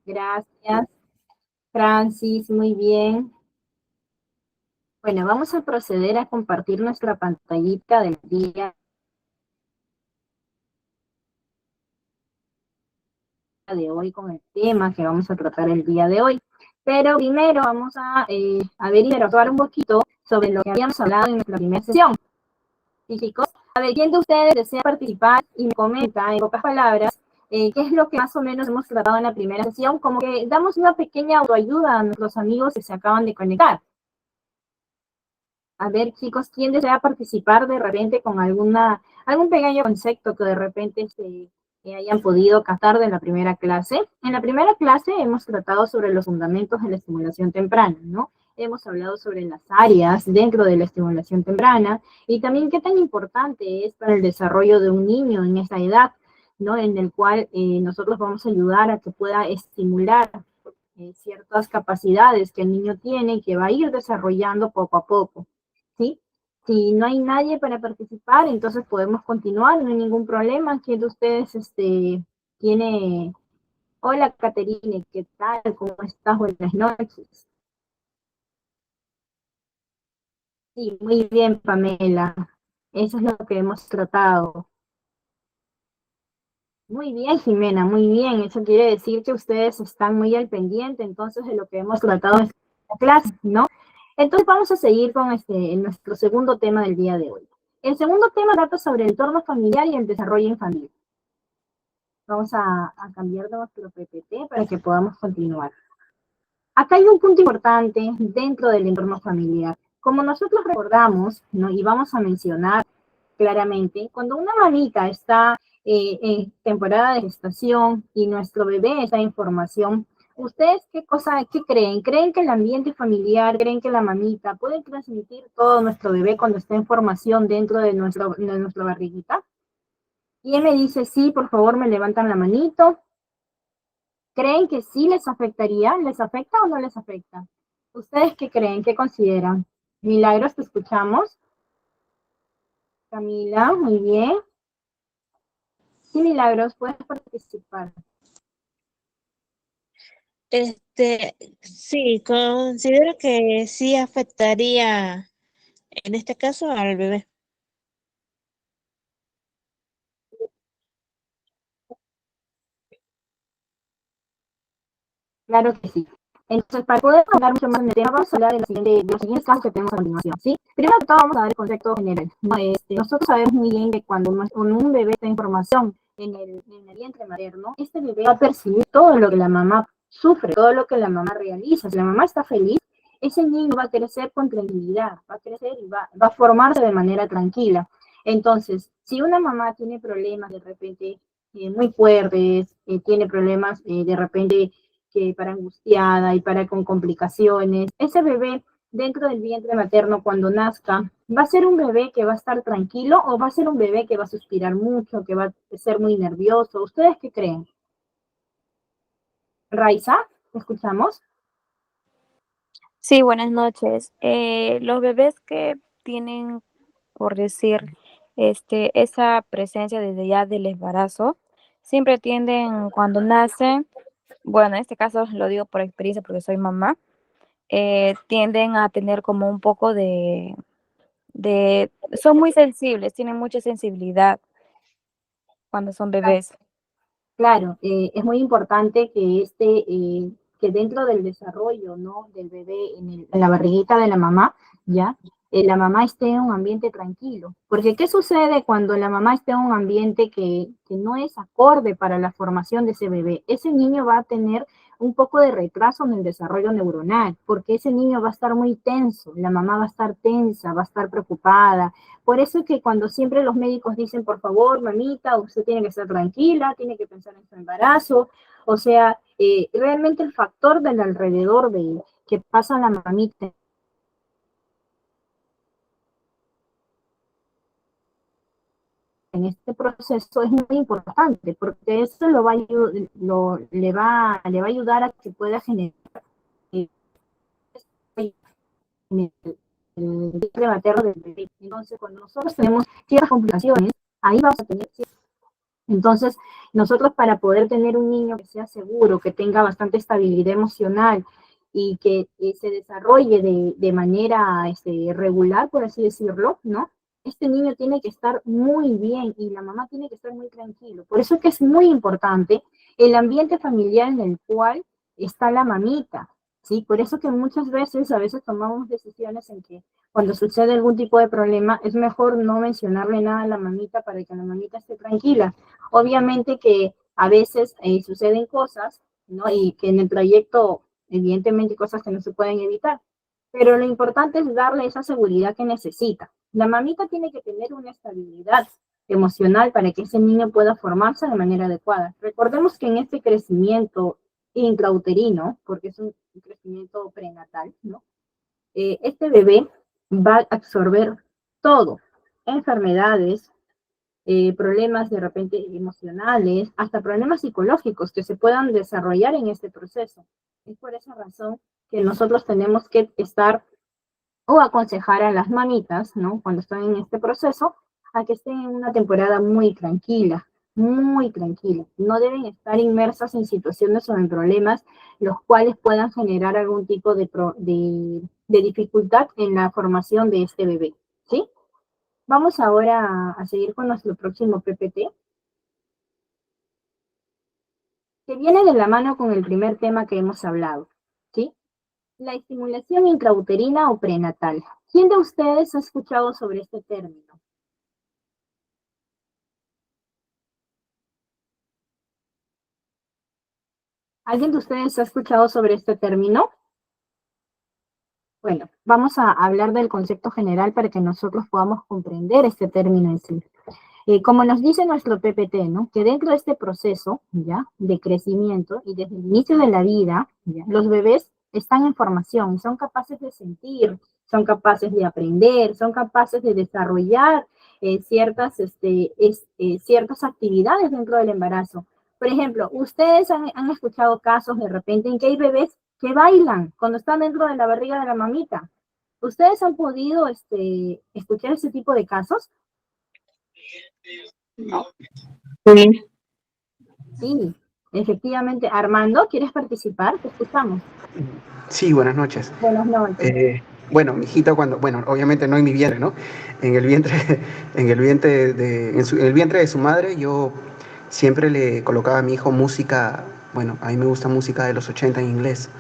Gracias, Francis, muy bien. Bueno, vamos a proceder a compartir nuestra pantallita del día de hoy con el tema que vamos a tratar el día de hoy. Pero primero vamos a ver y interactuar un poquito sobre lo que habíamos hablado en nuestra primera sesión. Y chicos, a ver, ¿quién de ustedes desea participar y me comenta en pocas palabras qué es lo que más o menos hemos tratado en la primera sesión? Como que damos una pequeña autoayuda a nuestros amigos que se acaban de conectar. A ver, chicos, ¿quién desea participar de repente con algún pequeño concepto que de repente hayan podido captar de la primera clase? En la primera clase hemos tratado sobre los fundamentos de la estimulación temprana, ¿no? Hemos hablado sobre las áreas dentro de la estimulación temprana y también qué tan importante es para el desarrollo de un niño en esa edad, ¿no? En el cual nosotros vamos a ayudar a que pueda estimular ciertas capacidades que el niño tiene y que va a ir desarrollando poco a poco. ¿Sí? Si no hay nadie para participar, entonces podemos continuar, no hay ningún problema. ¿Quién de ustedes tiene... Hola, Caterine, ¿qué tal? ¿Cómo estás? Buenas noches. Sí, muy bien, Pamela. Eso es lo que hemos tratado. Muy bien, Jimena, muy bien. Eso quiere decir que ustedes están muy al pendiente entonces de lo que hemos tratado en esta clase, ¿no? Entonces vamos a seguir con nuestro segundo tema del día de hoy. El segundo tema trata sobre el entorno familiar y el desarrollo en familia. Vamos a cambiar de nuestro PPT para que podamos continuar. Acá hay un punto importante dentro del entorno familiar. Como nosotros recordamos, ¿no? Y vamos a mencionar claramente, cuando una mamita está en temporada de gestación y nuestro bebé está en formación, ¿ustedes qué creen? ¿Creen que el ambiente familiar, creen que la mamita puede transmitir todo nuestro bebé cuando está en formación dentro de nuestra barriguita? ¿Quién me dice sí? Por favor, me levantan la manito. ¿Creen que sí les afectaría? ¿Les afecta o no les afecta? ¿Ustedes qué creen? ¿Qué consideran? Milagros, te escuchamos. Camila, muy bien. Sí, Milagros, puedes participar. Sí, considero que sí afectaría, en este caso, al bebé. Claro que sí. Entonces, para poder hablar mucho más en el tema, vamos a hablar de los siguientes casos que tenemos a continuación, ¿sí? Primero que todo, vamos a dar el concepto general, ¿no? Nosotros sabemos muy bien que cuando un bebé está en formación en el vientre materno, este bebé va a percibir todo lo que la mamá sufre, todo lo que la mamá realiza. Si la mamá está feliz, ese niño va a crecer con tranquilidad, va a crecer y va a formarse de manera tranquila. Entonces, si una mamá tiene problemas de repente muy fuertes, tiene problemas de repente que para angustiada y para con complicaciones, ese bebé dentro del vientre materno cuando nazca, ¿va a ser un bebé que va a estar tranquilo o va a ser un bebé que va a suspirar mucho, que va a ser muy nervioso? ¿Ustedes qué creen? Raiza, ¿te escuchamos? Sí, buenas noches. Los bebés que tienen, por decir, esa presencia desde ya del embarazo, siempre tienden cuando nacen, bueno, en este caso lo digo por experiencia porque soy mamá, tienden a tener como un poco son muy sensibles, tienen mucha sensibilidad cuando son bebés. Claro, es muy importante que que dentro del desarrollo, ¿no? Del bebé en la barriguita de la mamá, ¿ya? La mamá esté en un ambiente tranquilo. Porque ¿qué sucede cuando la mamá está en un ambiente que no es acorde para la formación de ese bebé? Ese niño va a tener un poco de retraso en el desarrollo neuronal, porque ese niño va a estar muy tenso, la mamá va a estar tensa, va a estar preocupada, por eso es que cuando siempre los médicos dicen, por favor, mamita, usted tiene que estar tranquila, tiene que pensar en su embarazo, o sea, realmente el factor del alrededor de que pasa la mamita en este proceso es muy importante, porque eso le va a ayudar a que pueda generar eh, el vientre materno del bebé. Entonces, cuando nosotros tenemos ciertas complicaciones, ahí vamos a tener Entonces, nosotros para poder tener un niño que sea seguro, que tenga bastante estabilidad emocional y que se desarrolle de manera regular, por así decirlo, ¿no? Este niño tiene que estar muy bien y la mamá tiene que estar muy tranquilo. Por eso es que es muy importante el ambiente familiar en el cual está la mamita, ¿sí? Por eso que muchas veces, a veces tomamos decisiones en que cuando sucede algún tipo de problema, es mejor no mencionarle nada a la mamita para que la mamita esté tranquila. Obviamente que a veces suceden cosas, ¿no? Y que en el trayecto, evidentemente, hay cosas que no se pueden evitar. Pero lo importante es darle esa seguridad que necesita. La mamita tiene que tener una estabilidad emocional para que ese niño pueda formarse de manera adecuada. Recordemos que en este crecimiento intrauterino, porque es un crecimiento prenatal, ¿no? Este bebé va a absorber todo, enfermedades, problemas de repente emocionales, hasta problemas psicológicos que se puedan desarrollar en este proceso. Es por esa razón que nosotros tenemos que estar o aconsejar a las mamitas, ¿no? Cuando están en este proceso, a que estén en una temporada muy tranquila, muy tranquila. No deben estar inmersas en situaciones o en problemas los cuales puedan generar algún tipo de dificultad en la formación de este bebé, ¿sí? Vamos ahora a seguir con nuestro próximo PPT, que viene de la mano con el primer tema que hemos hablado, ¿sí? La estimulación intrauterina o prenatal. ¿Quién de ustedes ha escuchado sobre este término? ¿Alguien de ustedes ha escuchado sobre este término? Bueno, vamos a hablar del concepto general para que nosotros podamos comprender este término en sí. Como nos dice nuestro PPT, ¿no? Que dentro de este proceso, ¿ya? De crecimiento y desde el inicio de la vida, ¿ya? Los bebés están en formación, son capaces de sentir, son capaces de aprender, son capaces de desarrollar ciertas actividades dentro del embarazo. Por ejemplo, ustedes han escuchado casos de repente en que hay bebés que bailan cuando están dentro de la barriga de la mamita. ¿Ustedes han podido escuchar ese tipo de casos? No. Sí. Sí, efectivamente. Armando, ¿quieres participar? Te escuchamos. Sí, buenas noches. Buenas noches. Bueno, mi hijita bueno, obviamente no en mi vientre, ¿no? En el vientre, en el vientre en el vientre de su madre, yo siempre le colocaba a mi hijo música, bueno, a mí me gusta música de los 80 en inglés.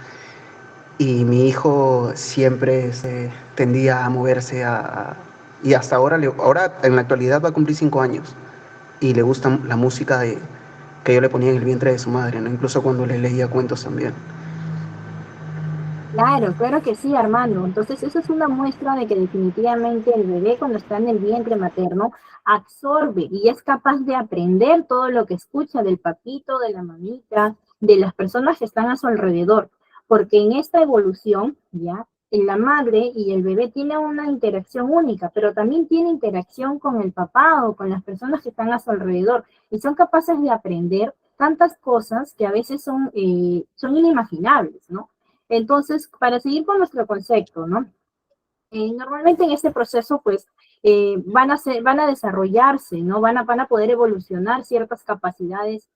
Y mi hijo siempre tendía a moverse y hasta ahora, ahora en la actualidad va a cumplir 5 años y le gusta la música que yo le ponía en el vientre de su madre, ¿no? Incluso cuando le leía cuentos también. Claro, claro que sí, Armando. Entonces, eso es una muestra de que definitivamente el bebé cuando está en el vientre materno absorbe y es capaz de aprender todo lo que escucha del papito, de la mamita, de las personas que están a su alrededor. Porque en esta evolución, ya, la madre y el bebé tienen una interacción única, pero también tiene interacción con el papá o con las personas que están a su alrededor y son capaces de aprender tantas cosas que a veces son inimaginables, ¿no? Entonces, para seguir con nuestro concepto, ¿no? Normalmente en este proceso, pues, van a desarrollarse, ¿no? Van a poder evolucionar ciertas capacidades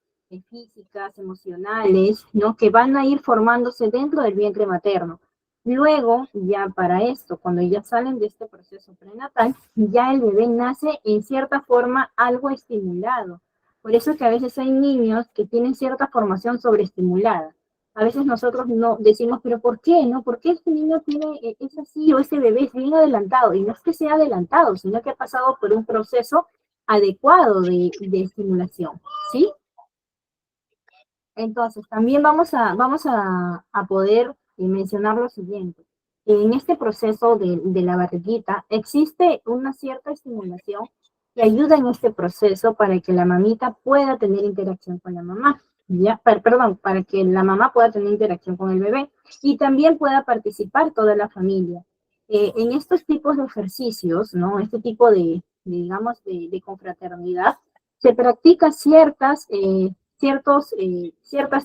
físicas, emocionales, ¿no? Que van a ir formándose dentro del vientre materno. Luego, ya para esto, cuando ya salen de este proceso prenatal, ya el bebé nace en cierta forma algo estimulado. Por eso es que a veces hay niños que tienen cierta formación sobreestimulada. A veces nosotros no decimos, pero ¿por qué? ¿No? ¿Por qué este niño es así o este bebé es bien adelantado? Y no es que sea adelantado, sino que ha pasado por un proceso adecuado de estimulación, ¿sí? Entonces, también vamos a poder mencionar lo siguiente. En este proceso de la barriguita existe una cierta estimulación que ayuda en este proceso para que la mamita pueda tener interacción con la mamá. ¿Ya? Perdón, para que la mamá pueda tener interacción con el bebé y también pueda participar toda la familia. En estos tipos de ejercicios, ¿no? Este tipo digamos, de confraternidad, se practica ciertas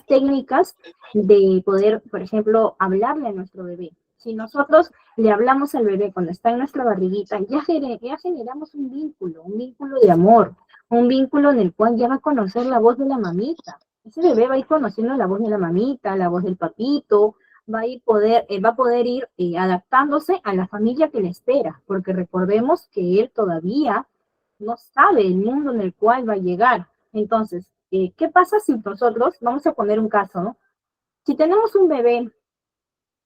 técnicas de poder, por ejemplo, hablarle a nuestro bebé. Si nosotros le hablamos al bebé cuando está en nuestra barriguita, ya generamos un vínculo de amor, un vínculo en el cual ya va a conocer la voz de la mamita. Ese bebé va a ir conociendo la voz de la mamita, la voz del papito, va a poder ir adaptándose a la familia que le espera, porque recordemos que él todavía no sabe el mundo en el cual va a llegar. Entonces, ¿qué pasa si nosotros, vamos a poner un caso, ¿no? Si tenemos un bebé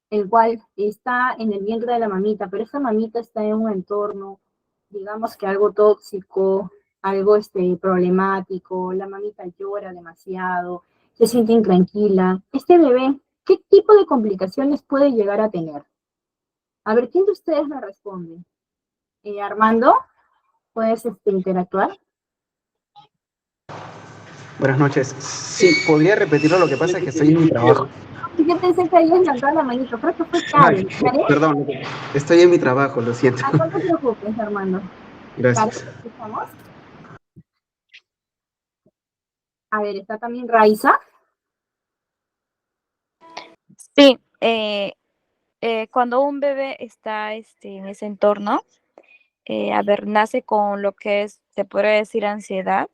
el cual está en el vientre de la mamita, pero esa mamita está en un entorno, digamos que algo tóxico, algo problemático, la mamita llora demasiado, se siente intranquila. Este bebé, ¿qué tipo de complicaciones puede llegar a tener? A ver, ¿quién de ustedes me responde? Armando, ¿puedes interactuar? Buenas noches. Sí, podría repetirlo, lo que pasa es que estoy en mi trabajo. Yo pensé que habías levantado la manito, creo que fue Ay, Karen. ¿Karen? perdón, estoy en mi trabajo, lo siento. Ah, no te preocupes, Armando. Gracias. Karen, ¿escuchamos? A ver, está también Raiza. Sí, cuando un bebé está en ese entorno, a ver, nace con lo que es, se podría decir, ansiedad,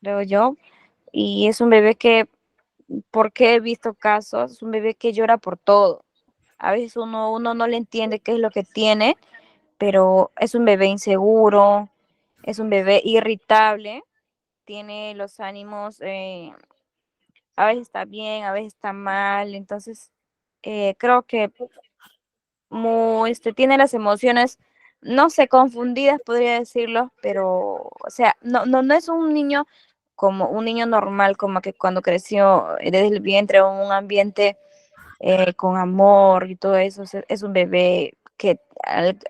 creo yo, y es un bebé que, porque he visto casos, es un bebé que llora por todo. A veces uno no le entiende qué es lo que tiene, pero es un bebé inseguro, es un bebé irritable, tiene los ánimos, a veces está bien, a veces está mal, entonces creo que tiene las emociones, no sé, confundidas, podría decirlo, pero, o sea, no es un niño como un niño normal, como que cuando creció desde el vientre o un ambiente con amor y todo eso, es un bebé que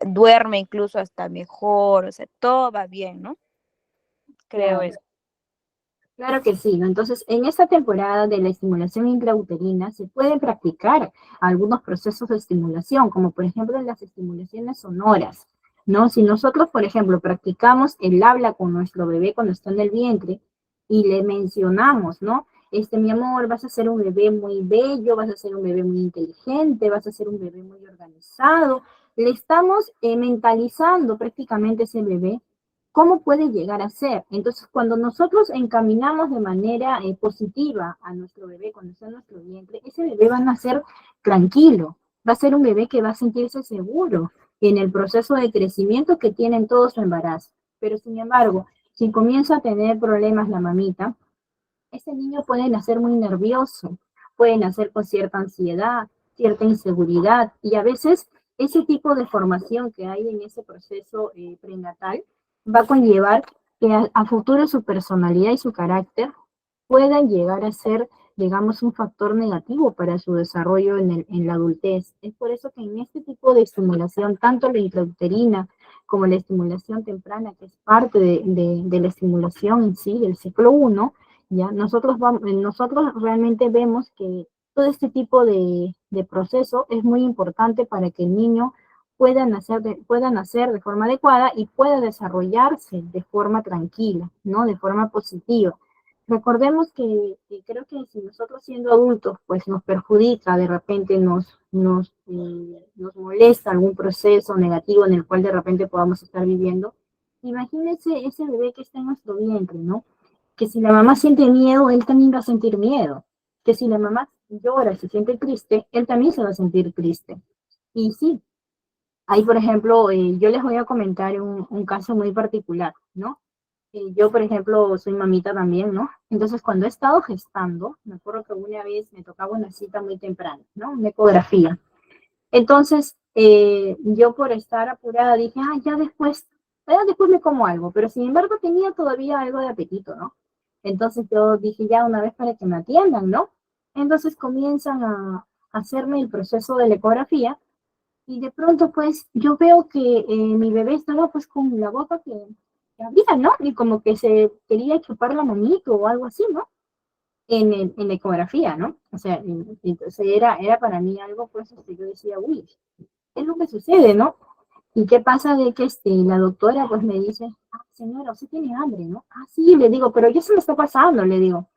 duerme incluso hasta mejor, o sea, todo va bien, ¿no? Creo Claro. eso. Claro que sí, ¿no? Entonces, en esta temporada de la estimulación intrauterina se pueden practicar algunos procesos de estimulación, como por ejemplo las estimulaciones sonoras, ¿no? Si nosotros, por ejemplo, practicamos el habla con nuestro bebé cuando está en el vientre y le mencionamos, ¿no? Mi amor, vas a ser un bebé muy bello, vas a ser un bebé muy inteligente, vas a ser un bebé muy organizado. Le estamos mentalizando prácticamente a ese bebé cómo puede llegar a ser. Entonces, cuando nosotros encaminamos de manera positiva a nuestro bebé cuando está en nuestro vientre, ese bebé va a nacer tranquilo, va a ser un bebé que va a sentirse seguro en el proceso de crecimiento que tiene en todo su embarazo. Pero sin embargo, si comienza a tener problemas la mamita, ese niño puede nacer muy nervioso, puede nacer con cierta ansiedad, cierta inseguridad, y a veces ese tipo de formación que hay en ese proceso prenatal va a conllevar que a futuro su personalidad y su carácter puedan llegar a ser, digamos, un factor negativo para su desarrollo en la adultez. Es por eso que en este tipo de estimulación, tanto la intrauterina como la estimulación temprana, que es parte de la estimulación en sí, del ciclo 1, ¿ya? Nosotros realmente vemos que todo este tipo de proceso es muy importante para que el niño pueda nacer de forma adecuada y pueda desarrollarse de forma tranquila, ¿no? De forma positiva. Recordemos que creo que si nosotros siendo adultos, pues nos perjudica, de repente nos molesta algún proceso negativo en el cual de repente podamos estar viviendo, imagínense ese bebé que está en nuestro vientre, ¿no? Que si la mamá siente miedo, él también va a sentir miedo. Que si la mamá llora y se siente triste, él también se va a sentir triste. Y sí, ahí por ejemplo, yo les voy a comentar un caso muy particular, ¿no? Yo, por ejemplo, soy mamita también, ¿no? Entonces, cuando he estado gestando, me acuerdo que una vez me tocaba una cita muy temprana, ¿no? Una ecografía. Entonces, yo por estar apurada dije, ya después me como algo, pero sin embargo tenía todavía algo de apetito, ¿no? Entonces yo dije, ya una vez para que me atiendan, ¿no? Entonces comienzan a hacerme el proceso de la ecografía y de pronto pues yo veo que mi bebé estaba pues con la boca que abría, ¿no? Y como que se quería chupar la manito o algo así, ¿no? En la ecografía, ¿no? O sea, entonces era para mí algo pues yo decía, uy, es lo que sucede, ¿no? ¿Y qué pasa de que la doctora pues me dice, ah, señora, usted tiene hambre, ¿no? Ah, sí, le digo, pero ya se me está pasando, le digo.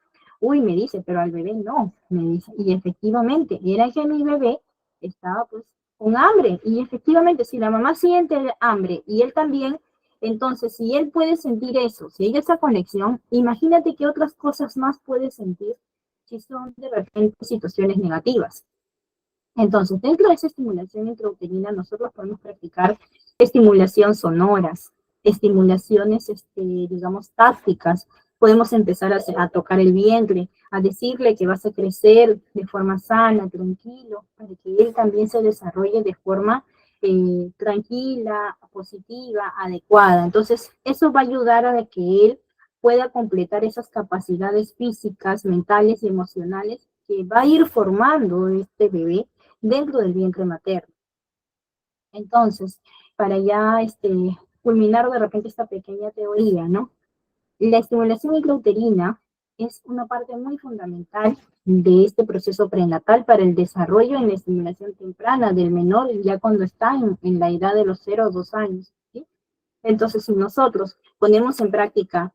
Uy, me dice, pero al bebé no, me dice. Y efectivamente, era que mi bebé estaba pues con hambre. Y efectivamente, si la mamá siente el hambre y él también, entonces si él puede sentir eso, si hay esa conexión, imagínate qué otras cosas más puede sentir si son de repente situaciones negativas. Entonces, dentro de esa estimulación intrauterina, nosotros podemos practicar estimulación sonoras, estimulaciones, digamos, tácticas. Podemos empezar a tocar el vientre, a decirle que vas a crecer de forma sana, tranquilo, para que él también se desarrolle de forma tranquila, positiva, adecuada. Entonces, eso va a ayudar a que él pueda completar esas capacidades físicas, mentales y emocionales que va a ir formando este bebé dentro del vientre materno. Entonces, para ya culminar de repente esta pequeña teoría, ¿no? La estimulación intrauterina es una parte muy fundamental de este proceso prenatal para el desarrollo en la estimulación temprana del menor ya cuando está en la edad de los 0 o 2 años. ¿Sí? Entonces, si nosotros ponemos en práctica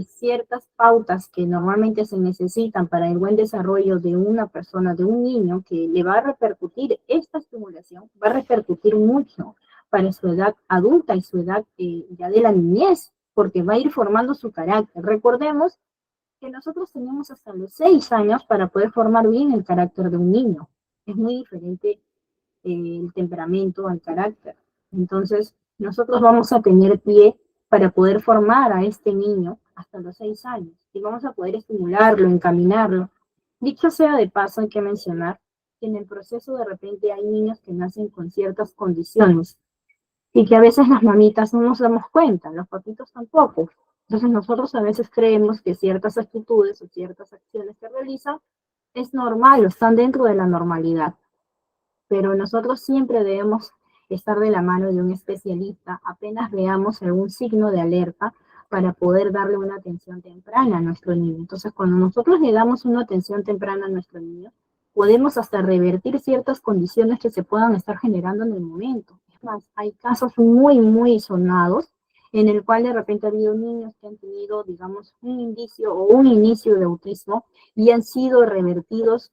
ciertas pautas que normalmente se necesitan para el buen desarrollo de una persona, de un niño, que le va a repercutir esta estimulación, va a repercutir mucho para su edad adulta y su edad ya de la niñez, porque va a ir formando su carácter. Recordemos que nosotros tenemos hasta los 6 años para poder formar bien el carácter de un niño. Es muy diferente el temperamento al carácter. Entonces, nosotros vamos a tener pie para poder formar a este niño hasta los 6 años y vamos a poder estimularlo, encaminarlo. Dicho sea de paso, hay que mencionar que en el proceso de repente hay niños que nacen con ciertas condiciones y que a veces las mamitas no nos damos cuenta, los papitos tampoco. Entonces nosotros a veces creemos que ciertas actitudes o ciertas acciones que realizan es normal o están dentro de la normalidad, pero nosotros siempre debemos estar de la mano de un especialista apenas veamos algún signo de alerta para poder darle una atención temprana a nuestro niño. Entonces, cuando nosotros le damos una atención temprana a nuestro niño, podemos hasta revertir ciertas condiciones que se puedan estar generando en el momento. Es más, hay casos muy, muy sonados en el cual de repente ha habido niños que han tenido, digamos, un indicio o un inicio de autismo y han sido revertidos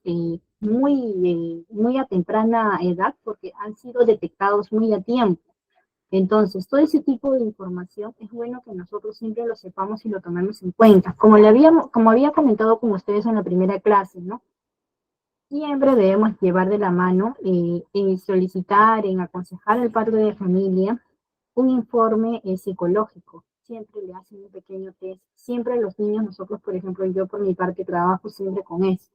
muy a temprana edad porque han sido detectados muy a tiempo. Entonces, todo ese tipo de información es bueno que nosotros siempre lo sepamos y lo tomemos en cuenta. Como había comentado con ustedes en la primera clase, ¿no? Siempre debemos llevar de la mano en solicitar, en aconsejar al padre de familia un informe psicológico. Siempre le hacen un pequeño test. Siempre los niños, nosotros, por ejemplo, yo por mi parte trabajo siempre con eso.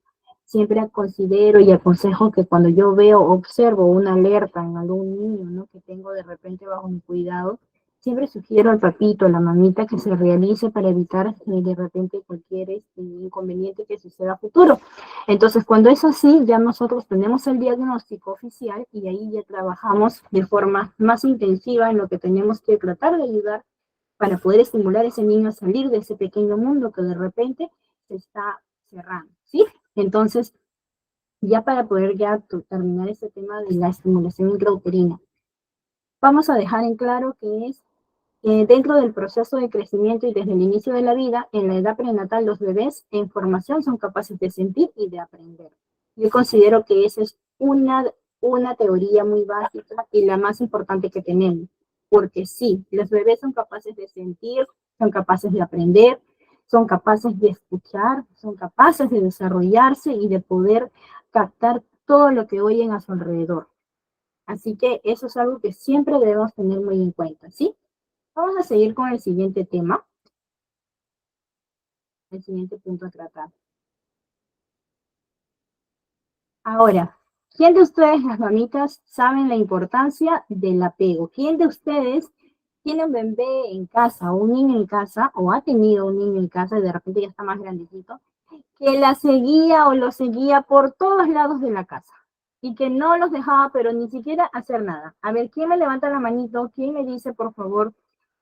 Siempre considero y aconsejo que cuando yo veo, observo una alerta en algún niño, ¿no? Que tengo de repente bajo mi cuidado, siempre sugiero al papito, a la mamita que se realice para evitar de repente cualquier inconveniente que suceda a futuro. Entonces, cuando es así, ya nosotros tenemos el diagnóstico oficial y ahí ya trabajamos de forma más intensiva en lo que tenemos que tratar de ayudar para poder estimular a ese niño a salir de ese pequeño mundo que de repente se está cerrando, ¿sí? Entonces, ya para poder ya terminar este tema de la estimulación intrauterina, vamos a dejar en claro que es dentro del proceso de crecimiento y desde el inicio de la vida, en la edad prenatal, los bebés en formación son capaces de sentir y de aprender. Yo considero que esa es una teoría muy básica y la más importante que tenemos, porque sí, los bebés son capaces de sentir, son capaces de aprender, son capaces de escuchar, son capaces de desarrollarse y de poder captar todo lo que oyen a su alrededor. Así que eso es algo que siempre debemos tener muy en cuenta, ¿sí? Vamos a seguir con el siguiente tema, el siguiente punto a tratar. Ahora, ¿quién de ustedes, las mamitas, saben la importancia del apego? ¿Quién de ustedes tiene un bebé en casa o un niño en casa o ha tenido un niño en casa y de repente ya está más grandecito, que la seguía o lo seguía por todos lados de la casa y que no los dejaba, pero ni siquiera hacer nada? A ver, ¿quién me levanta la manito? ¿Quién me dice, por favor,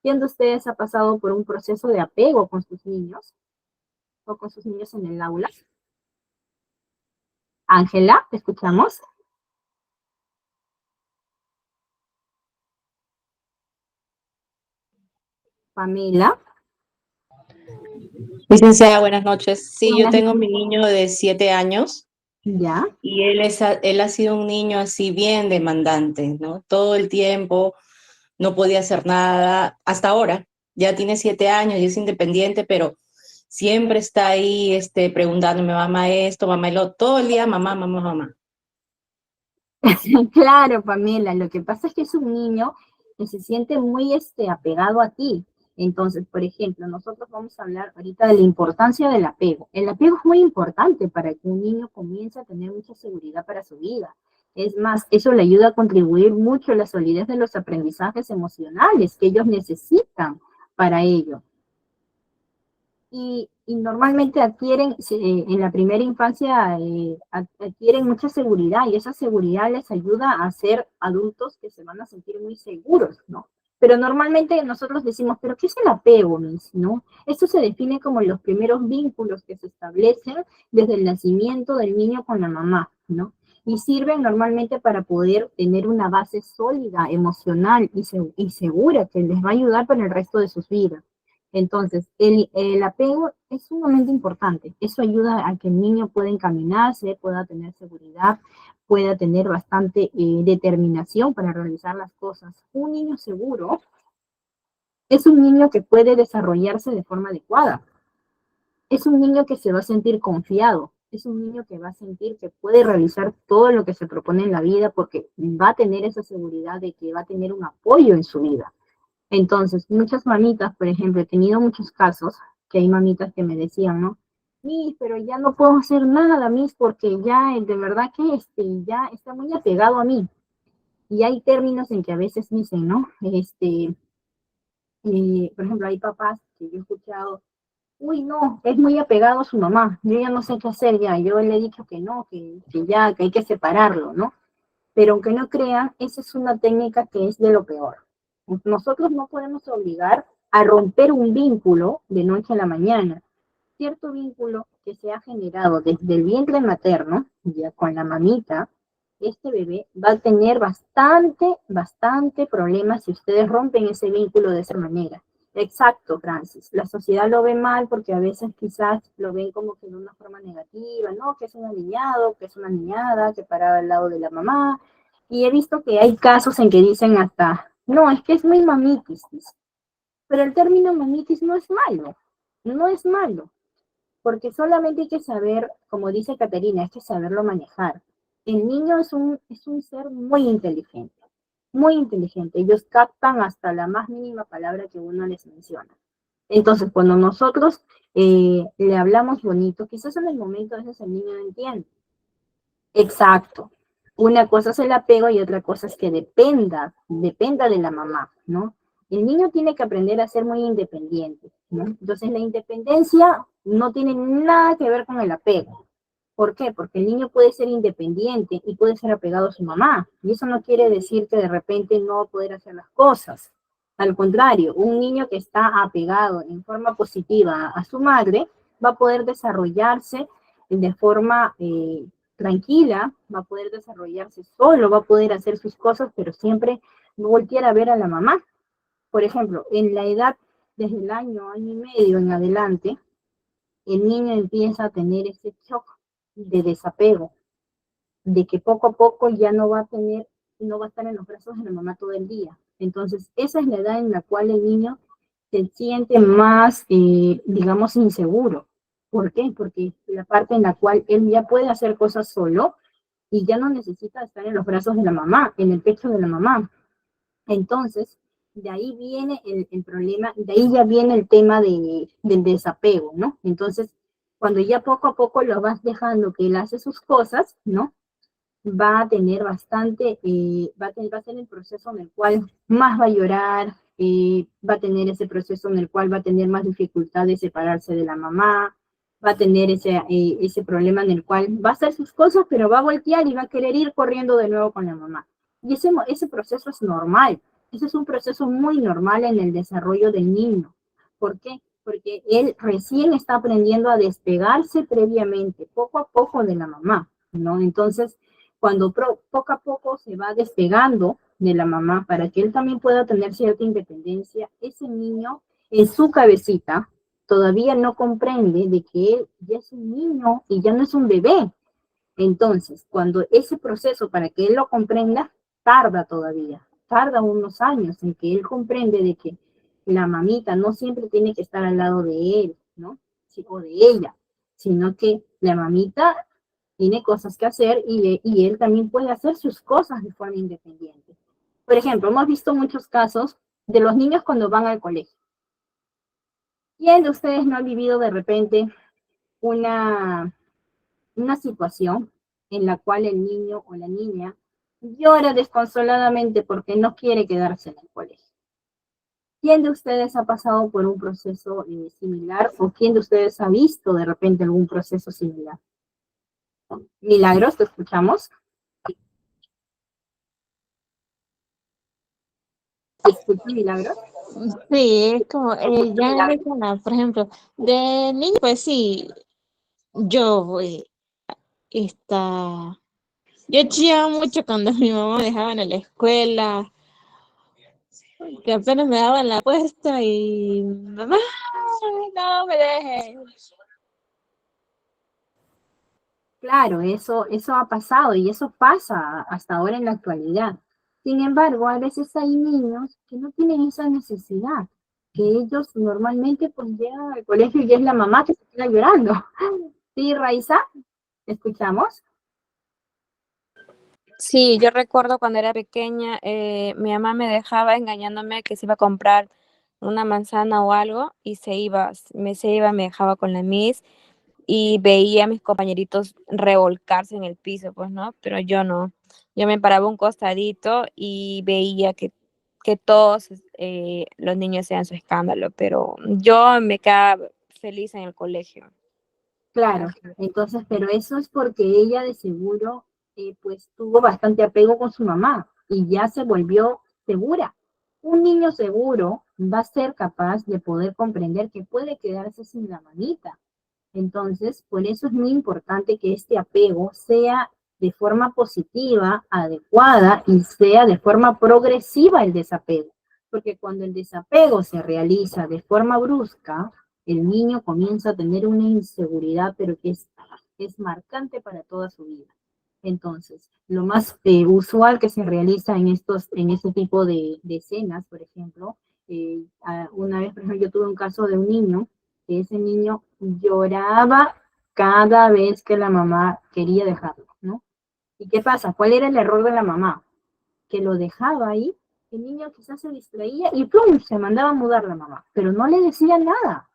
quién de ustedes ha pasado por un proceso de apego con sus niños o con sus niños en el aula? Ángela, ¿te escuchamos? Pamela. Licenciada, buenas noches. Sí, yo Buenas tengo noches. mi niño de 7 años ¿Ya? Y él ha sido un niño así bien demandante, ¿no? Todo el tiempo no podía hacer nada, hasta ahora, ya tiene 7 años y es independiente, pero siempre está ahí preguntándome, mamá esto, mamá el otro, todo el día, mamá, mamá, mamá. Claro, Pamela, lo que pasa es que es un niño que se siente muy apegado a ti. Entonces, por ejemplo, nosotros vamos a hablar ahorita de la importancia del apego. El apego es muy importante para que un niño comience a tener mucha seguridad para su vida. Es más, eso le ayuda a contribuir mucho a la solidez de los aprendizajes emocionales que ellos necesitan para ello. Y normalmente adquieren, en la primera infancia, adquieren mucha seguridad y esa seguridad les ayuda a ser adultos que se van a sentir muy seguros, ¿no? Pero normalmente nosotros decimos, ¿pero qué es el apego, Miss? ¿No? Esto se define como los primeros vínculos que se establecen desde el nacimiento del niño con la mamá, ¿no? Y sirven normalmente para poder tener una base sólida, emocional y segura que les va a ayudar para el resto de sus vidas. Entonces, el apego es sumamente importante. Eso ayuda a que el niño pueda encaminarse, pueda tener seguridad, pueda tener bastante determinación para realizar las cosas. Un niño seguro es un niño que puede desarrollarse de forma adecuada. Es un niño que se va a sentir confiado. Es un niño que va a sentir que puede realizar todo lo que se propone en la vida porque va a tener esa seguridad de que va a tener un apoyo en su vida. Entonces, muchas mamitas, por ejemplo, he tenido muchos casos que hay mamitas que me decían, ¿no? Miss, pero ya no puedo hacer nada, Miss, porque ya de verdad que ya está muy apegado a mí. Y hay términos en que a veces dicen, ¿no? Por ejemplo, hay papás que yo he escuchado, uy, no, es muy apegado a su mamá, yo ya no sé qué hacer ya, yo le he dicho que no, que ya, que hay que separarlo, ¿no? Pero aunque no crean, esa es una técnica que es de lo peor. Nosotros no podemos obligar a romper un vínculo de noche a la mañana. Cierto vínculo que se ha generado desde el vientre materno, ya con la mamita, este bebé va a tener bastante problemas si ustedes rompen ese vínculo de esa manera. Exacto, Francis. La sociedad lo ve mal porque a veces quizás lo ven como que de una forma negativa, ¿no? Que es un niñado, que es una niñada, que paraba al lado de la mamá. Y he visto que hay casos en que dicen hasta, no, es que es muy mamitis. Pero el término mamitis no es malo, no es malo, porque solamente hay que saber, como dice Caterina, hay que saberlo manejar. El niño es un ser muy inteligente, muy inteligente. Ellos captan hasta la más mínima palabra que uno les menciona. Entonces, cuando nosotros le hablamos bonito, quizás en el momento a veces el niño no entiende. Exacto. Una cosa es el apego y otra cosa es que dependa de la mamá, ¿no? El niño tiene que aprender a ser muy independiente, ¿no? Entonces, la independencia no tiene nada que ver con el apego. ¿Por qué? Porque el niño puede ser independiente y puede ser apegado a su mamá. Y eso no quiere decir que de repente no va a poder hacer las cosas. Al contrario, un niño que está apegado en forma positiva a su madre va a poder desarrollarse de forma tranquila, va a poder desarrollarse solo, va a poder hacer sus cosas, pero siempre no voltear a ver a la mamá. Por ejemplo, en la edad desde el año y medio en adelante, el niño empieza a tener ese shock de desapego, de que poco a poco ya no va a estar en los brazos de la mamá todo el día. Entonces, esa es la edad en la cual el niño se siente más, digamos, inseguro. ¿Por qué? Porque la parte en la cual él ya puede hacer cosas solo y ya no necesita estar en los brazos de la mamá, en el pecho de la mamá. Entonces, de ahí viene el problema, de ahí ya viene el tema del desapego, ¿no? Entonces, cuando ya poco a poco lo vas dejando que él hace sus cosas, ¿no? Va a tener va a ser el proceso en el cual más va a llorar, va a tener ese proceso en el cual va a tener más dificultad de separarse de la mamá, va a tener ese problema en el cual va a hacer sus cosas, pero va a voltear y va a querer ir corriendo de nuevo con la mamá. Y ese proceso es normal, ese es un proceso muy normal en el desarrollo del niño. ¿Por qué? Porque él recién está aprendiendo a despegarse previamente, poco a poco de la mamá, ¿no? Entonces, cuando poco a poco se va despegando de la mamá para que él también pueda tener cierta independencia, ese niño en su cabecita todavía no comprende de que él ya es un niño y ya no es un bebé. Entonces, cuando ese proceso para que él lo comprenda, tarda todavía, tarda unos años en que él comprende de que la mamita no siempre tiene que estar al lado de él, ¿no? Sí, o de ella, sino que la mamita tiene cosas que hacer y él también puede hacer sus cosas de forma independiente. Por ejemplo, hemos visto muchos casos de los niños cuando van al colegio. ¿Quién de ustedes no ha vivido de repente una situación en la cual el niño o la niña llora desconsoladamente porque no quiere quedarse en el colegio? ¿Quién de ustedes ha pasado por un proceso similar o quién de ustedes ha visto de repente algún proceso similar? Milagros, ¿te escuchamos? ¿Te escuchas, Milagros? Sí, es como, ya mencionaba, por ejemplo, de niño, pues sí, yo, esta, yo chillaba mucho cuando mi mamá me dejaba en la escuela, que apenas me daban la puesta y mamá, no me dejes. Claro, eso ha pasado y eso pasa hasta ahora en la actualidad. Sin embargo, a veces hay niños que no tienen esa necesidad, que ellos normalmente pues llegan al colegio y es la mamá que se queda llorando. ¿Sí, Raiza? ¿Escuchamos? Sí, yo recuerdo cuando era pequeña, mi mamá me dejaba engañándome que se iba a comprar una manzana o algo y me dejaba con la Miss y veía a mis compañeritos revolcarse en el piso, pues, ¿no? Pero yo no. Yo me paraba un costadito y veía que todos los niños hacían su escándalo, pero yo me quedaba feliz en el colegio. Claro, entonces, pero eso es porque ella de seguro pues tuvo bastante apego con su mamá y ya se volvió segura. Un niño seguro va a ser capaz de poder comprender que puede quedarse sin la mamita. Entonces, por eso es muy importante que este apego sea de forma positiva, adecuada y sea de forma progresiva el desapego. Porque cuando el desapego se realiza de forma brusca, el niño comienza a tener una inseguridad, pero que es marcante para toda su vida. Entonces, lo más usual que se realiza en este tipo de escenas, por ejemplo, una vez, por ejemplo, yo tuve un caso de un niño, que ese niño lloraba cada vez que la mamá quería dejarlo, ¿no? ¿Y qué pasa? ¿Cuál era el error de la mamá? Que lo dejaba ahí, el niño quizás se distraía y ¡plum! Se mandaba a mudar la mamá, pero no le decía nada,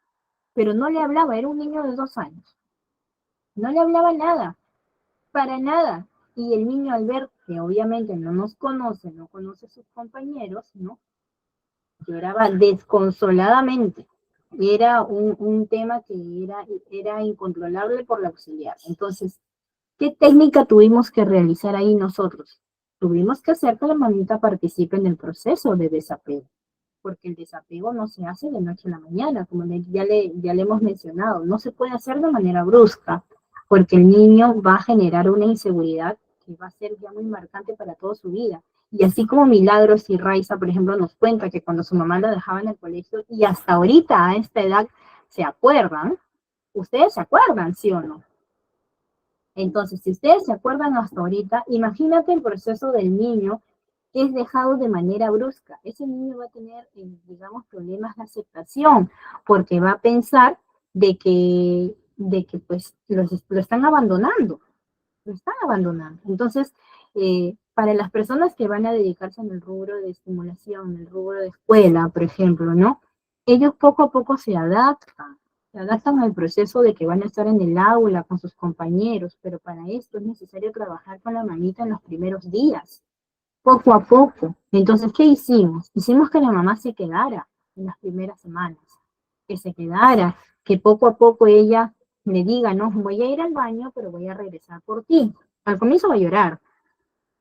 pero no le hablaba, era un niño de 2 años, no le hablaba nada, para nada. Y el niño al ver que obviamente no nos conoce, no conoce a sus compañeros, ¿no? Lloraba desconsoladamente. Era un tema que era incontrolable por la auxiliar. Entonces, ¿qué técnica tuvimos que realizar ahí nosotros? Tuvimos que hacer que la mamita participe en el proceso de desapego, porque el desapego no se hace de noche a la mañana, como ya le hemos mencionado, no se puede hacer de manera brusca, porque el niño va a generar una inseguridad que va a ser ya muy marcante para toda su vida. Y así como Milagros y Raiza, por ejemplo, nos cuenta que cuando su mamá la dejaba en el colegio y hasta ahorita a esta edad se acuerdan, ustedes se acuerdan, ¿sí o no? Entonces, si ustedes se acuerdan hasta ahorita, imagínate el proceso del niño que es dejado de manera brusca. Ese niño va a tener, digamos, problemas de aceptación, porque va a pensar de que pues lo están abandonando, lo están abandonando. Entonces, para las personas que van a dedicarse en el rubro de estimulación, en el rubro de escuela, por ejemplo, ¿no? Ellos poco a poco se adaptan al proceso de que van a estar en el aula con sus compañeros, pero para esto es necesario trabajar con la mamita en los primeros días, poco a poco. Entonces, ¿qué hicimos? Hicimos que la mamá se quedara en las primeras semanas, que se quedara, que poco a poco ella me diga, no, voy a ir al baño, pero voy a regresar por ti. Al comienzo va a llorar,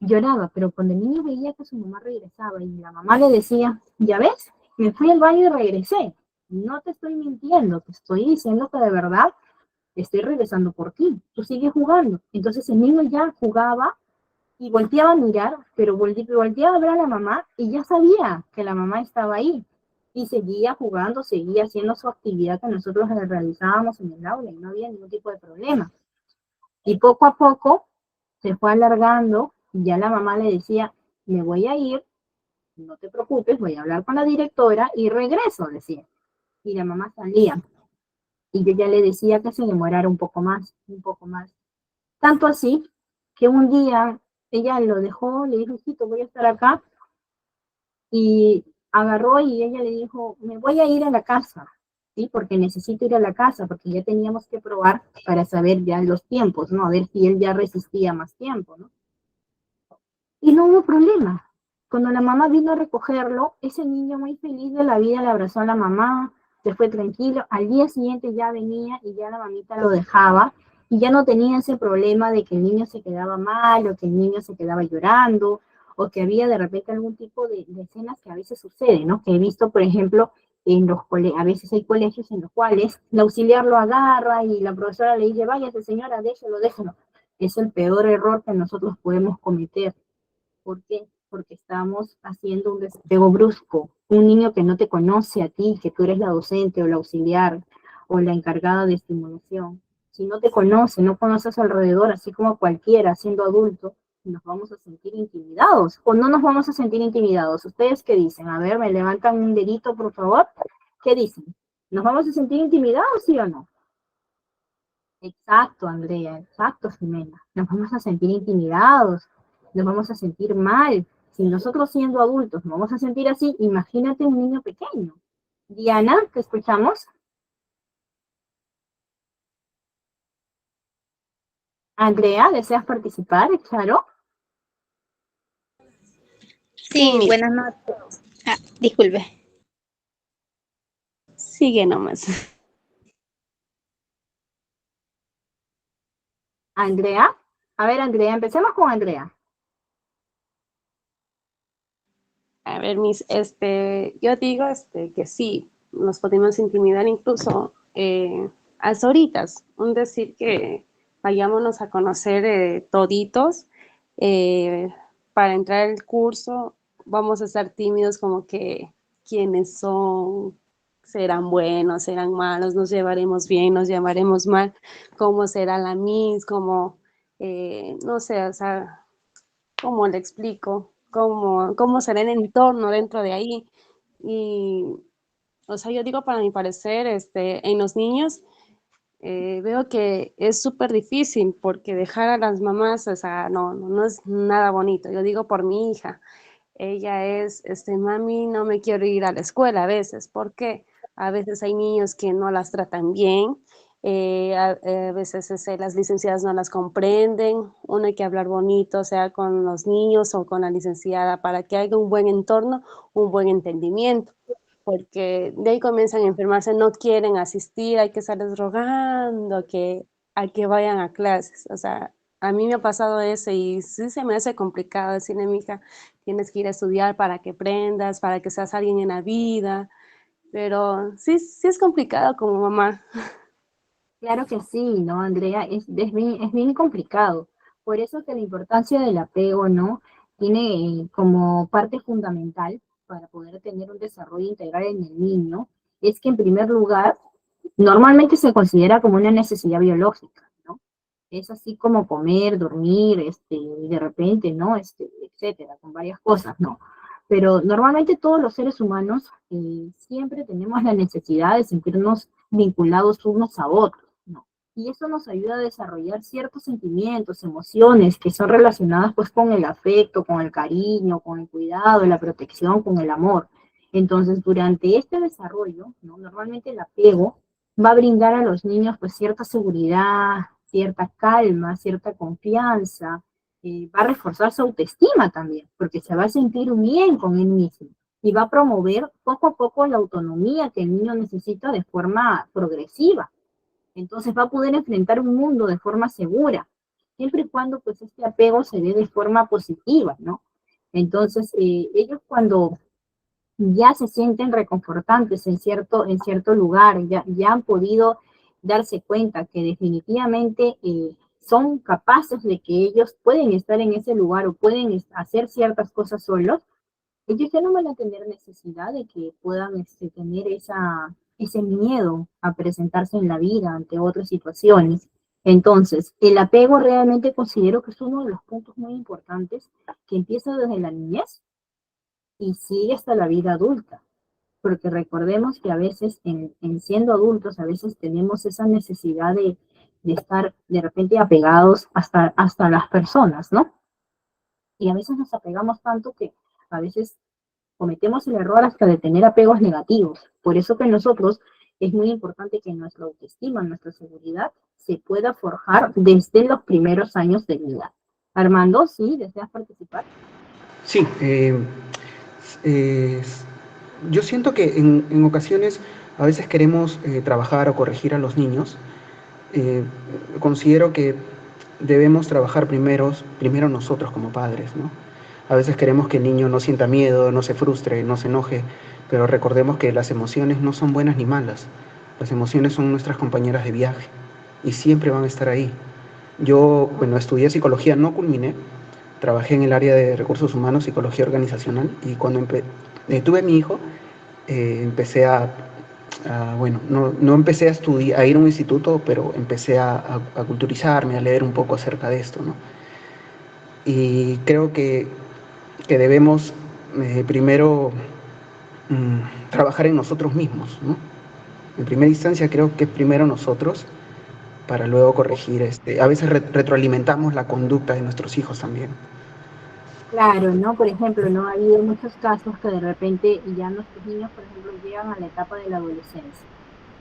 lloraba, pero cuando el niño veía que su mamá regresaba y la mamá le decía, ya ves, me fui al baño y regresé, no te estoy mintiendo, te estoy diciendo que de verdad estoy regresando por ti, tú sigues jugando. Entonces el niño ya jugaba y volteaba a mirar, pero volteaba a ver a la mamá y ya sabía que la mamá estaba ahí. Y seguía jugando, seguía haciendo su actividad que nosotros realizábamos en el aula y no había ningún tipo de problema. Y poco a poco se fue alargando y ya la mamá le decía, me voy a ir, no te preocupes, voy a hablar con la directora y regreso, decía. Y la mamá salía. Y yo ya le decía que se demorara un poco más, un poco más. Tanto así que un día ella lo dejó, le dijo, hijito, voy a estar acá. Y agarró y ella le dijo, me voy a ir a la casa, ¿sí? Porque necesito ir a la casa, porque ya teníamos que probar para saber ya los tiempos, ¿no? A ver si él ya resistía más tiempo, ¿no? Y no hubo problema. Cuando la mamá vino a recogerlo, ese niño muy feliz de la vida le abrazó a la mamá, se fue tranquilo. Al día siguiente ya venía y ya la mamita lo dejaba y ya no tenía ese problema de que el niño se quedaba mal o que el niño se quedaba llorando o que había de repente algún tipo de escenas que a veces sucede, ¿no? Que he visto, por ejemplo, a veces hay colegios en los cuales el auxiliar lo agarra y la profesora le dice, váyase señora, déjelo, déjelo. Es el peor error que nosotros podemos cometer. ¿Por qué? Porque estamos haciendo un despego brusco. Un niño que no te conoce a ti, que tú eres la docente o la auxiliar o la encargada de estimulación. Si no te conoce, no conoces alrededor, así como cualquiera, siendo adulto, nos vamos a sentir intimidados o no nos vamos a sentir intimidados. ¿Ustedes qué dicen? A ver, me levantan un dedito, por favor. ¿Qué dicen? ¿Nos vamos a sentir intimidados, sí o no? Exacto, Andrea, exacto, Jimena. Nos vamos a sentir intimidados, nos vamos a sentir mal. Si nosotros siendo adultos nos vamos a sentir así, imagínate un niño pequeño. Diana, ¿te escuchamos? Andrea, ¿deseas participar? Claro. Sí, buenas noches. Disculpe. Sigue nomás. Andrea. A ver, Andrea, empecemos con Andrea. A ver, yo digo que sí, nos podemos intimidar incluso a horitas. Un decir que vayámonos a conocer toditos eh, para entrar al curso, vamos a estar tímidos como que quiénes son, serán buenos, serán malos, nos llevaremos bien, nos llevaremos mal, cómo será la Miss, cómo, no sé, o sea, cómo le explico, cómo será el entorno dentro de ahí. Y, o sea, yo digo, para mi parecer, en los niños, veo que es súper difícil porque dejar a las mamás, o sea, no es nada bonito. Yo digo por mi hija, ella es, mami, no me quiero ir a la escuela a veces. ¿Por qué? A veces hay niños que no las tratan bien, a veces las licenciadas no las comprenden, uno hay que hablar bonito, sea con los niños o con la licenciada, para que haya un buen entorno, un buen entendimiento, porque de ahí comienzan a enfermarse, no quieren asistir, hay que estarles rogando a que vayan a clases. O sea, a mí me ha pasado eso y sí se me hace complicado decirle, mija, tienes que ir a estudiar para que aprendas, para que seas alguien en la vida, pero sí es complicado como mamá. Claro que sí, ¿no, Andrea? Es bien complicado. Por eso que la importancia del apego, ¿no? Tiene como parte fundamental para poder tener un desarrollo integral en el niño, es que en primer lugar, normalmente se considera como una necesidad biológica, ¿no? Es así como comer, dormir, de repente, ¿no? Etcétera, con varias cosas, ¿no? Pero normalmente todos los seres humanos siempre tenemos la necesidad de sentirnos vinculados unos a otros, ¿no? Y eso nos ayuda a desarrollar ciertos sentimientos, emociones que son relacionadas pues con el afecto, con el cariño, con el cuidado, la protección, con el amor. Entonces, durante este desarrollo, ¿no? Normalmente el apego va a brindar a los niños pues cierta seguridad, cierta calma, cierta confianza, va a reforzar su autoestima también, porque se va a sentir bien con él mismo y va a promover poco a poco la autonomía que el niño necesita de forma progresiva. Entonces va a poder enfrentar un mundo de forma segura, siempre y cuando pues este apego se dé de forma positiva, ¿no? Entonces, ellos cuando ya se sienten reconfortantes en cierto lugar, ya han podido darse cuenta que definitivamente son capaces de que ellos pueden estar en ese lugar o pueden hacer ciertas cosas solos, ellos ya no van a tener necesidad de que puedan tener ese miedo a presentarse en la vida ante otras situaciones. Entonces, el apego realmente considero que es uno de los puntos muy importantes que empieza desde la niñez y sigue hasta la vida adulta. Porque recordemos que a veces en siendo adultos, a veces tenemos esa necesidad de estar de repente apegados hasta las personas, ¿no? Y a veces nos apegamos tanto que a veces cometemos el error hasta de tener apegos negativos. Por eso que nosotros es muy importante que nuestra autoestima, nuestra seguridad se pueda forjar desde los primeros años de vida. Armando, ¿sí? ¿Deseas participar? Sí, eh, yo siento que en ocasiones a veces queremos trabajar o corregir a los niños. Eh, Considero que debemos trabajar primero nosotros como padres, ¿no? A veces queremos que el niño no sienta miedo, no se frustre, no se enoje, pero recordemos que las emociones no son buenas ni malas. Las emociones son nuestras compañeras de viaje y siempre van a estar ahí. Yo, bueno, estudié psicología, no culminé, trabajé en el área de recursos humanos, psicología organizacional, y cuando tuve mi hijo, empecé bueno, no empecé a estudiar, a ir a un instituto, pero empecé a culturizarme, a leer un poco acerca de esto, ¿no? Y creo que debemos primero trabajar en nosotros mismos, ¿no? En primera instancia creo que primero nosotros, para luego corregir, a veces retroalimentamos la conducta de nuestros hijos también. Claro, ¿no? Por ejemplo, ¿no? Ha habido muchos casos que de repente ya nuestros niños, por ejemplo, llegan a la etapa de la adolescencia.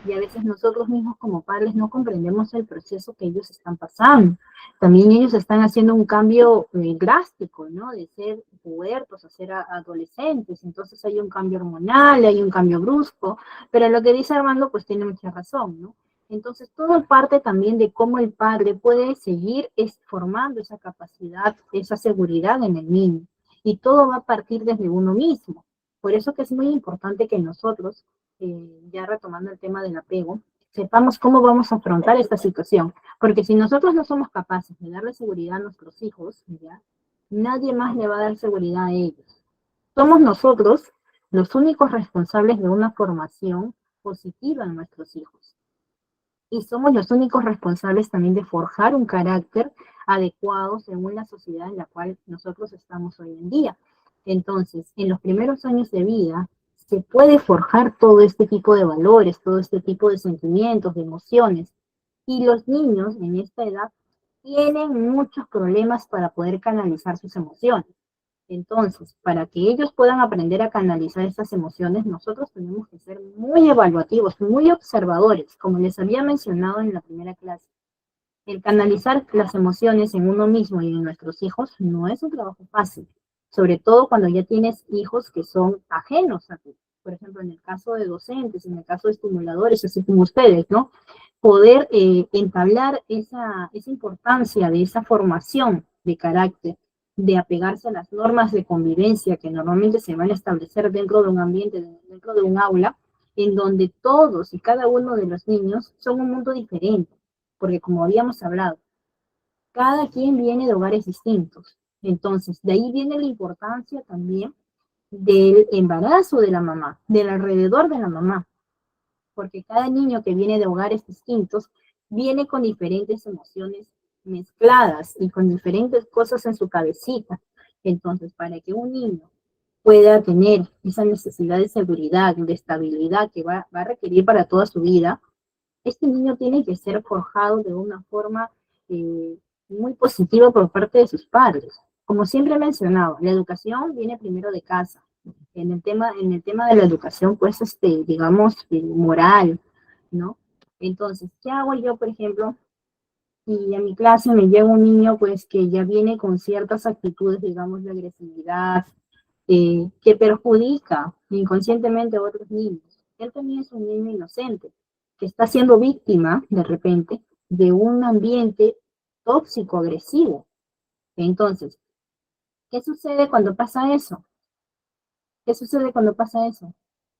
Y a veces nosotros mismos como padres no comprendemos el proceso que ellos están pasando. También ellos están haciendo un cambio drástico, ¿no? De ser pubertos a ser adolescentes. Entonces hay un cambio hormonal, hay un cambio brusco. Pero lo que dice Armando, pues tiene mucha razón, ¿no? Entonces, todo parte también de cómo el padre puede seguir formando esa capacidad, esa seguridad en el niño. Y todo va a partir desde uno mismo. Por eso que es muy importante que nosotros, ya retomando el tema del apego, sepamos cómo vamos a afrontar esta situación. Porque si nosotros no somos capaces de darle seguridad a nuestros hijos, ¿ya? Nadie más le va a dar seguridad a ellos. Somos nosotros los únicos responsables de una formación positiva en nuestros hijos. Y somos los únicos responsables también de forjar un carácter adecuado según la sociedad en la cual nosotros estamos hoy en día. Entonces, en los primeros años de vida, se puede forjar todo este tipo de valores, todo este tipo de sentimientos, de emociones. Y los niños en esta edad tienen muchos problemas para poder canalizar sus emociones. Entonces, para que ellos puedan aprender a canalizar estas emociones, nosotros tenemos que ser muy evaluativos, muy observadores, como les había mencionado en la primera clase. El canalizar las emociones en uno mismo y en nuestros hijos no es un trabajo fácil, sobre todo cuando ya tienes hijos que son ajenos a ti. Por ejemplo, en el caso de docentes, en el caso de estimuladores, así como ustedes, ¿no? Poder entablar esa importancia de esa formación de carácter, de apegarse a las normas de convivencia que normalmente se van a establecer dentro de un ambiente, dentro de un aula, en donde todos y cada uno de los niños son un mundo diferente, porque como habíamos hablado, cada quien viene de hogares distintos. Entonces, de ahí viene la importancia también del embarazo de la mamá, del alrededor de la mamá, porque cada niño que viene de hogares distintos viene con diferentes emociones mezcladas y con diferentes cosas en su cabecita. Entonces, para que un niño pueda tener esa necesidad de seguridad, de estabilidad que va a requerir para toda su vida, este niño tiene que ser forjado de una forma eh, muy positiva por parte de sus padres. Como siempre he mencionado, la educación viene primero de casa. En el tema de la educación, pues, digamos, moral, ¿no? Entonces, ¿qué hago yo, por ejemplo? Y a mi clase me llega un niño, pues, que ya viene con ciertas actitudes, digamos, de agresividad, que perjudica inconscientemente a otros niños. Él también es un niño inocente, que está siendo víctima, de repente, de un ambiente tóxico, agresivo. Entonces, ¿qué sucede cuando pasa eso? ¿Qué sucede cuando pasa eso?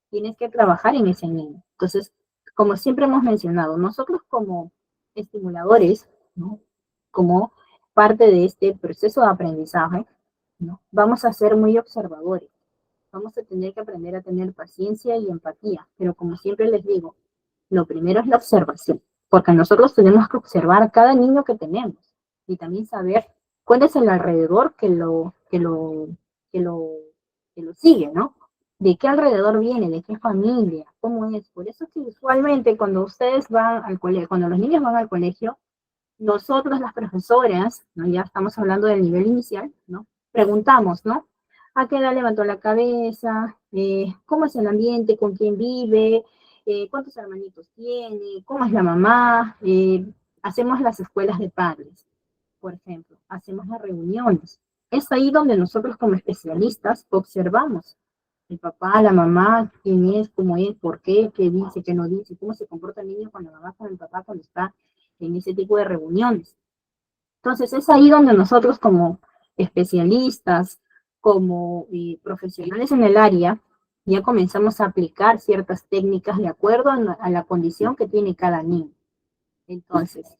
Tienes que trabajar en ese niño. Entonces, como siempre hemos mencionado, nosotros como estimuladores, ¿no? Como parte de este proceso de aprendizaje, ¿no? Vamos a ser muy observadores. Vamos a tener que aprender a tener paciencia y empatía, pero como siempre les digo, lo primero es la observación. porque nosotros tenemos que observar a cada niño que tenemos y también saber cuál es el alrededor que lo, que lo sigue, ¿no? De qué alrededor viene, de qué familia, cómo es. Por eso es que usualmente cuando ustedes van al colegio, cuando los niños van al colegio, nosotros las profesoras, ¿no? Ya estamos hablando del nivel inicial, ¿no? Preguntamos, ¿no? ¿A qué edad levantó la cabeza? ¿Cómo es el ambiente? ¿Con quién vive? ¿Cuántos hermanitos tiene? ¿Cómo es la mamá? Hacemos las escuelas de padres, por ejemplo. Hacemos las reuniones. Es ahí donde nosotros como especialistas observamos el papá, la mamá, quién es, cómo es, por qué, qué dice, qué no dice, cómo se comporta el niño con la mamá, con el papá, cuando está en ese tipo de reuniones. Entonces es ahí donde nosotros como especialistas, como profesionales en el área, ya comenzamos a aplicar ciertas técnicas de acuerdo a la condición que tiene cada niño. Entonces,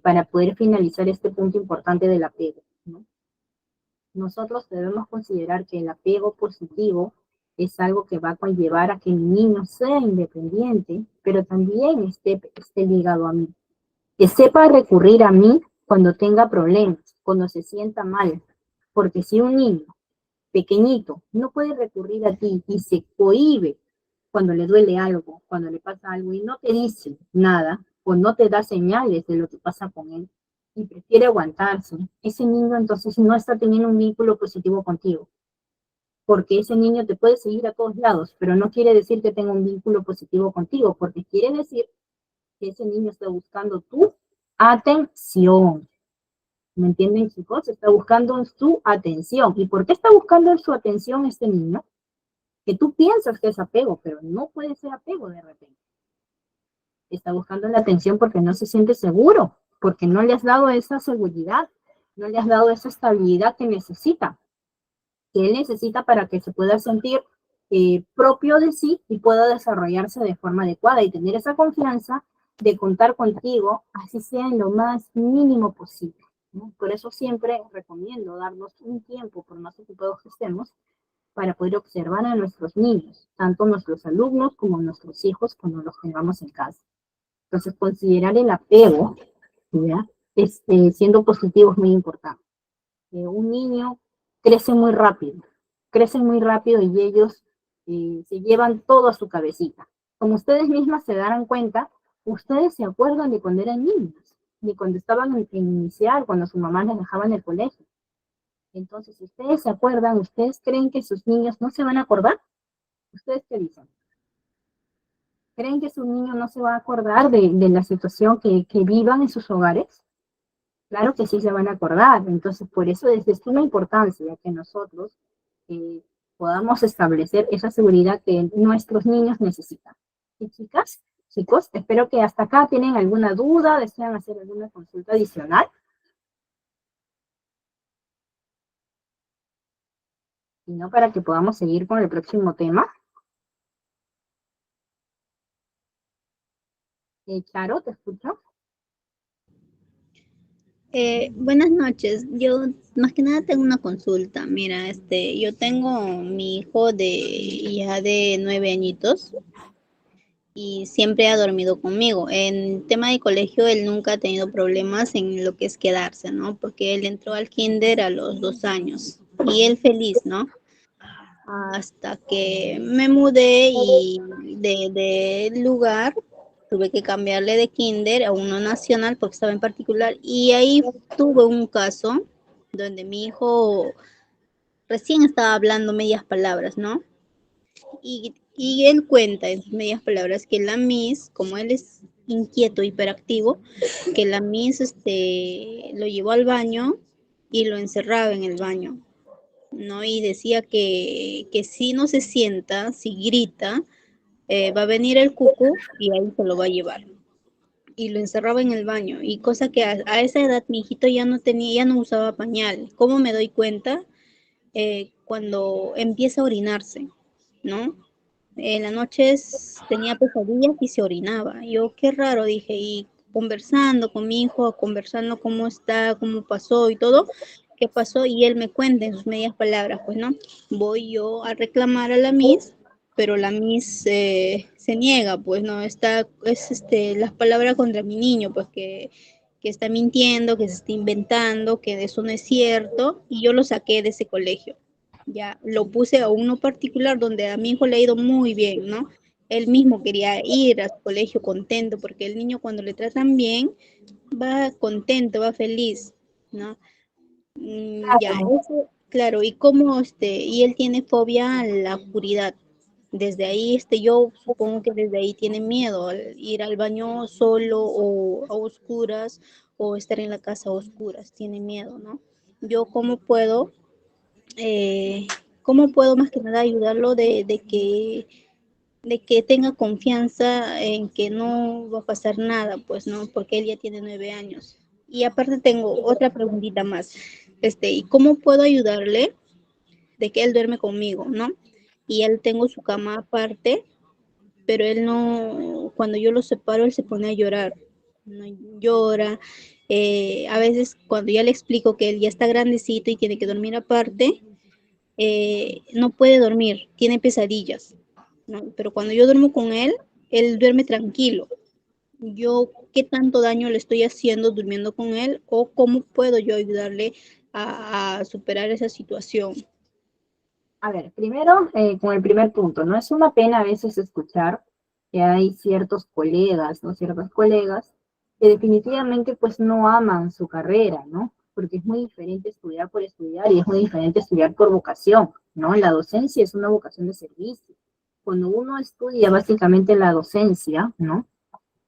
para poder finalizar este punto importante del apego, ¿no? Nosotros debemos considerar que el apego positivo es algo que va a conllevar a que el niño sea independiente, pero también esté ligado a mí. Que sepa recurrir a mí cuando tenga problemas, cuando se sienta mal. Porque si un niño pequeñito no puede recurrir a ti y se cohíbe cuando le duele algo, cuando le pasa algo y no te dice nada o no te da señales de lo que pasa con él y prefiere aguantarse, ese niño entonces no está teniendo un vínculo positivo contigo. Porque ese niño te puede seguir a todos lados, pero no quiere decir que tenga un vínculo positivo contigo, porque quiere decir que ese niño está buscando tu atención. ¿Me entienden, chicos? Está buscando su atención. ¿Y por qué está buscando su atención este niño? Que tú piensas que es apego, pero no puede ser apego de repente. Está buscando la atención porque no se siente seguro, porque no le has dado esa seguridad, no le has dado esa estabilidad que necesita, que él necesita para que se pueda sentir propio de sí y pueda desarrollarse de forma adecuada y tener esa confianza de contar contigo, así sea en lo más mínimo posible, ¿no? Por eso siempre recomiendo darnos un tiempo, por más ocupados que estemos, para poder observar a nuestros niños, tanto nuestros alumnos como nuestros hijos cuando los tengamos en casa. Entonces, considerar el apego, ¿ya? Siendo positivo es muy importante. Un niño crece muy rápido y ellos se llevan todo a su cabecita. Como ustedes mismas se darán cuenta, ustedes se acuerdan de cuando eran niños, de cuando estaban en inicial, cuando su mamá les dejaba en el colegio. Entonces, si ustedes se acuerdan, ¿ustedes creen que sus niños no se van a acordar? ¿Ustedes qué dicen? ¿Creen que su niño no se va a acordar de la situación que vivan en sus hogares? Claro que sí se van a acordar. Entonces, por eso es de suma importancia que nosotros podamos establecer esa seguridad que nuestros niños necesitan. ¿Y chicas? Chicos, espero que hasta acá tienen alguna duda, desean hacer alguna consulta adicional. Y no, para que podamos seguir con el próximo tema. Charo, ¿te escucho? Buenas noches. Yo más que nada tengo una consulta. Mira, yo tengo mi hijo ya de 9 añitos y siempre ha dormido conmigo. En tema de colegio, él nunca ha tenido problemas en lo que es quedarse, ¿no? Porque él entró al kinder a los 2 años y él feliz, ¿no? Hasta que me mudé y de lugar tuve que cambiarle de kinder a uno nacional porque estaba en particular y ahí tuve un caso donde mi hijo recién estaba hablando medias palabras, ¿no? Y él cuenta en sus medias palabras que la Miss, como él es inquieto, hiperactivo, que la Miss lo llevó al baño y lo encerraba en el baño, ¿no? Y decía que si no se sienta, si grita, va a venir el cucu y ahí se lo va a llevar. Y lo encerraba en el baño. Y cosa que a esa edad mi hijito ya no usaba pañal. ¿Cómo me doy cuenta? Cuando empieza a orinarse, ¿no? En las noches tenía pesadillas y se orinaba. Yo, qué raro, dije, y conversando con mi hijo, conversando cómo está, cómo pasó y todo, qué pasó, y él me cuenta en sus medias palabras, pues, ¿no? Voy yo a reclamar a la Miss pero la Miss se niega, pues no, las palabras contra mi niño, pues que está mintiendo, que se está inventando, que eso no es cierto, y yo lo saqué de ese colegio. Ya lo puse a uno particular donde a mi hijo le ha ido muy bien, ¿no? Él mismo quería ir a su colegio contento, porque el niño cuando le tratan bien, va contento, va feliz, ¿no? Ya, eso, claro, y como y él tiene fobia a la oscuridad. Desde ahí, yo supongo que desde ahí tiene miedo al ir al baño solo o a oscuras o estar en la casa a oscuras, tiene miedo, ¿no? Yo eh, cómo puedo más que nada ayudarlo de que tenga confianza en que no va a pasar nada, pues, ¿no? Porque él ya tiene 9 años. Y aparte tengo otra preguntita más. ¿Y cómo puedo ayudarle de que él duerme conmigo, ¿no? Y él tengo su cama aparte, pero él no, cuando yo lo separo, él se pone a llorar, no llora. A veces cuando ya le explico que él ya está grandecito y tiene que dormir aparte, no puede dormir, tiene pesadillas, ¿no? Pero cuando yo duermo con él duerme tranquilo. Yo, ¿qué tanto daño le estoy haciendo durmiendo con él? ¿O cómo puedo yo ayudarle a superar esa situación? A ver, primero, con el primer punto, ¿no? Es una pena a veces escuchar que hay ciertos colegas, ¿no? Ciertas colegas que definitivamente pues no aman su carrera, ¿no? Porque es muy diferente estudiar por estudiar y es muy diferente estudiar por vocación, ¿no? La docencia es una vocación de servicio. Cuando uno estudia básicamente la docencia, ¿no?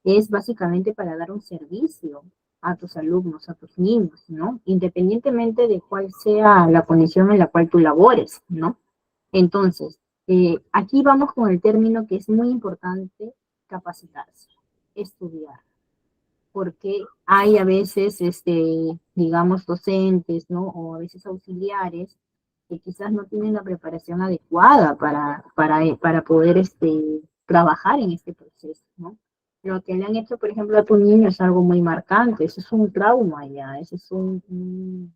Es básicamente para dar un servicio a tus alumnos, a tus niños, ¿no? Independientemente de cuál sea la condición en la cual tú labores, ¿no? Entonces, aquí vamos con el término que es muy importante, capacitarse, estudiar, porque hay a veces, digamos, docentes, ¿no? O a veces auxiliares que quizás no tienen la preparación adecuada para poder, trabajar en este proceso, ¿no? Lo que le han hecho, por ejemplo, a tu niño es algo muy marcante, eso es un trauma ya, eso es un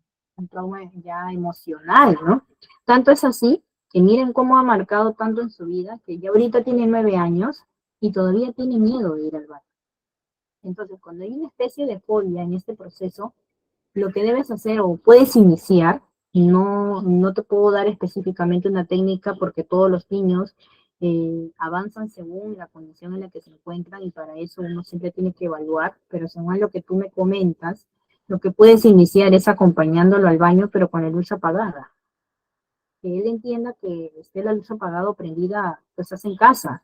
trauma ya emocional, ¿no? Tanto es así que miren cómo ha marcado tanto en su vida, que ya ahorita tiene 9 años y todavía tiene miedo de ir al baño. Entonces, cuando hay una especie de fobia en este proceso, lo que debes hacer o puedes iniciar, no te puedo dar específicamente una técnica porque todos los niños avanzan según la condición en la que se encuentran y para eso uno siempre tiene que evaluar, pero según lo que tú me comentas, lo que puedes iniciar es acompañándolo al baño, pero con la luz apagada. Que él entienda que esté la luz apagada o prendida, pues estás en casa,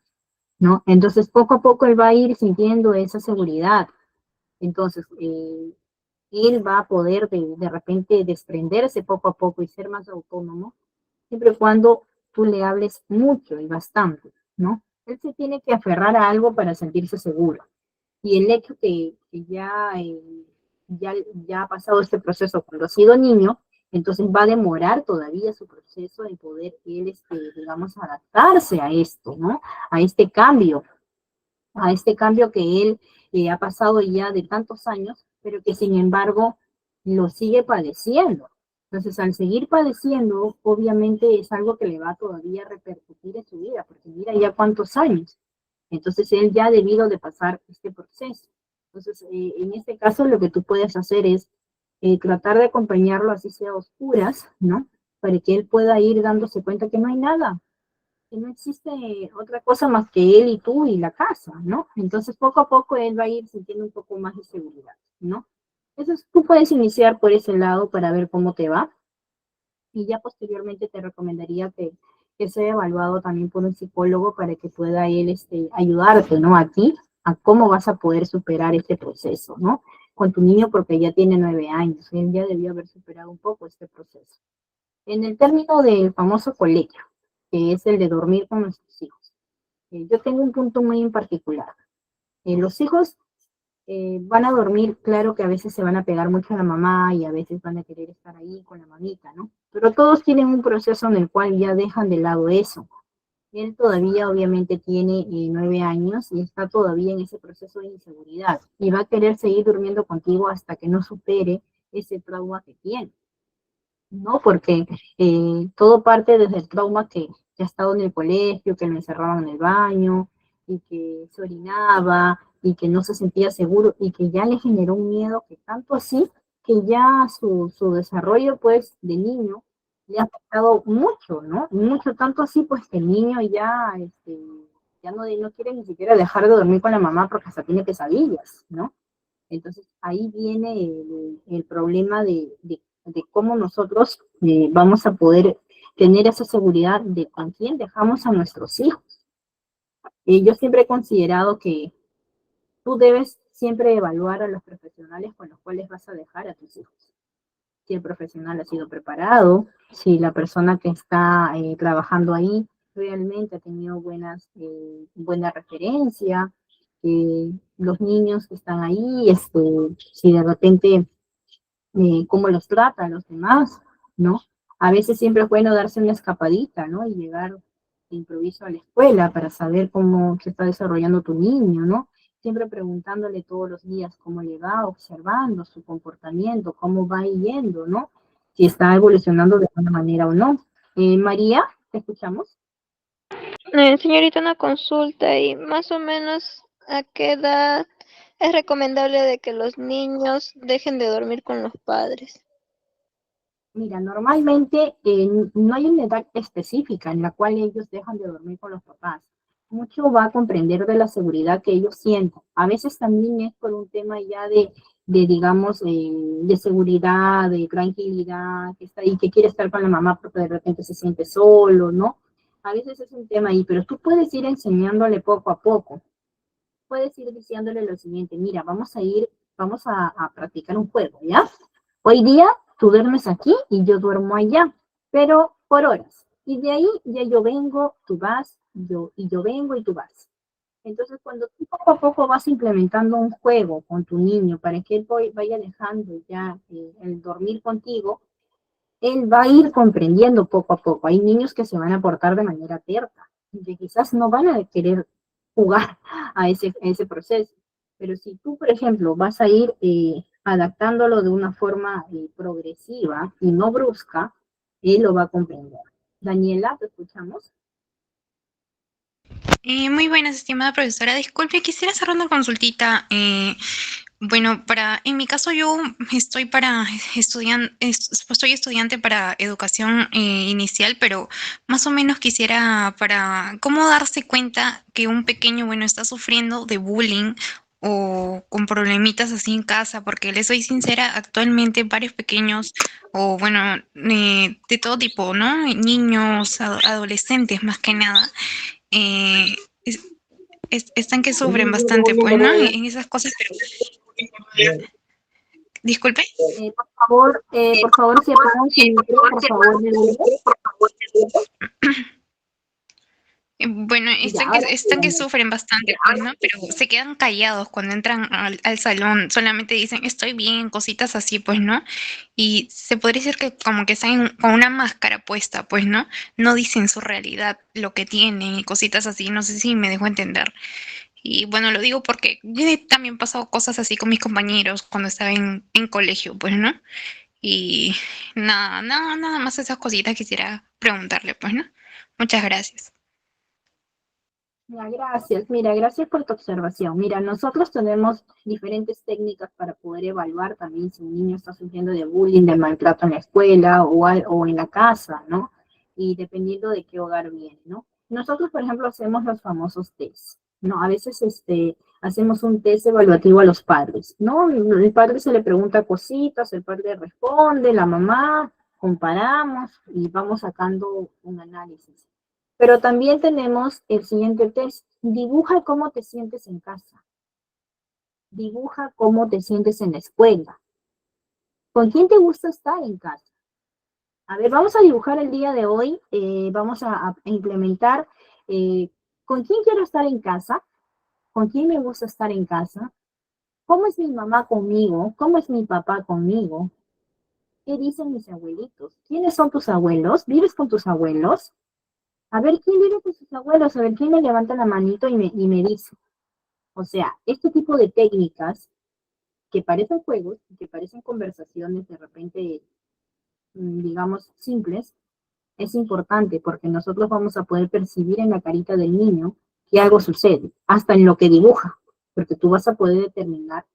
¿no? Entonces, poco a poco él va a ir sintiendo esa seguridad. Entonces, él va a poder de repente desprenderse poco a poco y ser más autónomo, siempre y cuando tú le hables mucho y bastante, ¿no? Él se tiene que aferrar a algo para sentirse seguro. Y el hecho que ya ha pasado este proceso cuando ha sido niño, entonces va a demorar todavía su proceso de poder él, digamos, adaptarse a esto, ¿no? A este cambio que él ha pasado ya de tantos años, pero que sin embargo lo sigue padeciendo. Entonces, al seguir padeciendo, obviamente es algo que le va a todavía repercutir en su vida, porque mira ya cuántos años. Entonces, él ya ha debido de pasar este proceso. Entonces, en este caso, lo que tú puedes hacer es tratar de acompañarlo así sea a oscuras, ¿no? Para que él pueda ir dándose cuenta que no hay nada, que no existe otra cosa más que él y tú y la casa, ¿no? Entonces, poco a poco él va a ir sintiendo un poco más de seguridad, ¿no? Entonces, tú puedes iniciar por ese lado para ver cómo te va y ya posteriormente te recomendaría que sea evaluado también por un psicólogo para que pueda él ayudarte, ¿no? A ti, a cómo vas a poder superar este proceso, ¿no? Con tu niño porque ya tiene 9 años, él ya debió haber superado un poco este proceso. En el término del famoso colegio, que es el de dormir con nuestros hijos, yo tengo un punto muy en particular. Los hijos van a dormir, claro que a veces se van a pegar mucho a la mamá y a veces van a querer estar ahí con la mamita, ¿no? Pero todos tienen un proceso en el cual ya dejan de lado eso. Él todavía obviamente tiene 9 años y está todavía en ese proceso de inseguridad y va a querer seguir durmiendo contigo hasta que no supere ese trauma que tiene. ¿no? Porque todo parte desde el trauma que ha estado en el colegio, que lo encerraban en el baño, y que se orinaba, y que no se sentía seguro, y que ya le generó un miedo que tanto así, que ya su desarrollo, pues, de niño, le ha afectado mucho, ¿no? Mucho, tanto así, pues, que el niño ya, ya no quiere ni siquiera dejar de dormir con la mamá porque hasta tiene pesadillas, ¿no? Entonces ahí viene el problema de cómo nosotros vamos a poder tener esa seguridad de con quién dejamos a nuestros hijos. Yo siempre he considerado que tú debes siempre evaluar a los profesionales con los cuales vas a dejar a tus hijos. Si el profesional ha sido preparado, si la persona que está trabajando ahí realmente ha tenido buena referencia, los niños que están ahí, si de repente cómo los tratan los demás, ¿no? A veces siempre es bueno darse una escapadita, ¿no? Y llegar de improviso a la escuela para saber cómo se está desarrollando tu niño, ¿no? Siempre preguntándole todos los días cómo le va, observando su comportamiento, cómo va yendo, ¿no? Si está evolucionando de alguna manera o no. María, ¿te escuchamos? Señorita, una consulta y más o menos a qué edad es recomendable de que los niños dejen de dormir con los padres. Mira, normalmente no hay una edad específica en la cual ellos dejan de dormir con los papás. Mucho va a comprender de la seguridad que ellos sienten. A veces también es por un tema ya digamos, de seguridad, de tranquilidad, que está ahí, que quiere estar con la mamá porque de repente se siente solo, ¿no? A veces es un tema ahí, pero tú puedes ir enseñándole poco a poco. Puedes ir diciéndole lo siguiente: mira, vamos a practicar un juego, ¿ya? Hoy día tú duermes aquí y yo duermo allá, pero por horas. Y de ahí ya yo vengo, tú vas, yo vengo y tú vas. Entonces, cuando tú poco a poco vas implementando un juego con tu niño para que él vaya dejando ya el dormir contigo, él va a ir comprendiendo poco a poco. Hay niños que se van a portar de manera terca, y que quizás no van a querer jugar a ese proceso. Pero si tú, por ejemplo, vas a ir adaptándolo de una forma progresiva y no brusca, él lo va a comprender. Daniela, ¿te escuchamos? Muy buenas, estimada profesora. Disculpe, quisiera hacer una consultita. Bueno, en mi caso yo soy estudiante para educación inicial, pero más o menos quisiera para cómo darse cuenta que un pequeño, bueno, está sufriendo de bullying o con problemitas así en casa, porque les soy sincera, actualmente varios pequeños o bueno, de todo tipo, ¿no? Niños, adolescentes más que nada eh, es- están que sufren bastante, pues, ¿no? En esas cosas, pero disculpe. Por favor, si apagan su micro, por favor, de nuevo. Bueno, Ya, ahora están que sí. sufren bastante, pues, ¿no? Pero se quedan callados cuando entran al salón, solamente dicen estoy bien, cositas así, pues, ¿no? Y se podría decir que como que están con una máscara puesta, pues, ¿no? No dicen su realidad, lo que tienen y cositas así, no sé si me dejo entender. Y bueno, lo digo porque yo he también pasado cosas así con mis compañeros cuando estaba en colegio, pues, ¿no? Y nada más esas cositas quisiera preguntarle, pues, ¿no? Muchas gracias. Mira, gracias por tu observación. Mira, nosotros tenemos diferentes técnicas para poder evaluar también si un niño está sufriendo de bullying, de maltrato en la escuela o en la casa, ¿no? Y dependiendo de qué hogar viene, ¿no? Nosotros, por ejemplo, hacemos los famosos test, ¿no? A veces hacemos un test evaluativo a los padres, ¿no? El padre se le pregunta cositas, el padre responde, la mamá, comparamos y vamos sacando un análisis. Pero también tenemos el siguiente test: dibuja cómo te sientes en casa, dibuja cómo te sientes en la escuela, con quién te gusta estar en casa. A ver, vamos a dibujar el día de hoy, vamos a implementar con quién quiero estar en casa, con quién me gusta estar en casa, cómo es mi mamá conmigo, cómo es mi papá conmigo, qué dicen mis abuelitos, quiénes son tus abuelos, vives con tus abuelos. A ver, ¿quién vive con sus abuelos? A ver, ¿quién me levanta la manito y me dice? O sea, este tipo de técnicas que parecen juegos, que parecen conversaciones de repente digamos, simples, es importante porque nosotros vamos a poder percibir en la carita del niño que algo sucede, hasta en lo que dibuja, porque tú vas a poder determinar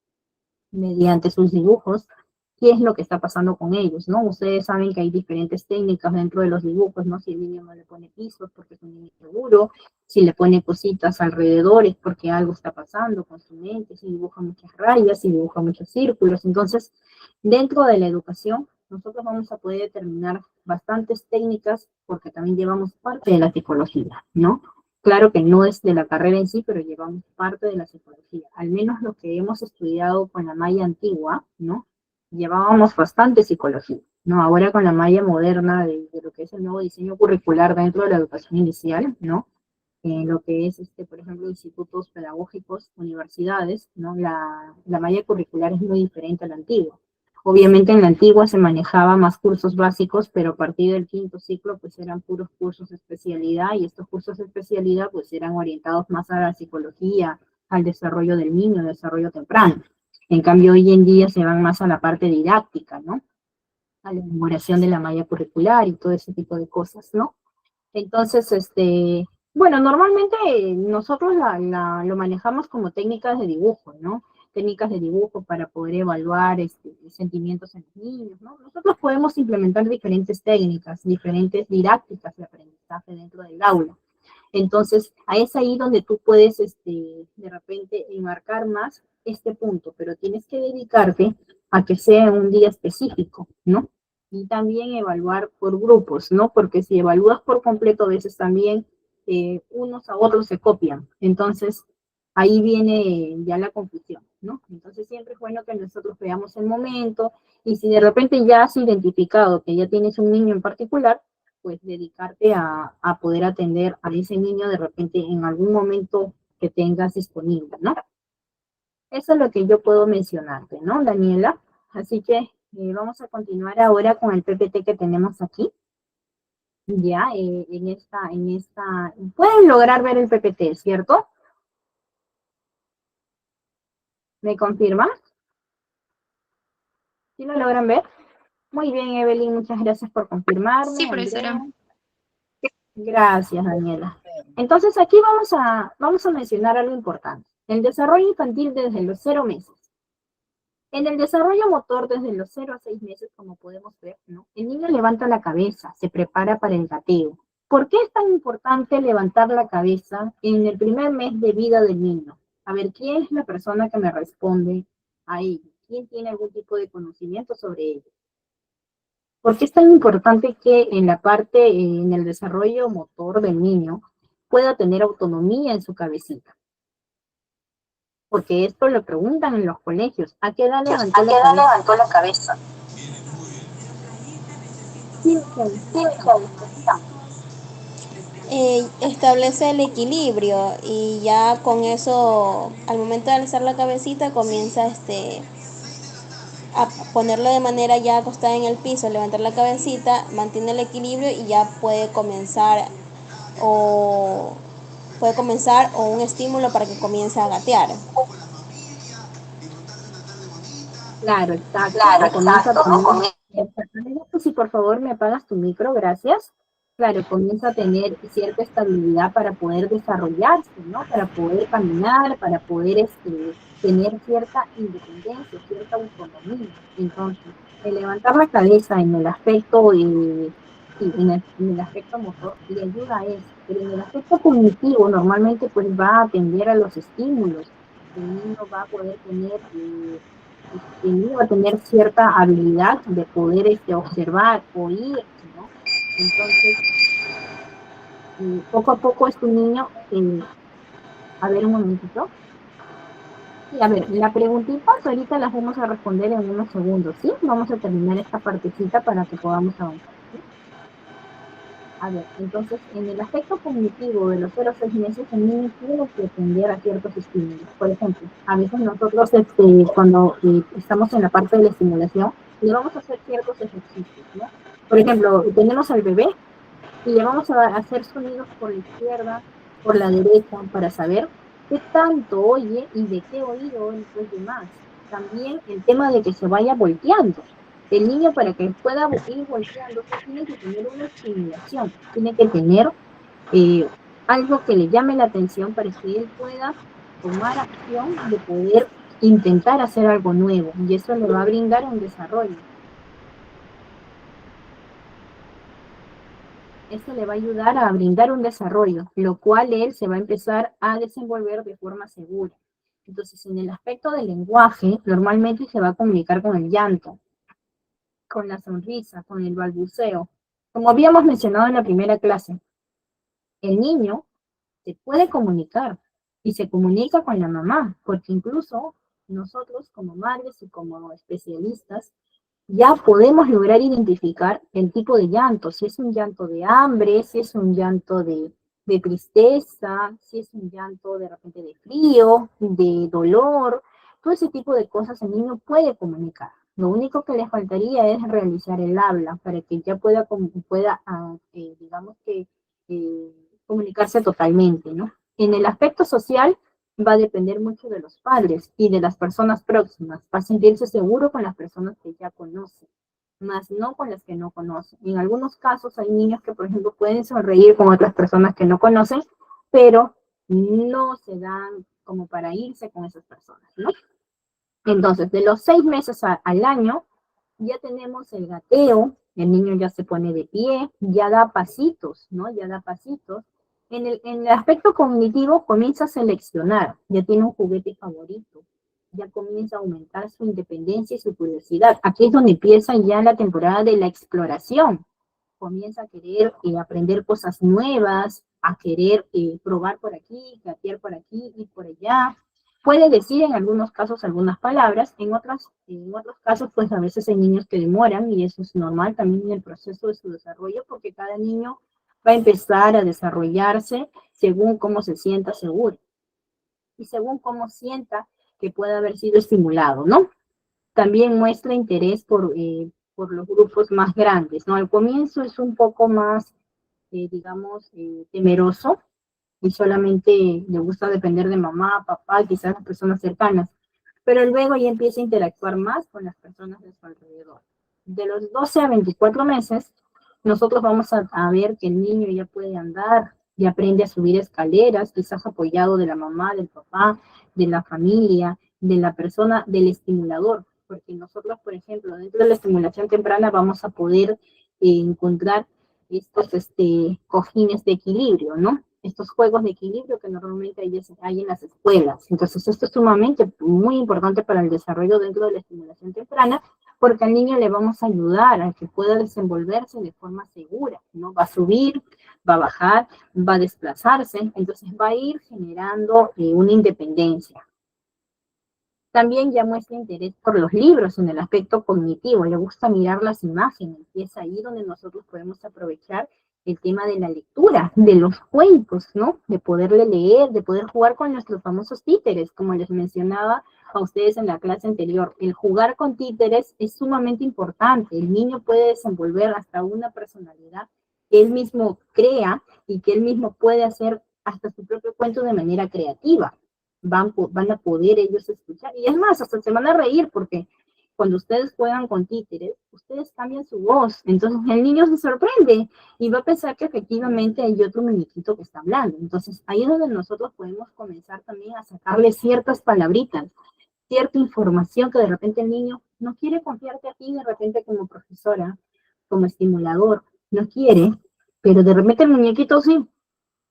mediante sus dibujos qué es lo que está pasando con ellos, ¿no? Ustedes saben que hay diferentes técnicas dentro de los dibujos, ¿no? Si el niño no le pone pisos porque es un niño seguro, si le pone cositas alrededor es porque algo está pasando con su mente, si dibuja muchas rayas, si dibuja muchos círculos. Entonces, dentro de la educación, nosotros vamos a poder determinar bastantes técnicas porque también llevamos parte de la psicología, ¿no? Claro que no es de la carrera en sí, pero llevamos parte de la psicología. Al menos lo que hemos estudiado con la malla antigua, ¿no? Llevábamos bastante psicología, ¿no? Ahora con la malla moderna de lo que es el nuevo diseño curricular dentro de la educación inicial, ¿no? Lo que es, por ejemplo, institutos pedagógicos, universidades, ¿no? La malla curricular es muy diferente a la antigua. Obviamente en la antigua se manejaba más cursos básicos, pero a partir del quinto ciclo pues eran puros cursos de especialidad y estos cursos de especialidad pues eran orientados más a la psicología, al desarrollo del niño, al desarrollo temprano. En cambio hoy en día se van más a la parte didáctica, ¿no? A la elaboración de la malla curricular y todo ese tipo de cosas, ¿no? Entonces, bueno, normalmente nosotros lo manejamos como técnicas de dibujo, ¿no? Técnicas de dibujo para poder evaluar sentimientos en los niños, ¿no? Nosotros podemos implementar diferentes técnicas, diferentes didácticas de aprendizaje dentro del aula. Entonces, es ahí donde tú puedes, de repente, enmarcar más este punto, pero tienes que dedicarte a que sea un día específico, ¿no? Y también evaluar por grupos, ¿no? Porque si evalúas por completo, a veces también unos a otros se copian. Entonces, ahí viene ya la confusión, ¿no? Entonces, siempre es bueno que nosotros veamos el momento y si de repente ya has identificado que ya tienes un niño en particular, pues dedicarte a poder atender a ese niño de repente en algún momento que tengas disponible, ¿no? Eso es lo que yo puedo mencionarte, ¿no, Daniela? Así que vamos a continuar ahora con el PPT que tenemos aquí. Ya, pueden lograr ver el PPT, ¿cierto? ¿Me confirman? ¿Sí lo logran ver? Muy bien, Evelyn, muchas gracias por confirmarme. Sí, profesora. Andrea. Gracias, Daniela. Entonces aquí vamos a mencionar algo importante. El desarrollo infantil desde los 0 meses. En el desarrollo motor desde los 0 a 6 meses, como podemos ver, ¿no? El niño levanta la cabeza, se prepara para el gateo. ¿Por qué es tan importante levantar la cabeza en el primer mes de vida del niño? A ver, ¿quién es la persona que me responde a ello? ¿Quién tiene algún tipo de conocimiento sobre ello? ¿Por qué es tan importante que en la parte, en el desarrollo motor del niño, pueda tener autonomía en su cabecita? Porque esto lo preguntan en los colegios. ¿A qué edad levantó la cabeza? Sí, establece el equilibrio y ya con eso, al momento de alzar la cabecita, comienza a ponerlo de manera ya acostada en el piso, levantar la cabecita, mantiene el equilibrio y ya puede comenzar o un estímulo para que comience a gatear. Claro, exacto. Si por favor me apagas tu micro, gracias. Claro, comienza a tener cierta estabilidad para poder desarrollarse, ¿no? Para poder caminar, para poder tener cierta independencia, cierta autonomía. Entonces, el levantar la cabeza en el aspecto en el aspecto motor le ayuda a eso, pero en el aspecto cognitivo normalmente pues va a atender a los estímulos. El niño va a poder tener el niño va a tener cierta habilidad de poder observar, oír, ¿no? Entonces, poco a poco este niño, a ver un momentito. Sí, a ver, la preguntita ahorita las vamos a responder en unos segundos, ¿sí? Vamos a terminar esta partecita para que podamos avanzar, ¿sí? A ver, entonces, en el aspecto cognitivo de los 0 a 6 meses, el niño tiene que atender a ciertos estímulos. Por ejemplo, a veces nosotros, cuando estamos en la parte de la estimulación, le vamos a hacer ciertos ejercicios, ¿no? Por ejemplo, tenemos al bebé y le vamos a hacer sonidos por la izquierda, por la derecha, para saber qué tanto oye y de qué oído es de más. También el tema de que se vaya volteando. El niño, para que pueda ir volteándose, tiene que tener una estimulación, tiene que tener algo que le llame la atención para que él pueda tomar acción de poder intentar hacer algo nuevo, y eso le va a brindar un desarrollo. Esto le va a ayudar a brindar un desarrollo, lo cual él se va a empezar a desenvolver de forma segura. Entonces, en el aspecto del lenguaje, normalmente se va a comunicar con el llanto, con la sonrisa, con el balbuceo. Como habíamos mencionado en la primera clase, el niño se puede comunicar y se comunica con la mamá, porque incluso nosotros como madres y como especialistas ya podemos lograr identificar el tipo de llanto, si es un llanto de hambre, si es un llanto de tristeza, si es un llanto de repente de frío, de dolor, todo ese tipo de cosas el niño puede comunicar. Lo único que le faltaría es realizar el habla para que ya pueda digamos que, comunicarse totalmente, ¿no? En el aspecto social, va a depender mucho de los padres y de las personas próximas. Va a sentirse seguro con las personas que ya conoce, más no con las que no conoce. En algunos casos hay niños que, por ejemplo, pueden sonreír con otras personas que no conocen, pero no se dan como para irse con esas personas, ¿no? Entonces, de los 6 meses al año, ya tenemos el gateo, el niño ya se pone de pie, ya da pasitos, ¿no? Ya da pasitos. En el aspecto cognitivo comienza a seleccionar, ya tiene un juguete favorito, ya comienza a aumentar su independencia y su curiosidad. Aquí es donde empieza ya la temporada de la exploración. Comienza a querer aprender cosas nuevas, a querer probar por aquí, gatear por aquí y por allá. Puede decir en algunos casos algunas palabras, en otros casos pues a veces hay niños que demoran y eso es normal también en el proceso de su desarrollo porque cada niño va a empezar a desarrollarse según cómo se sienta seguro y según cómo sienta que puede haber sido estimulado, ¿no? También muestra interés por los grupos más grandes, ¿no? Al comienzo es un poco más, digamos, temeroso y solamente le gusta depender de mamá, papá, quizás las personas cercanas, pero luego ya empieza a interactuar más con las personas de su alrededor. De los 12 a 24 meses, nosotros vamos a ver que el niño ya puede andar, ya aprende a subir escaleras, quizás apoyado de la mamá, del papá, de la familia, de la persona, del estimulador, porque nosotros, por ejemplo, dentro de la estimulación temprana vamos a poder encontrar estos cojines de equilibrio, ¿no? Estos juegos de equilibrio que normalmente hay en las escuelas. Entonces, esto es sumamente muy importante para el desarrollo dentro de la estimulación temprana, porque al niño le vamos a ayudar a que pueda desenvolverse de forma segura, ¿no? Va a subir, va a bajar, va a desplazarse, entonces va a ir generando una independencia. También ya muestra interés por los libros en el aspecto cognitivo, le gusta mirar las imágenes y es ahí donde nosotros podemos aprovechar el tema de la lectura, de los cuentos, ¿no? De poderle leer, de poder jugar con nuestros famosos títeres, como les mencionaba a ustedes en la clase anterior. El jugar con títeres es sumamente importante. El niño puede desenvolver hasta una personalidad que él mismo crea y que él mismo puede hacer hasta su propio cuento de manera creativa. Van a poder ellos escuchar. Y es más, hasta se van a reír porque cuando ustedes juegan con títeres, ustedes cambian su voz. Entonces el niño se sorprende y va a pensar que efectivamente hay otro muñequito que está hablando. Entonces ahí es donde nosotros podemos comenzar también a sacarle ciertas palabritas, cierta información que de repente el niño no quiere confiarte a ti de repente como profesora, como estimulador, no quiere, pero de repente el muñequito sí,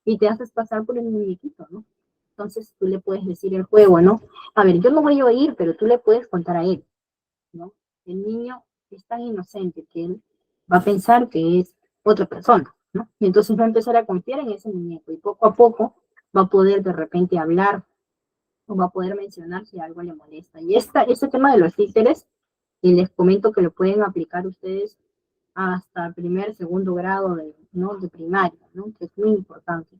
y te haces pasar por el muñequito, ¿no? Entonces tú le puedes decir el juego, ¿no? A ver, yo no voy a oír, pero tú le puedes contar a él, ¿no? El niño es tan inocente que él va a pensar que es otra persona, ¿no? Y entonces va a empezar a confiar en ese muñeco y poco a poco va a poder de repente hablar o va a poder mencionar si algo le molesta. Y este tema de los títeres, y les comento que lo pueden aplicar ustedes hasta el primer, segundo grado ¿no? de primaria, ¿no? Que es muy importante.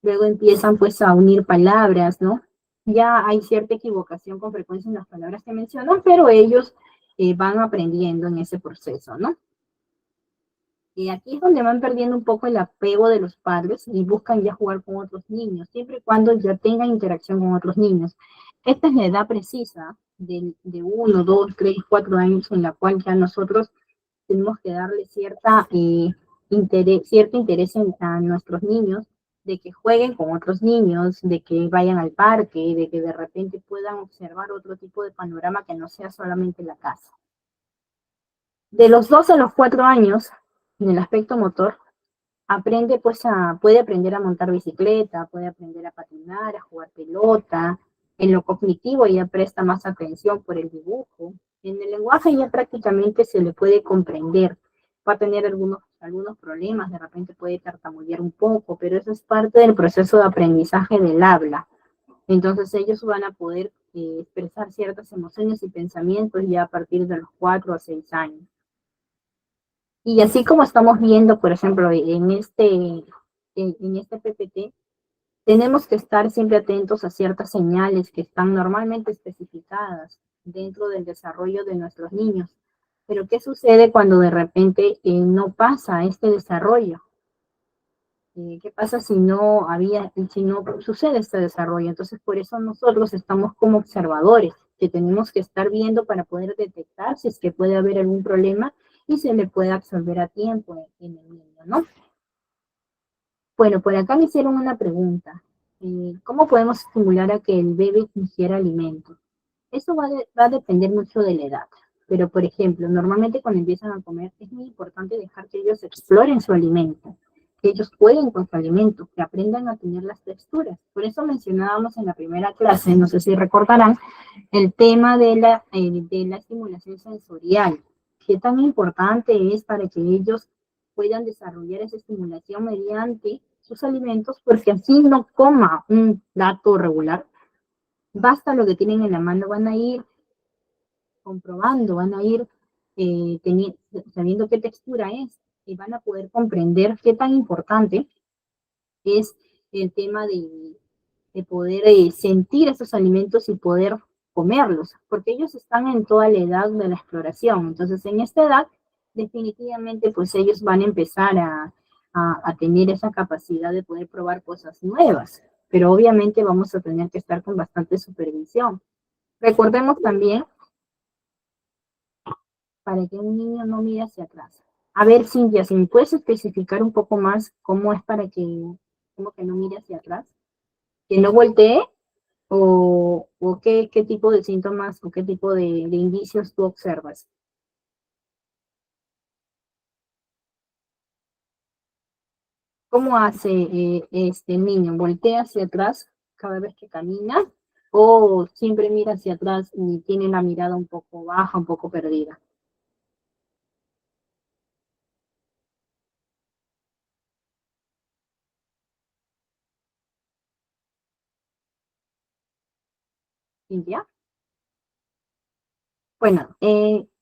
Luego empiezan pues a unir palabras, ¿no? Ya hay cierta equivocación con frecuencia en las palabras que mencionan, pero ellos van aprendiendo en ese proceso, ¿no? Y aquí es donde van perdiendo un poco el apego de los padres y buscan ya jugar con otros niños, siempre y cuando ya tengan interacción con otros niños. Esta es la edad precisa de 1, 2, 3, 4 años, en la cual ya nosotros tenemos que darle cierto interés a nuestros niños, de que jueguen con otros niños, de que vayan al parque, de que de repente puedan observar otro tipo de panorama que no sea solamente la casa. De los 2 a los 4 años, en el aspecto motor, puede aprender a montar bicicleta, puede aprender a patinar, a jugar pelota. En lo cognitivo ya presta más atención por el dibujo. En el lenguaje ya prácticamente se le puede comprender. Va a tener algunos problemas, de repente puede tartamudear un poco, pero eso es parte del proceso de aprendizaje del habla. Entonces ellos van a poder expresar ciertas emociones y pensamientos ya a partir de los 4 a 6 años. Y así como estamos viendo, por ejemplo, en este PPT, tenemos que estar siempre atentos a ciertas señales que están normalmente especificadas dentro del desarrollo de nuestros niños. Pero ¿qué sucede cuando de repente no pasa este desarrollo? ¿Qué pasa si no sucede este desarrollo? Entonces, por eso nosotros estamos como observadores, que tenemos que estar viendo para poder detectar si es que puede haber algún problema y se le puede absorber a tiempo en el niño, ¿no? Bueno, por acá me hicieron una pregunta. ¿Cómo podemos estimular a que el bebé ingiera alimento? Eso va a depender mucho de la edad. Pero, por ejemplo, normalmente cuando empiezan a comer es muy importante dejar que ellos exploren su alimento, que ellos jueguen con su alimento, que aprendan a tener las texturas. Por eso mencionábamos en la primera clase, no sé si recordarán, el tema de la estimulación sensorial. ¿Qué tan importante es para que ellos puedan desarrollar esa estimulación mediante sus alimentos? Porque así no coma un plato regular, basta lo que tienen en la mano, van a ir comprobando, van a ir sabiendo qué textura es y van a poder comprender qué tan importante es el tema de poder sentir esos alimentos y poder comerlos, porque ellos están en toda la edad de la exploración. Entonces, en esta edad, definitivamente, pues ellos van a empezar a tener esa capacidad de poder probar cosas nuevas, pero obviamente vamos a tener que estar con bastante supervisión. Recordemos también, para que un niño no mire hacia atrás. A ver, Cintia, si me puedes especificar un poco más cómo es para como que no mire hacia atrás, que no voltee, o qué tipo de síntomas o qué tipo de indicios tú observas. ¿Cómo hace este niño? ¿Voltea hacia atrás cada vez que camina? ¿O siempre mira hacia atrás y tiene la mirada un poco baja, un poco perdida? ¿Cintia? Bueno,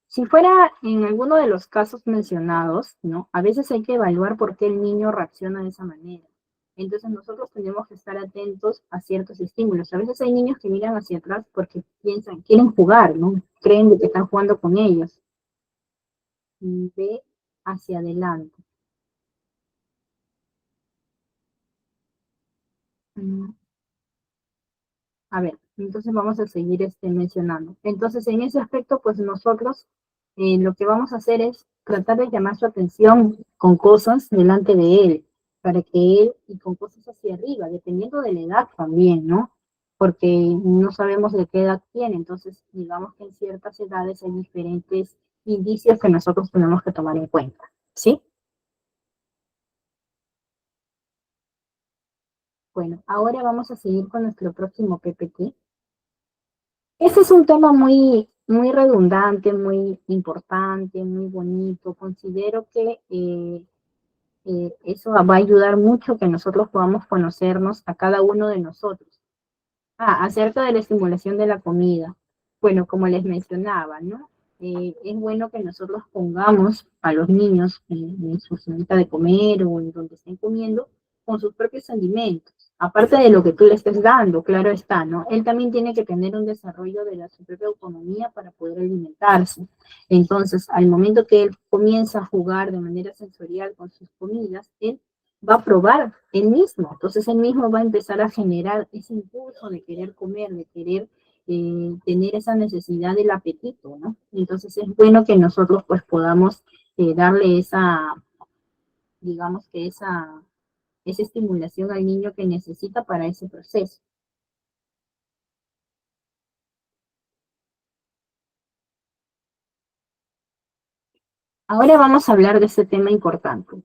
si fuera en alguno de los casos mencionados, ¿no? A veces hay que evaluar por qué el niño reacciona de esa manera. Entonces nosotros tenemos que estar atentos a ciertos estímulos. A veces hay niños que miran hacia atrás porque quieren jugar, ¿no? Creen de que están jugando con ellos. Y ve hacia adelante. A ver, entonces vamos a seguir mencionando. Entonces, en ese aspecto, pues nosotros lo que vamos a hacer es tratar de llamar su atención con cosas delante de él, para que él, y con cosas hacia arriba, dependiendo de la edad también, ¿no? Porque no sabemos de qué edad tiene, entonces digamos que en ciertas edades hay diferentes indicios que nosotros tenemos que tomar en cuenta, ¿sí? Bueno, ahora vamos a seguir con nuestro próximo PPT. Este es un tema muy, muy redundante, muy importante, muy bonito. Considero que eso va a ayudar mucho que nosotros podamos conocernos a cada uno de nosotros. Acerca de la estimulación de la comida. Bueno, como les mencionaba, ¿no? Es bueno que nosotros pongamos a los niños en su zonita de comer o en donde estén comiendo con sus propios alimentos. Aparte de lo que tú le estés dando, claro está, ¿no? Él también tiene que tener un desarrollo de su propia autonomía para poder alimentarse. Entonces, al momento que él comienza a jugar de manera sensorial con sus comidas, él va a probar él mismo. Entonces él mismo va a empezar a generar ese impulso de querer comer, de querer tener esa necesidad del apetito, ¿no? Entonces es bueno que nosotros pues podamos darle esa, digamos que esa estimulación al niño que necesita para ese proceso. Ahora vamos a hablar de este tema importante.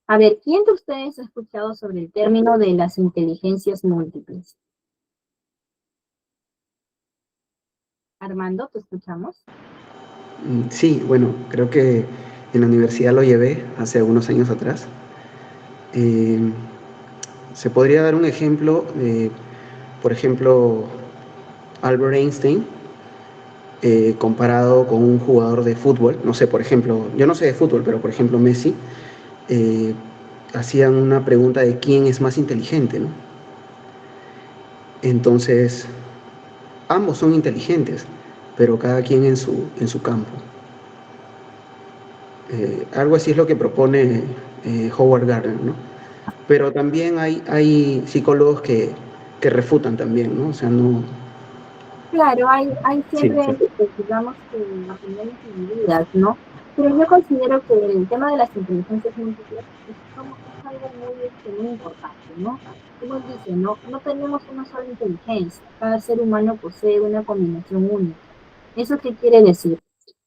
A ver, ¿quién de ustedes ha escuchado sobre el término de las inteligencias múltiples? Armando, ¿te escuchamos? Sí, bueno, creo que en la universidad lo llevé hace algunos años atrás. Se podría dar un ejemplo de, por ejemplo, Albert Einstein, comparado con un jugador de fútbol. No sé, por ejemplo, yo no sé de fútbol, pero por ejemplo Messi, hacían una pregunta de quién es más inteligente, ¿no? Entonces, ambos son inteligentes, pero cada quien en su campo. Algo así es lo que propone Howard Gardner, ¿no? Pero también hay psicólogos que refutan también, ¿no? O sea, no... Claro, hay Sí, siempre, digamos, que opiniones divididas, ¿no? Pero yo considero que el tema de las inteligencias múltiples es algo muy importante, ¿no? Como él dice, no tenemos una sola inteligencia, cada ser humano posee una combinación única. ¿Eso qué quiere decir?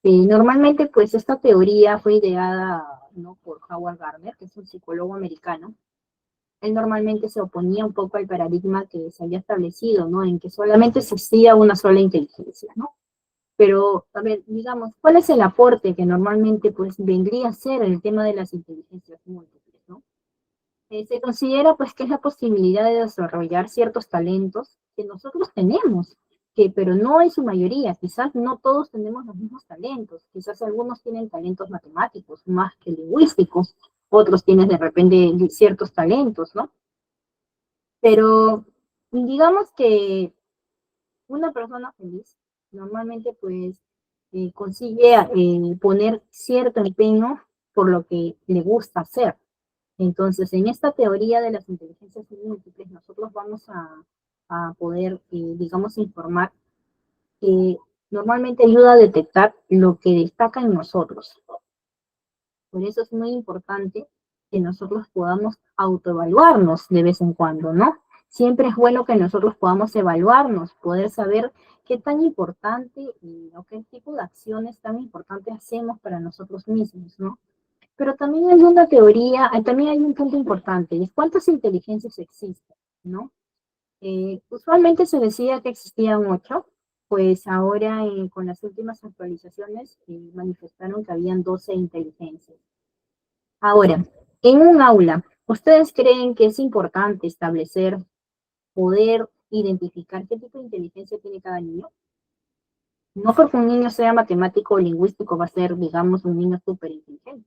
Normalmente, pues, esta teoría fue ideada, ¿no?, por Howard Gardner, que es un psicólogo americano. Él normalmente se oponía un poco al paradigma que se había establecido, ¿no? En que solamente existía una sola inteligencia, ¿no? Pero, a ver, digamos, ¿cuál es el aporte que normalmente pues vendría a ser el tema de las inteligencias múltiples, ¿no? Se considera pues que es la posibilidad de desarrollar ciertos talentos que nosotros tenemos, pero no en su mayoría, quizás no todos tenemos los mismos talentos, quizás algunos tienen talentos matemáticos más que lingüísticos, otros tienen de repente ciertos talentos, ¿no? Pero digamos que una persona feliz normalmente pues consigue poner cierto empeño por lo que le gusta hacer. Entonces, en esta teoría de las inteligencias múltiples, nosotros vamos a poder, digamos, informar que normalmente ayuda a detectar lo que destaca en nosotros. Por eso es muy importante que nosotros podamos autoevaluarnos de vez en cuando, ¿no? Siempre es bueno que nosotros podamos evaluarnos, poder saber qué tan importante o qué tipo de acciones tan importantes hacemos para nosotros mismos, ¿no? Pero también hay una teoría, también hay un punto importante, y es cuántas inteligencias existen, ¿no? Usualmente se decía que existían 8, pues ahora con las últimas actualizaciones manifestaron que habían 12 inteligencias. Ahora, en un aula, ¿ustedes creen que es importante establecer, poder identificar qué tipo de inteligencia tiene cada niño? No porque un niño sea matemático o lingüístico va a ser, digamos, un niño súper inteligente.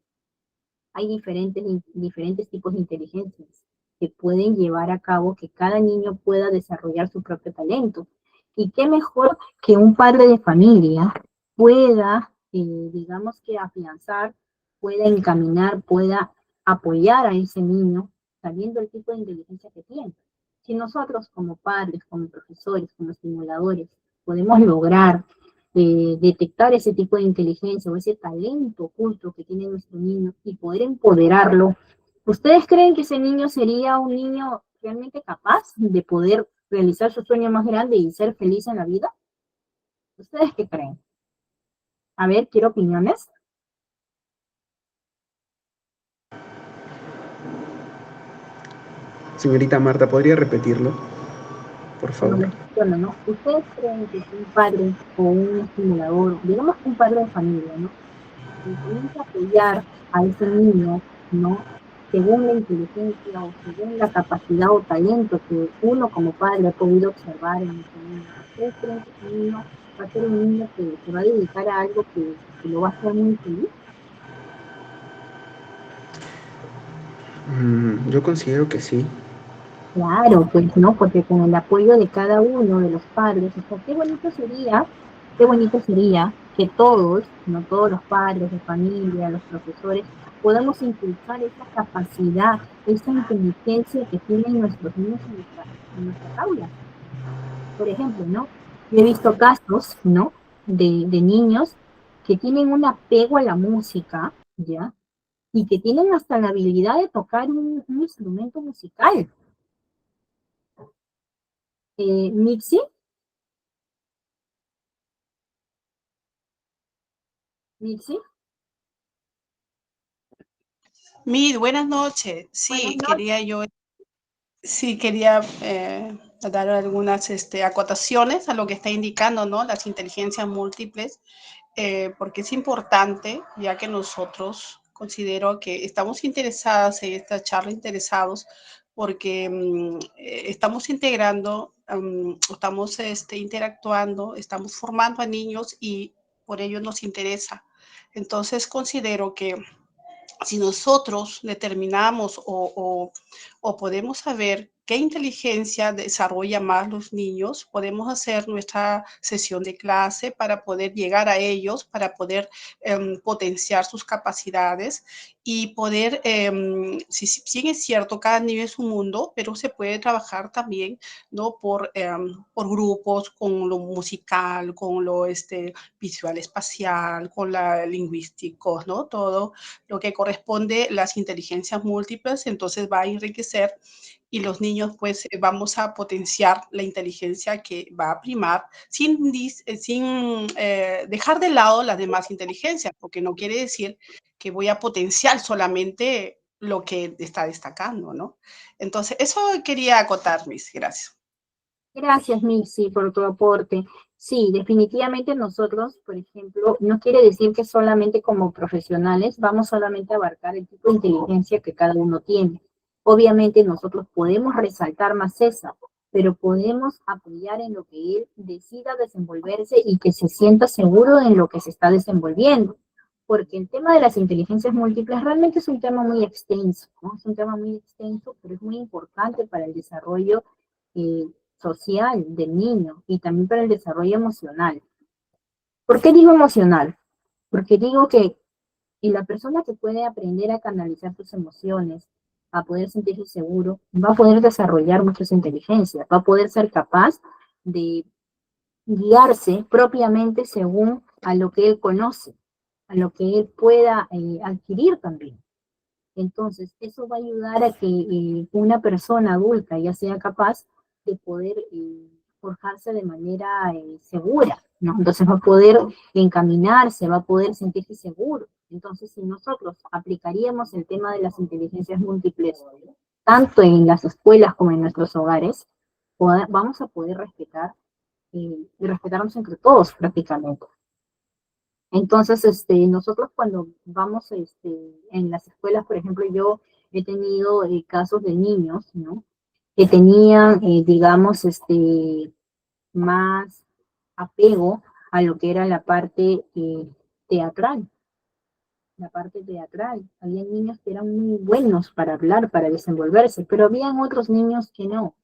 Hay diferentes tipos de inteligencias que pueden llevar a cabo que cada niño pueda desarrollar su propio talento. Y qué mejor que un padre de familia pueda, digamos que afianzar, pueda encaminar, pueda apoyar a ese niño, sabiendo el tipo de inteligencia que tiene. Si nosotros como padres, como profesores, como estimuladores, podemos lograr detectar ese tipo de inteligencia o ese talento oculto que tiene nuestro niño y poder empoderarlo, ¿ustedes creen que ese niño sería un niño realmente capaz de poder realizar su sueño más grande y ser feliz en la vida? ¿Ustedes qué creen? A ver, quiero opiniones. Señorita Marta, ¿podría repetirlo? Por favor. Bueno, ¿no? ¿Ustedes creen que si un padre o un estimulador, digamos que un padre de familia, ¿no?, y comienza a apoyar a ese niño, ¿no?, según la inteligencia o según la capacidad o talento que uno como padre ha podido observar en ese niño? ¿Ustedes creen que ese niño va a ser un niño que se va a dedicar a algo que lo va a hacer muy feliz? Yo considero que sí. Claro, pues no, porque con el apoyo de cada uno de los padres, o sea, qué bonito sería que todos, no todos los padres de familia, los profesores, podamos impulsar esa capacidad, esa inteligencia que tienen nuestros niños en nuestras aulas. Por ejemplo, ¿no? Yo he visto casos, ¿no? De niños que tienen un apego a la música, ¿ya? Y que tienen hasta la habilidad de tocar un instrumento musical. Nixie, Nixie, Mid, buenas noches. buenas Sí, noches. quería dar algunas acotaciones a lo que está indicando, ¿no? Las inteligencias múltiples, porque es importante, ya que nosotros considero que estamos interesadas en esta charla, interesados, porque estamos integrando, estamos interactuando, estamos formando a niños y por ello nos interesa. Entonces considero que si nosotros determinamos o podemos saber qué inteligencia desarrolla más los niños, podemos hacer nuestra sesión de clase para poder llegar a ellos, para poder potenciar sus capacidades y poder, si bien es cierto, cada niño es un mundo, pero se puede trabajar también, ¿no? Por grupos, con lo musical, con lo visual espacial, con la lingüístico, ¿no? Todo lo que corresponde las inteligencias múltiples, entonces va a enriquecer y los niños pues vamos a potenciar la inteligencia que va a primar sin dejar de lado las demás inteligencias, porque no quiere decir que voy a potenciar solamente lo que está destacando, ¿no? Entonces, eso quería acotar, mis. Gracias. Gracias, Nixie, por tu aporte. Sí, definitivamente nosotros, por ejemplo, no quiere decir que solamente como profesionales vamos solamente a abarcar el tipo de inteligencia que cada uno tiene. Obviamente nosotros podemos resaltar más esa, pero podemos apoyar en lo que él decida desenvolverse y que se sienta seguro en lo que se está desenvolviendo. Porque el tema de las inteligencias múltiples realmente es un tema muy extenso, ¿no? Es un tema muy extenso, pero es muy importante para el desarrollo eh, social del niño y también para el desarrollo emocional. ¿Por qué digo emocional? Porque digo que y la persona que puede aprender a canalizar sus emociones, a poder sentirse seguro, va a poder desarrollar muchas inteligencias, va a poder ser capaz de guiarse propiamente según a lo que él conoce, a lo que él pueda adquirir también. Entonces, eso va a ayudar a que una persona adulta ya sea capaz de poder forjarse de manera segura, ¿no? Entonces va a poder encaminarse, va a poder sentirse seguro. Entonces, si nosotros aplicaríamos el tema de las inteligencias múltiples, tanto en las escuelas como en nuestros hogares, vamos a poder respetar y respetarnos entre todos prácticamente. Entonces, nosotros cuando vamos en las escuelas, por ejemplo, yo he tenido casos de niños, ¿no? Que tenían, digamos, más apego a lo que era teatral, la parte teatral. Había niños que eran muy buenos para hablar, para desenvolverse, pero habían otros niños que no,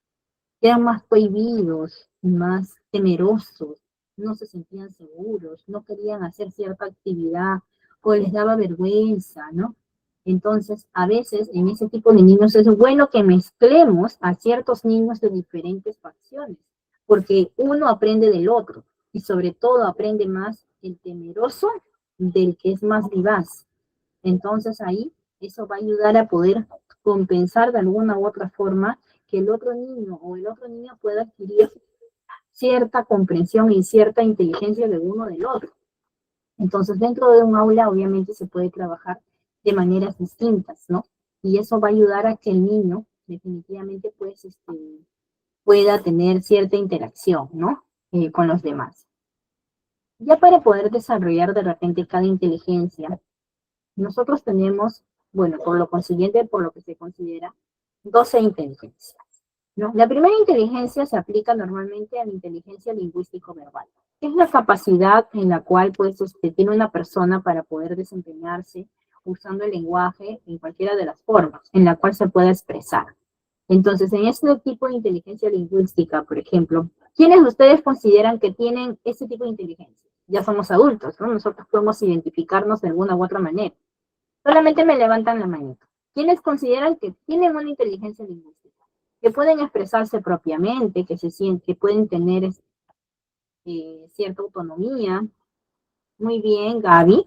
eran más cohibidos, más temerosos, no se sentían seguros, no querían hacer cierta actividad o les daba vergüenza, ¿no? Entonces, a veces en ese tipo de niños es bueno que mezclemos a ciertos niños de diferentes facciones, porque uno aprende del otro y sobre todo aprende más el temeroso del que es más vivaz. Entonces ahí eso va a ayudar a poder compensar de alguna u otra forma que el otro niño o el otro niño pueda adquirir cierta comprensión y cierta inteligencia de uno del otro. Entonces, dentro de un aula, obviamente, se puede trabajar de maneras distintas, ¿no? Y eso va a ayudar a que el niño, definitivamente, pues, pueda tener cierta interacción, ¿no? Con los demás. Ya para poder desarrollar de repente cada inteligencia, nosotros tenemos, bueno, por lo consiguiente, por lo que se considera, 12 inteligencias, ¿no? La primera inteligencia se aplica normalmente a la inteligencia lingüístico-verbal, que es la capacidad en la cual pues, tiene una persona para poder desempeñarse usando el lenguaje en cualquiera de las formas en la cual se pueda expresar. Entonces, en este tipo de inteligencia lingüística, por ejemplo, ¿quiénes ustedes consideran que tienen ese tipo de inteligencia? Ya somos adultos, ¿no? Nosotros podemos identificarnos de alguna u otra manera. Solamente me levantan la manita. ¿Quiénes consideran que tienen una inteligencia lingüística? Que pueden expresarse propiamente, que se sienten, que pueden tener cierta autonomía. Muy bien, Gaby.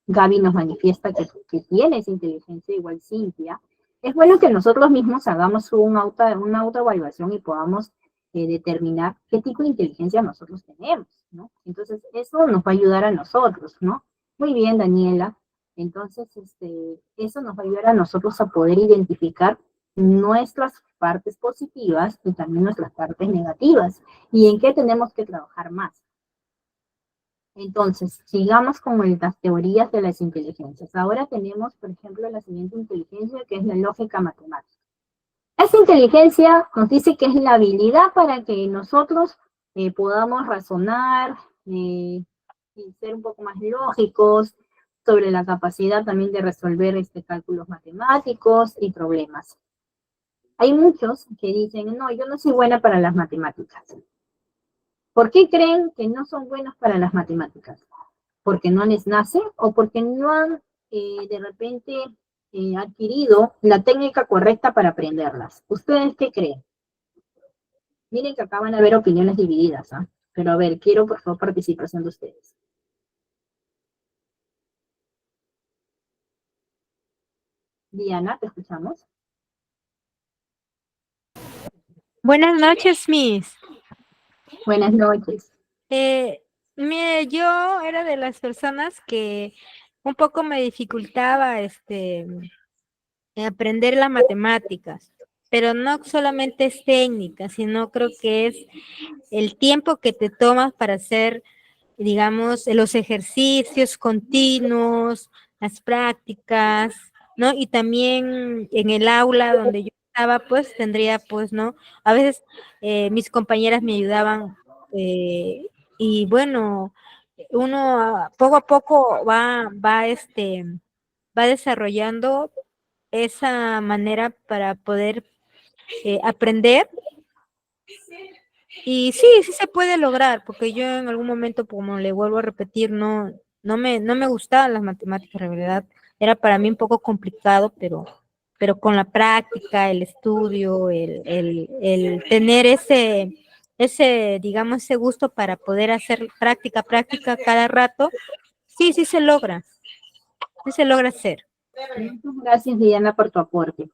Gaby nos manifiesta que tiene esa inteligencia, igual Cintia. Es bueno que nosotros mismos hagamos una autoevaluación y podamos determinar qué tipo de inteligencia nosotros tenemos, ¿no? Entonces, eso nos va a ayudar a nosotros, ¿no? Muy bien, Daniela. Entonces, eso nos va a ayudar a nosotros a poder identificar nuestras partes positivas y también nuestras partes negativas y en qué tenemos que trabajar más. Entonces, sigamos con las teorías de las inteligencias. Ahora tenemos, por ejemplo, la siguiente inteligencia, que es la lógica matemática. Esta inteligencia nos dice que es la habilidad para que nosotros podamos razonar y ser un poco más lógicos sobre la capacidad también de resolver cálculos matemáticos y problemas. Hay muchos que dicen, no, yo no soy buena para las matemáticas. ¿Por qué creen que no son buenos para las matemáticas? ¿Porque no les nace o porque no han de repente adquirido la técnica correcta para aprenderlas? ¿Ustedes qué creen? Miren que acá van a haber opiniones divididas, ¿ah? Pero a ver, quiero por favor participación de ustedes. Diana, ¿te escuchamos? Buenas noches, Miss. Buenas noches. Mire, yo era de las personas que un poco me dificultaba aprender las matemáticas, pero no solamente es técnica, sino creo que es el tiempo que te tomas para hacer, digamos, los ejercicios continuos, las prácticas, ¿no? Y también en el aula donde yo estaba, pues tendría, pues, ¿no? A veces mis compañeras me ayudaban y bueno, uno poco a poco va desarrollando esa manera para poder aprender. Y sí, sí se puede lograr, porque yo en algún momento, como le vuelvo a repetir, no me gustaban las matemáticas, en realidad era para mí un poco complicado, pero con la práctica, el estudio, el tener digamos, ese gusto para poder hacer práctica cada rato, sí se logra hacer. Muchas gracias, Diana, por tu aporte.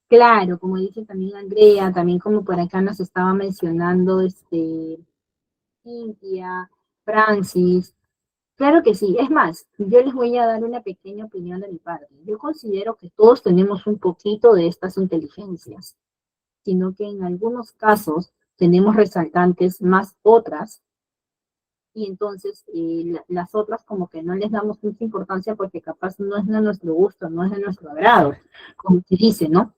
Claro, como dice también Andrea, también como por acá nos estaba mencionando Cintia, Francis. Claro que sí. Es más, yo les voy a dar una pequeña opinión de mi parte. Yo considero que todos tenemos un poquito de estas inteligencias, sino que en algunos casos tenemos resaltantes más otras, y entonces las otras como que no les damos mucha importancia porque capaz no es de nuestro gusto, no es de nuestro agrado, como se dice, ¿no?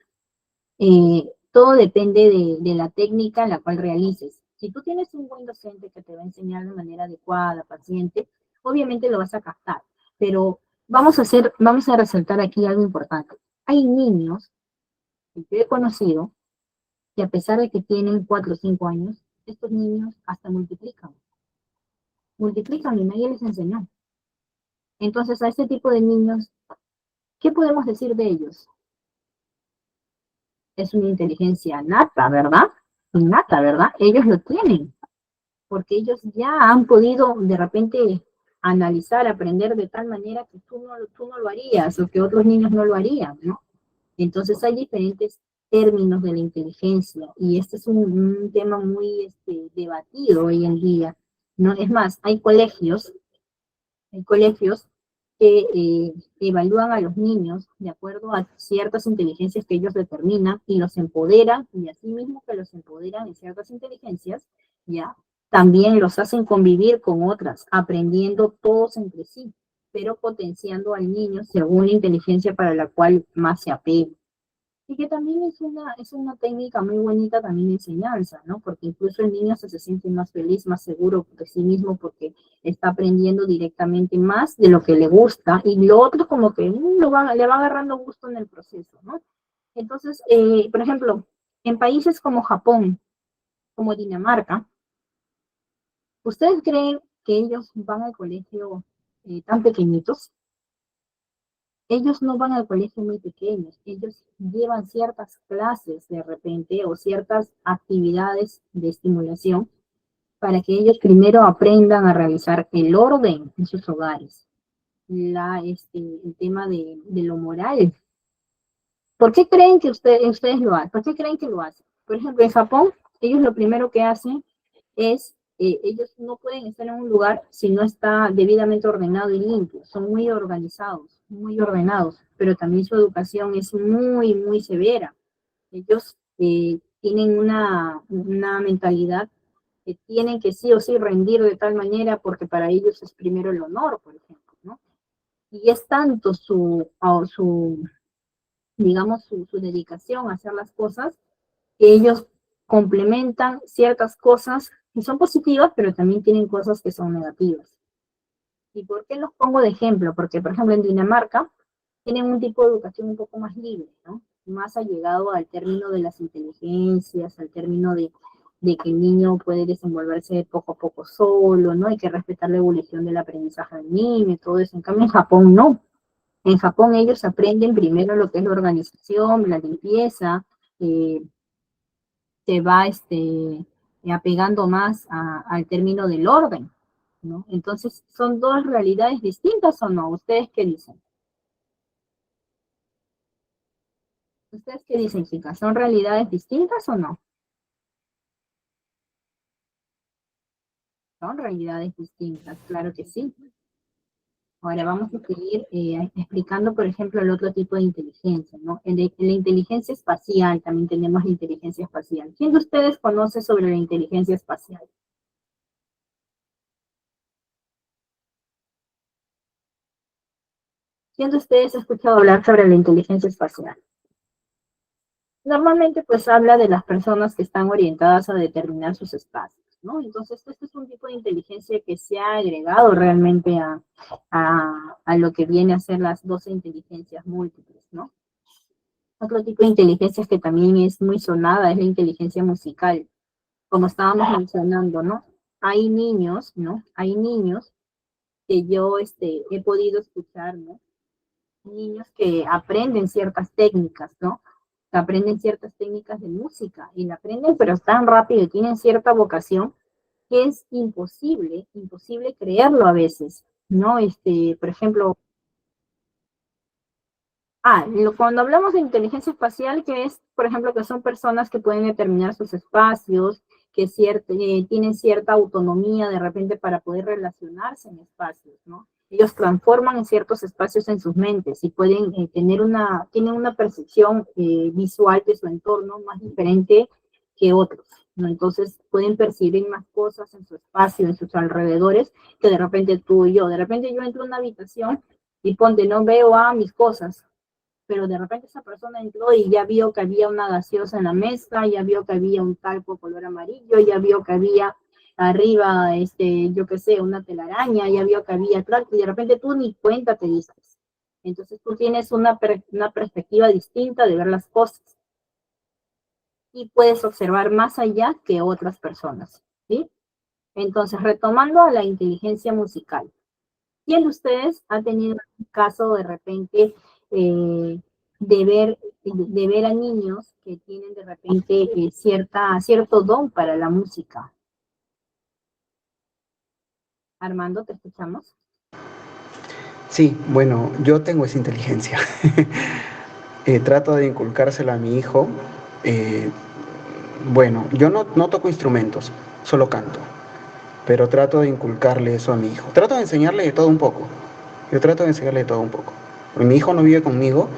Todo depende de la técnica en la cual realices. Si tú tienes un buen docente que te va a enseñar de manera adecuada, paciente, obviamente lo vas a captar, pero vamos a resaltar aquí algo importante. Hay niños que yo he conocido que a pesar de que tienen 4 o 5 años, estos niños hasta multiplican y nadie les enseñó. Entonces a este tipo de niños, ¿qué podemos decir de ellos? Es una inteligencia nata, ¿verdad? Innata, ¿verdad? Ellos lo tienen, porque ellos ya han podido de repente analizar, aprender de tal manera que tú no lo harías o que otros niños no lo harían, ¿no? Entonces hay diferentes términos de la inteligencia y este es un tema muy debatido hoy en día, ¿no? Es más, hay colegios que evalúan a los niños de acuerdo a ciertas inteligencias que ellos determinan y los empoderan, y así mismo que los empoderan en ciertas inteligencias, ya, también los hacen convivir con otras, aprendiendo todos entre sí, pero potenciando al niño según la inteligencia para la cual más se apegue. Y que también es una técnica muy bonita también de enseñanza, ¿no? Porque incluso el niño se siente más feliz, más seguro de sí mismo porque está aprendiendo directamente más de lo que le gusta y lo otro como que le va agarrando gusto en el proceso, ¿no? Entonces, por ejemplo, en países como Japón, como Dinamarca, ¿ustedes creen que ellos van al colegio tan pequeñitos? Ellos no van al colegio muy pequeños, ellos llevan ciertas clases de repente o ciertas actividades de estimulación para que ellos primero aprendan a realizar el orden en sus hogares, el tema de lo moral. ¿Por qué creen que ustedes lo hacen? ¿Por qué creen que lo hacen? Por ejemplo, en Japón, ellos lo primero que hacen es, ellos no pueden estar en un lugar si no está debidamente ordenado y limpio. Son muy organizados, muy ordenados, pero también su educación es muy, muy severa. Ellos tienen una mentalidad que tienen que sí o sí rendir de tal manera porque para ellos es primero el honor, por ejemplo, ¿no? Y es tanto digamos, su dedicación a hacer las cosas, que ellos complementan ciertas cosas que son positivas, pero también tienen cosas que son negativas. ¿Y por qué los pongo de ejemplo? Porque, por ejemplo, en Dinamarca tienen un tipo de educación un poco más libre, ¿no? Más allegado al término de las inteligencias, al término de que el niño puede desenvolverse poco a poco solo, ¿no? Hay que respetar la evolución del aprendizaje del niño y todo eso. En cambio, en Japón no. En Japón ellos aprenden primero lo que es la organización, la limpieza, se va apegando más al término del orden, ¿no? Entonces, ¿son dos realidades distintas o no? ¿Ustedes qué dicen? ¿Ustedes qué dicen, chicas? ¿Son realidades distintas o no? Son realidades distintas, claro que sí. Ahora vamos a seguir explicando, por ejemplo, el otro tipo de inteligencia, ¿no? En la inteligencia espacial también tenemos la inteligencia espacial. ¿Quién de ustedes conoce sobre la inteligencia espacial? ¿Quién de ustedes ha escuchado hablar sobre la inteligencia espacial? Normalmente pues habla de las personas que están orientadas a determinar sus espacios, ¿no? Entonces este es un tipo de inteligencia que se ha agregado realmente a lo que viene a ser las 12 inteligencias múltiples, ¿no? Otro tipo de inteligencia que también es muy sonada es la inteligencia musical, como estábamos mencionando, ¿no? Hay niños, ¿no? Hay niños que yo he podido escuchar, ¿no? Niños que aprenden ciertas técnicas, ¿no? Que aprenden ciertas técnicas de música y la aprenden pero tan rápido y tienen cierta vocación que es imposible creerlo a veces, ¿no? Por ejemplo, cuando hablamos de inteligencia espacial, que es, por ejemplo, que son personas que pueden determinar sus espacios, que tienen cierta autonomía de repente para poder relacionarse en espacios, ¿no? Ellos transforman en ciertos espacios en sus mentes y pueden tienen una percepción visual de su entorno más diferente que otros, ¿no? Entonces pueden percibir más cosas en su espacio, en sus alrededores, que de repente tú y yo. De repente yo entro a una habitación y ponte, no veo mis cosas, pero de repente esa persona entró y ya vio que había una gaseosa en la mesa, ya vio que había un talco color amarillo, ya vio que había arriba, yo qué sé, una telaraña, ya vio que había tal, y de repente tú ni cuenta te diste. Entonces tú tienes una perspectiva distinta de ver las cosas y puedes observar más allá que otras personas, ¿sí? Entonces, retomando a la inteligencia musical, ¿quién de ustedes ha tenido un caso de repente de ver a niños que tienen de repente cierto don para la música? Armando, ¿te escuchamos? Sí, bueno, yo tengo esa inteligencia. Trato de inculcársela a mi hijo. Bueno, yo no toco instrumentos, solo canto, pero trato de inculcarle eso a mi hijo. Trato de enseñarle de todo un poco. Yo trato de enseñarle de todo un poco. Porque mi hijo no vive conmigo,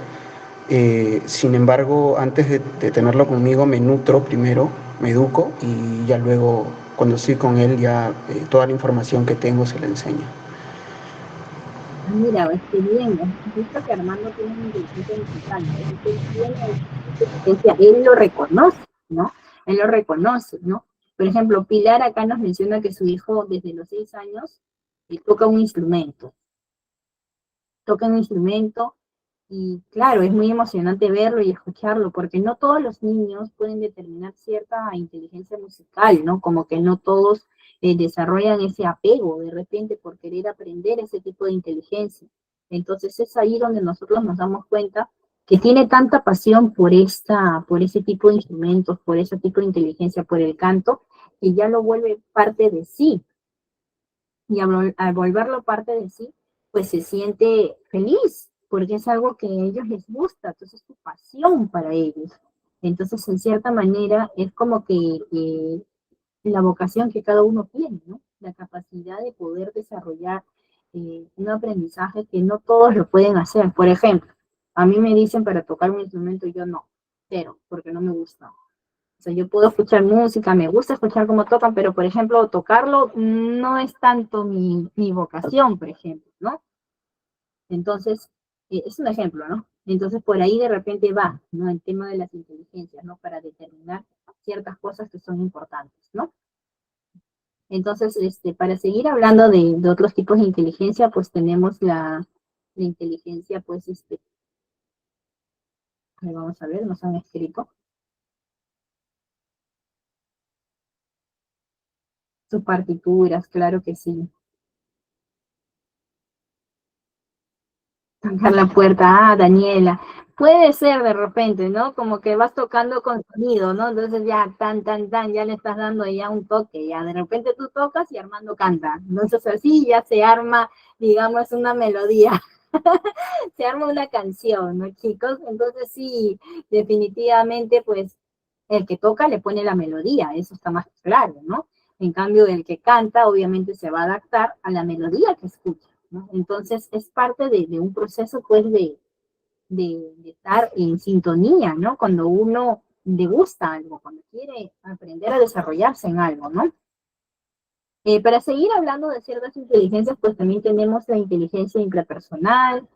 sin embargo, antes de tenerlo conmigo, me nutro primero, me educo y ya luego, cuando estoy con él, ya toda la información que tengo se le enseño. Mira, bien, visto que Armando tiene una inteligencia musical, él lo reconoce, ¿no? Él lo reconoce, ¿no? Por ejemplo, Pilar acá nos menciona que su hijo desde los 6 años toca un instrumento. Y claro, es muy emocionante verlo y escucharlo, porque no todos los niños pueden determinar cierta inteligencia musical, ¿no? Como que no todos desarrollan ese apego de repente por querer aprender ese tipo de inteligencia. Entonces es ahí donde nosotros nos damos cuenta que tiene tanta pasión por ese tipo de instrumentos, por ese tipo de inteligencia, por el canto, que ya lo vuelve parte de sí. Y al volverlo parte de sí, pues se siente feliz, porque es algo que a ellos les gusta, entonces es su pasión para ellos. Entonces, en cierta manera, es como que la vocación que cada uno tiene, ¿no? La capacidad de poder desarrollar un aprendizaje que no todos lo pueden hacer. Por ejemplo, a mí me dicen para tocar un instrumento, yo no, cero, porque no me gusta. O sea, yo puedo escuchar música, me gusta escuchar cómo tocan, pero por ejemplo, tocarlo no es tanto mi vocación, por ejemplo, ¿no? Entonces, es un ejemplo, ¿no? Entonces, por ahí de repente va, ¿no? El tema de las inteligencias, ¿no? Para determinar ciertas cosas que son importantes, ¿no? Entonces, para seguir hablando de otros tipos de inteligencia, pues tenemos la inteligencia, pues, vamos a ver, nos han escrito. Sus partituras, claro que sí. Tocar la puerta, Daniela. Puede ser de repente, ¿no? Como que vas tocando con sonido, ¿no? Entonces ya ya le estás dando ya un toque, ya de repente tú tocas y Armando canta. Entonces así ya se arma, digamos, una melodía. Se arma una canción, ¿no, chicos? Entonces sí, definitivamente, pues, el que toca le pone la melodía, eso está más claro, ¿no? En cambio, el que canta, obviamente, se va a adaptar a la melodía que escucha, ¿no? Entonces, es parte de un proceso, pues, de estar en sintonía, ¿no? Cuando uno le gusta algo, cuando quiere aprender a desarrollarse en algo, ¿no? Para seguir hablando de ciertas inteligencias, pues también tenemos la inteligencia intrapersonal,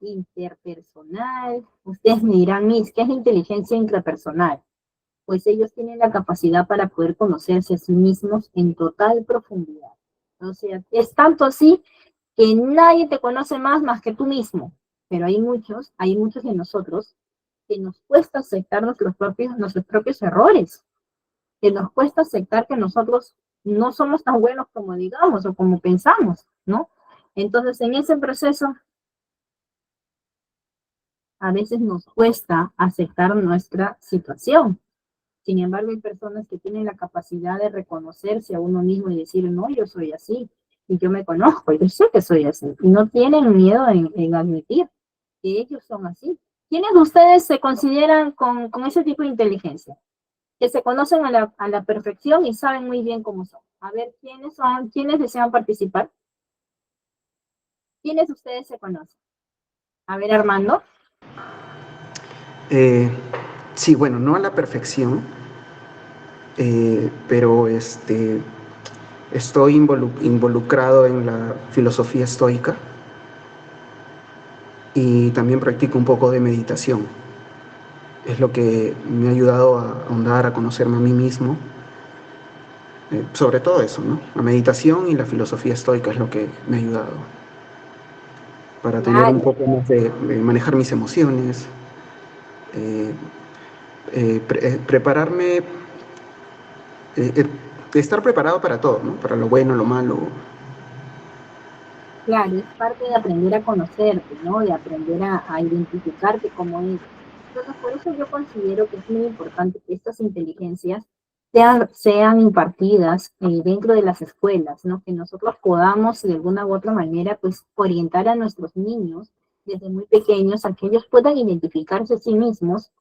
interpersonal. Ustedes me dirán, Miss, ¿qué es la inteligencia intrapersonal? Pues ellos tienen la capacidad para poder conocerse a sí mismos en total profundidad. O sea, es tanto así que nadie te conoce más que tú mismo. Pero hay muchos de nosotros que nos cuesta aceptar nuestros propios errores, que nos cuesta aceptar que nosotros no somos tan buenos como digamos o como pensamos, ¿no? Entonces, en ese proceso, a veces nos cuesta aceptar nuestra situación. Sin embargo, hay personas que tienen la capacidad de reconocerse a uno mismo y decir, no, yo soy así, y yo me conozco, yo sé que soy así, y no tienen miedo en admitir que ellos son así. ¿Quiénes de ustedes se consideran con ese tipo de inteligencia? Que se conocen a la perfección y saben muy bien cómo son. A ver, ¿quiénes son? ¿Quiénes desean participar? ¿Quiénes de ustedes se conocen? A ver, Armando. Sí, bueno, no a la perfección, pero estoy involucrado en la filosofía estoica y también practico un poco de meditación. Es lo que me ha ayudado a ahondar, a conocerme a mí mismo. Sobre todo eso, ¿no? La meditación y la filosofía estoica es lo que me ha ayudado para tener un poco más de manejar mis emociones, prepararme, estar preparado para todo, ¿no? Para lo bueno, lo malo. Claro, es parte de aprender a conocerte, ¿no? De aprender a identificarte como eres. Entonces, por eso yo considero que es muy importante que estas inteligencias sean impartidas dentro de las escuelas, ¿no? Que nosotros podamos de alguna u otra manera, pues, orientar a nuestros niños desde muy pequeños a que ellos puedan identificarse a sí mismos,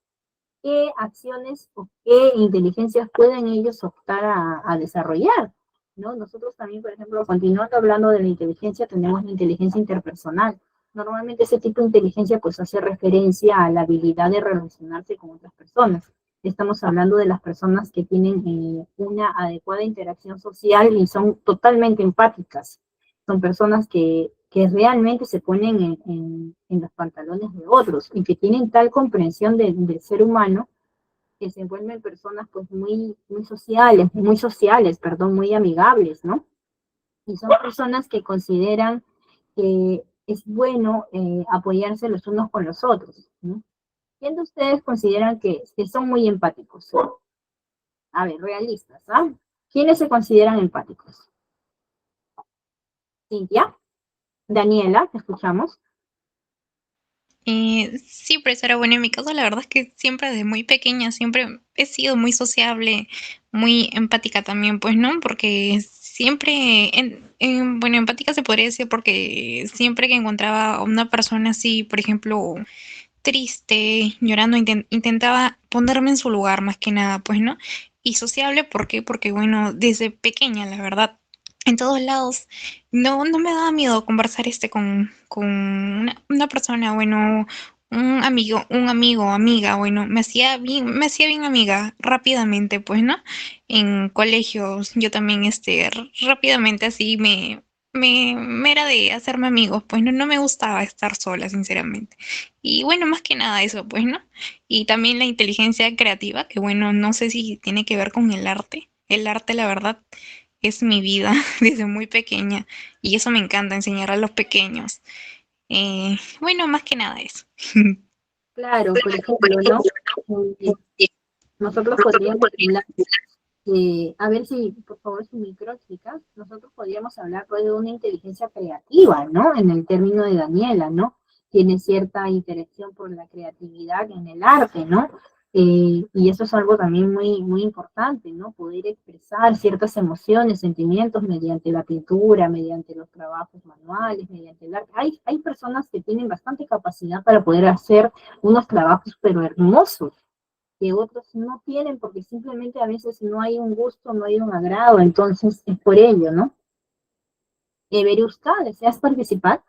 qué acciones o qué inteligencias pueden ellos optar a desarrollar, ¿no? Nosotros también, por ejemplo, continuando hablando de la inteligencia, tenemos la inteligencia interpersonal. Normalmente ese tipo de inteligencia pues hace referencia a la habilidad de relacionarse con otras personas. Estamos hablando de las personas que tienen una adecuada interacción social y son totalmente empáticas. Son personas que realmente se ponen en los pantalones de otros y que tienen tal comprensión del ser humano que se vuelven personas pues muy sociales, perdón, muy amigables, ¿no? Y son personas que consideran que es bueno apoyarse los unos con los otros, ¿no? ¿Quién de ustedes consideran que son muy empáticos? A ver, realistas, ¿ah? ¿Quiénes se consideran empáticos? Cintia, Daniela, ¿te escuchamos? Sí, profesora, bueno, en mi caso la verdad es que siempre desde muy pequeña, siempre he sido muy sociable, muy empática también, pues, ¿no? Porque siempre, bueno, empática se podría decir porque siempre que encontraba a una persona así, por ejemplo, triste, llorando, intentaba ponerme en su lugar más que nada, pues, ¿no? Y sociable, ¿por qué? Porque, bueno, desde pequeña, la verdad, en todos lados, no me daba miedo conversar con una persona, bueno, un amigo, amiga, bueno, me hacía bien amiga rápidamente, pues, ¿no? En colegios, yo también, rápidamente así me era de hacerme amigos, pues no me gustaba estar sola, sinceramente. Y bueno, más que nada eso, pues, ¿no? Y también la inteligencia creativa, que bueno, no sé si tiene que ver con el arte. El arte, la verdad, es mi vida desde muy pequeña y eso me encanta, enseñar a los pequeños. Bueno, más que nada eso. Claro, por ejemplo, ¿no? Eh, Nosotros podríamos hablar, a ver si, por favor, su micro, chicas, nosotros podríamos hablar pues, de una inteligencia creativa, ¿no? En el término de Daniela, ¿no? Tiene cierta interacción por la creatividad en el arte, ¿no? Y eso es algo también muy importante, ¿no? Poder expresar ciertas emociones, sentimientos mediante la pintura, mediante los trabajos manuales, mediante el arte. Hay personas que tienen bastante capacidad para poder hacer unos trabajos, pero hermosos, que otros no tienen porque simplemente a veces no hay un gusto, no hay un agrado, entonces es por ello, ¿no? Verusca, ¿deseas participar?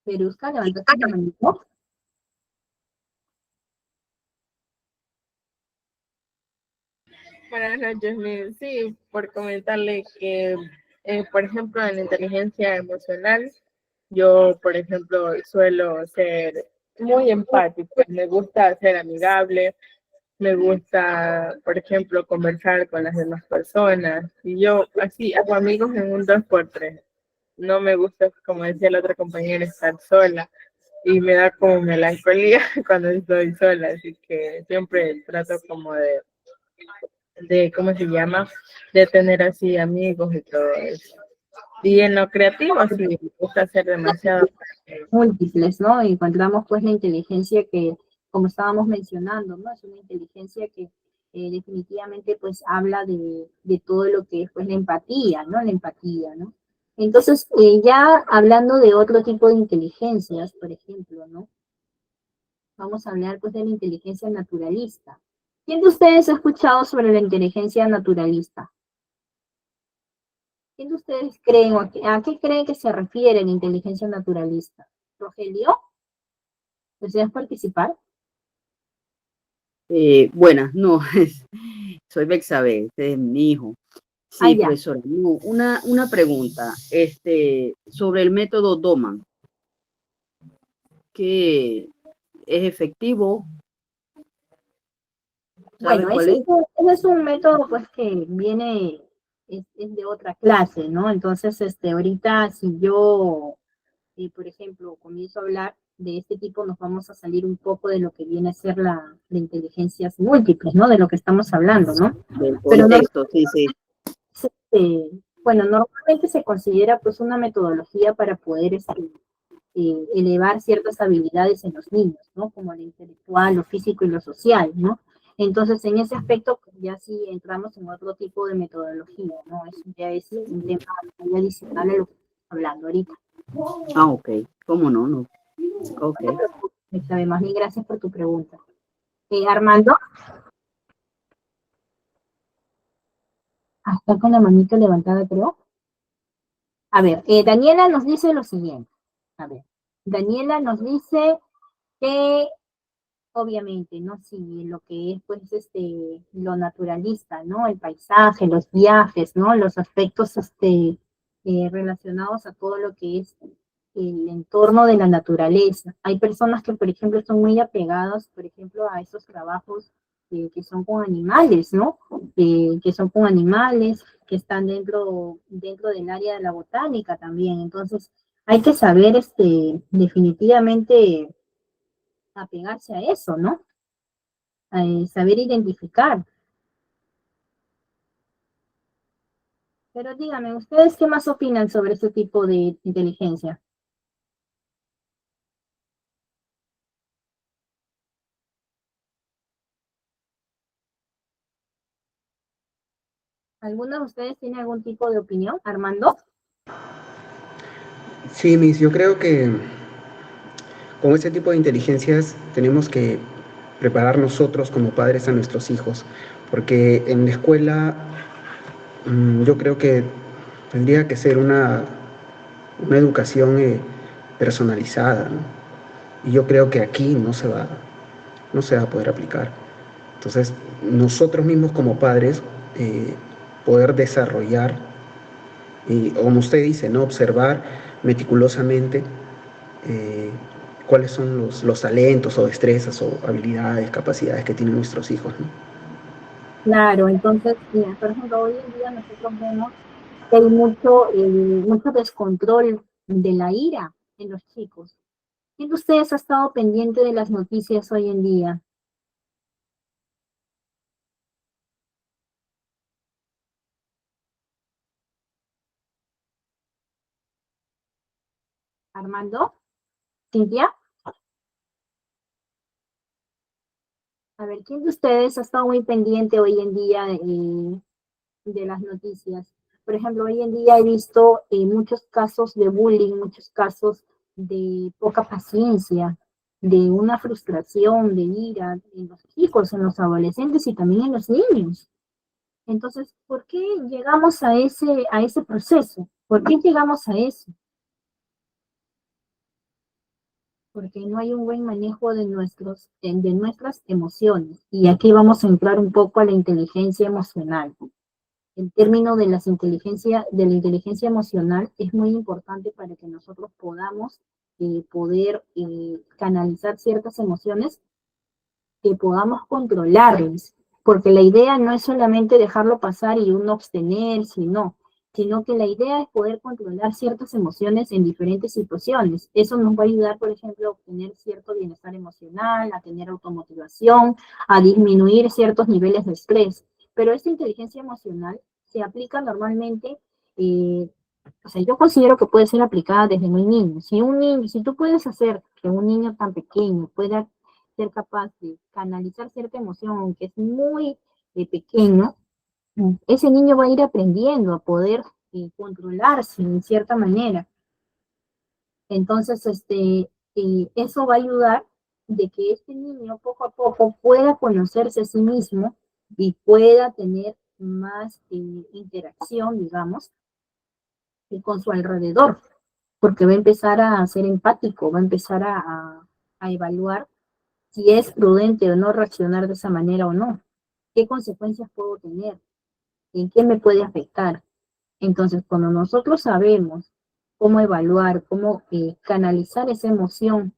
Verusca, levantaste la manito. Buenas noches, sí, por comentarle que, por ejemplo, en la inteligencia emocional, yo, por ejemplo, suelo ser muy empática, me gusta ser amigable, me gusta, por ejemplo, conversar con las demás personas, y yo así hago amigos en un 2x3. No me gusta, como decía la otra compañera, estar sola, y me da como melancolía cuando estoy sola, así que siempre trato como de ¿cómo se llama? De tener así amigos y todo eso. Y en lo creativo, sí, me gusta hacer demasiado. Múltiples, ¿no? Encontramos pues la inteligencia que, como estábamos mencionando, ¿no? Es una inteligencia que definitivamente pues habla de todo lo que es pues la empatía, ¿no? La empatía, ¿no? Entonces, ya hablando de otro tipo de inteligencias, por ejemplo, ¿no? Vamos a hablar pues de la inteligencia naturalista. ¿Quién de ustedes ha escuchado sobre la inteligencia naturalista? ¿Quién de ustedes creen o a qué creen que se refiere la inteligencia naturalista? ¿Rogelio? ¿Deseas participar? Buenas, no, soy Bexabe, este es mi hijo. Sí, Ya. profesora, no, una pregunta, sobre el método Doman, que es efectivo, ¿sabe Bueno, cuál ese es? es un método pues que viene, es de otra clase, ¿no? Entonces, ahorita si yo, por ejemplo, comienzo a hablar de este tipo, nos vamos a salir un poco de lo que viene a ser la inteligencias múltiples, ¿no? De lo que estamos hablando, ¿no? Del Pero no, contexto, sí, sí. bueno, normalmente se considera pues una metodología para poder elevar ciertas habilidades en los niños, ¿no? Como lo intelectual, lo físico y lo social, ¿no? Entonces, en ese aspecto, pues, ya sí entramos en otro tipo de metodología, ¿no? Eso ya es un tema muy adicional a lo que estamos hablando ahorita. Ah, ok, ¿cómo no? No. Ok. Más bien, gracias por tu pregunta. Armando. Está con la manito levantada, creo. A ver, Daniela nos dice lo siguiente. A ver, Daniela nos dice que obviamente, ¿no? Sí, lo que es, pues, lo naturalista, ¿no? El paisaje, los viajes, ¿no? Los aspectos, relacionados a todo lo que es el entorno de la naturaleza. Hay personas que, por ejemplo, son muy apegadas, por ejemplo, a esos trabajos que son con animales, ¿no? Que son con animales, que están dentro del área de la botánica también. Entonces, hay que saber, definitivamente apegarse a eso, ¿no? Saber identificar. Pero díganme, ¿ustedes qué más opinan sobre este tipo de inteligencia? ¿Alguno de ustedes tiene algún tipo de opinión? Armando. Sí, Miss, yo creo que con este tipo de inteligencias tenemos que preparar nosotros como padres a nuestros hijos, porque en la escuela yo creo que tendría que ser una educación personalizada, ¿no? Y yo creo que aquí no se va a poder aplicar. Entonces, nosotros mismos como padres, eh, poder desarrollar, y como usted dice, ¿no? Observar meticulosamente eh, cuáles son los talentos o destrezas o habilidades, capacidades que tienen nuestros hijos, ¿no? Claro, entonces, mira, por ejemplo, hoy en día nosotros vemos que hay mucho descontrol de la ira en los chicos. ¿Quién de ustedes ha estado pendiente de las noticias hoy en día? Armando, Cintia, a ver, ¿quién de ustedes ha estado muy pendiente hoy en día de las noticias? Por ejemplo, hoy en día he visto muchos casos de bullying, muchos casos de poca paciencia, de una frustración, de ira en los chicos, en los adolescentes y también en los niños. Entonces, ¿por qué llegamos a ese proceso? ¿Por qué llegamos a eso? Porque no hay un buen manejo de nuestras emociones. Y aquí vamos a entrar un poco a la inteligencia emocional. El término de la inteligencia emocional es muy importante para que nosotros podamos poder canalizar ciertas emociones, que podamos controlarlas, porque la idea no es solamente dejarlo pasar y uno abstenerse, sino que la idea es poder controlar ciertas emociones en diferentes situaciones. Eso nos va a ayudar, por ejemplo, a obtener cierto bienestar emocional, a tener automotivación, a disminuir ciertos niveles de estrés. Pero esta inteligencia emocional se aplica normalmente, eh, o sea, yo considero que puede ser aplicada desde muy niño. Si tú puedes hacer que un niño tan pequeño pueda ser capaz de canalizar cierta emoción que es muy pequeño, ese niño va a ir aprendiendo a poder controlarse en cierta manera. Entonces, eso va a ayudar de que este niño poco a poco pueda conocerse a sí mismo y pueda tener más interacción, digamos, con su alrededor, porque va a empezar a ser empático, va a empezar a evaluar si es prudente o no reaccionar de esa manera o no, qué consecuencias puedo tener, en qué me puede afectar. Entonces, cuando nosotros sabemos cómo evaluar, cómo canalizar esa emoción,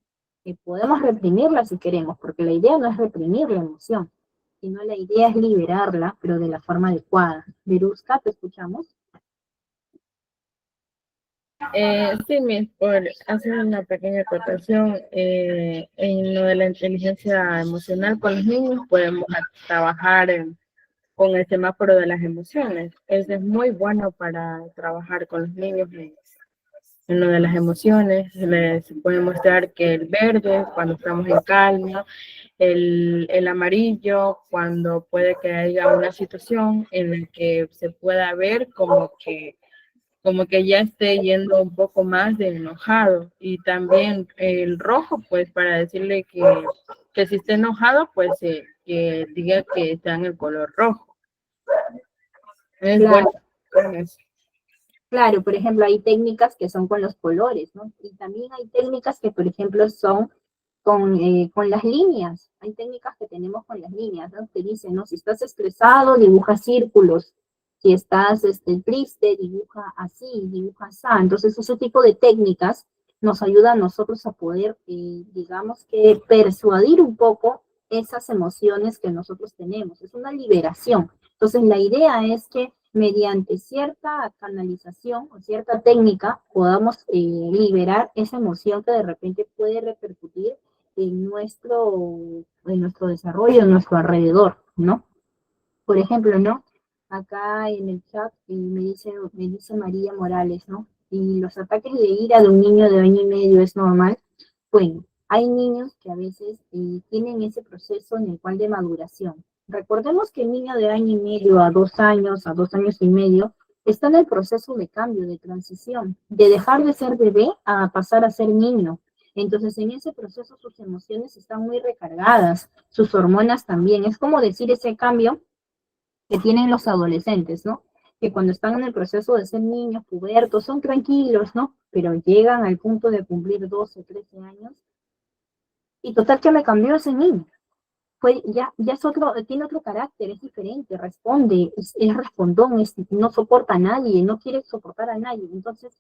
podemos reprimirla si queremos, porque la idea no es reprimir la emoción, sino la idea es liberarla, pero de la forma adecuada. Verusca, ¿te escuchamos? Sí, por hacer una pequeña acotación, en lo de la inteligencia emocional con los niños podemos trabajar con el semáforo de las emociones. Ese es muy bueno para trabajar con los niños en lo de las emociones. Les puede mostrar que el verde cuando estamos en calma, el amarillo cuando puede que haya una situación en la que se pueda ver como que ya esté yendo un poco más de enojado, y también el rojo, pues para decirle que si está enojado, pues que diga que está en el color rojo. Es Claro. bueno. Claro, por ejemplo, hay técnicas que son con los colores, ¿no? Y también hay técnicas que, por ejemplo, son con las líneas. Hay técnicas que tenemos con las líneas, ¿no? Te dicen, ¿no? Si estás estresado, dibuja círculos. Si estás triste, dibuja así, dibuja así. Entonces, ese tipo de técnicas nos ayuda a nosotros a poder, digamos que, persuadir un poco esas emociones que nosotros tenemos. Es una liberación. Entonces, la idea es que mediante cierta canalización o cierta técnica podamos liberar esa emoción que de repente puede repercutir en nuestro desarrollo, en nuestro alrededor, ¿no? Por ejemplo, ¿no? acá en el chat me dice María Morales, ¿no? Y los ataques de ira de un niño de 1 año y medio es normal. Bueno, hay niños que a veces tienen ese proceso en el cual de maduración. Recordemos que el niño de 1 año y medio a 2 años, a 2 años y medio, está en el proceso de cambio, de transición, de dejar de ser bebé a pasar a ser niño. Entonces, en ese proceso sus emociones están muy recargadas, sus hormonas también. Es como decir ese cambio que tienen los adolescentes, ¿no? Que cuando están en el proceso de ser niños, pubertos, son tranquilos, ¿no? Pero llegan al punto de cumplir 12, 13 años y total que me cambió ese niño. Ya es otro, tiene otro carácter, es diferente, responde, es respondón, no soporta a nadie, no quiere soportar a nadie. Entonces,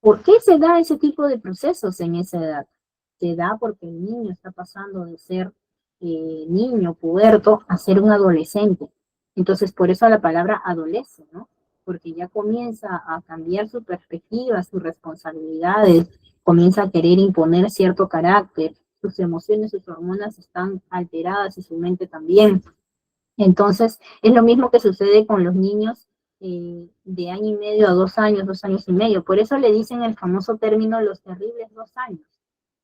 ¿por qué se da ese tipo de procesos en esa edad? Se da porque el niño está pasando de ser niño, puberto, a ser un adolescente. Entonces, por eso la palabra adolece, ¿no? Porque ya comienza a cambiar su perspectiva, sus responsabilidades, comienza a querer imponer cierto carácter, sus emociones, sus hormonas están alteradas y su mente también. Entonces, es lo mismo que sucede con los niños de 1 año y medio a 2 años, 2 años y medio. Por eso le dicen el famoso término los terribles 2 años.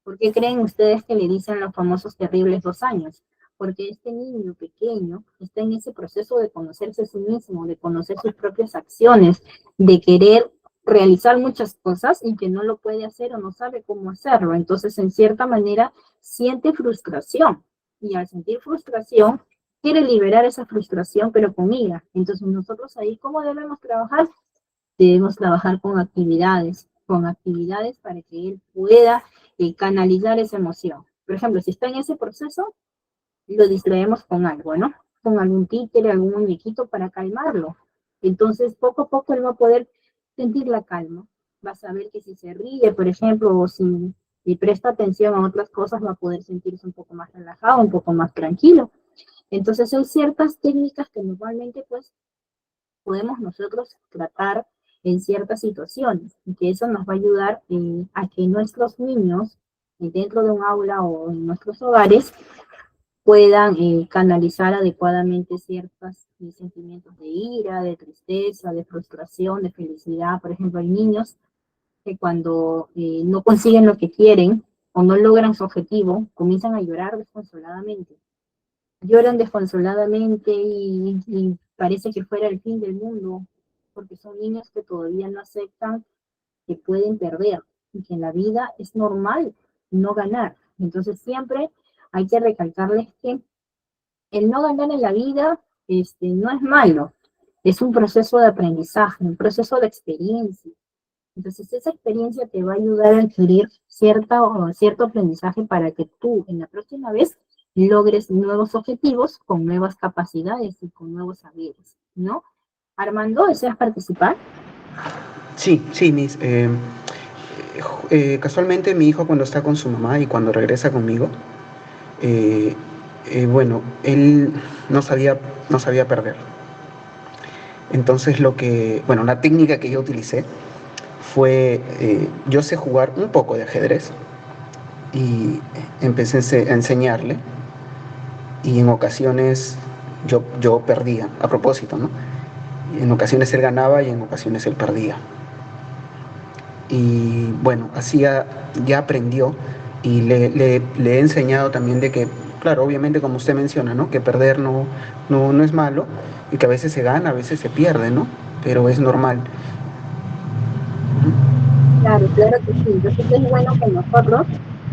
¿Por qué creen ustedes que le dicen los famosos terribles 2 años? Porque este niño pequeño está en ese proceso de conocerse a sí mismo, de conocer sus propias acciones, de querer realizar muchas cosas y que no lo puede hacer o no sabe cómo hacerlo. Entonces, en cierta manera, siente frustración. Y al sentir frustración, quiere liberar esa frustración, pero con ira. Entonces, nosotros ahí, ¿cómo debemos trabajar? Debemos trabajar con actividades para que él pueda canalizar esa emoción. Por ejemplo, si está en ese proceso, lo distraemos con algo, ¿no? Con algún títere, algún muñequito para calmarlo. Entonces, poco a poco él va a poder sentir la calma. Va a saber que si se ríe, por ejemplo, o si presta atención a otras cosas, va a poder sentirse un poco más relajado, un poco más tranquilo. Entonces, hay ciertas técnicas que normalmente, pues, podemos nosotros tratar en ciertas situaciones, y que eso nos va a ayudar a que nuestros niños, dentro de un aula o en nuestros hogares, puedan canalizar adecuadamente ciertos sentimientos de ira, de tristeza, de frustración, de felicidad. Por ejemplo, hay niños que cuando no consiguen lo que quieren o no logran su objetivo, comienzan a llorar desconsoladamente. Lloran desconsoladamente y parece que fuera el fin del mundo, porque son niños que todavía no aceptan que pueden perder y que en la vida es normal no ganar. Entonces siempre hay que recalcarles que el no ganar en la vida no es malo, es un proceso de aprendizaje, un proceso de experiencia. Entonces esa experiencia te va a ayudar a adquirir cierto aprendizaje para que tú en la próxima vez logres nuevos objetivos con nuevas capacidades y con nuevos saberes, ¿no? Armando, ¿deseas participar? Sí, sí, casualmente mi hijo cuando está con su mamá y cuando regresa conmigo, bueno, él no sabía perder. Entonces la técnica que yo utilicé fue, yo sé jugar un poco de ajedrez y empecé a enseñarle y en ocasiones yo perdía, a propósito, ¿no? En ocasiones él ganaba y en ocasiones él perdía. Y bueno, así ya aprendió y le he enseñado también de que, claro, obviamente como usted menciona, ¿no? Que perder no es malo y que a veces se gana, a veces se pierde, ¿no? Pero es normal. Claro, claro que sí. Entonces es bueno que nosotros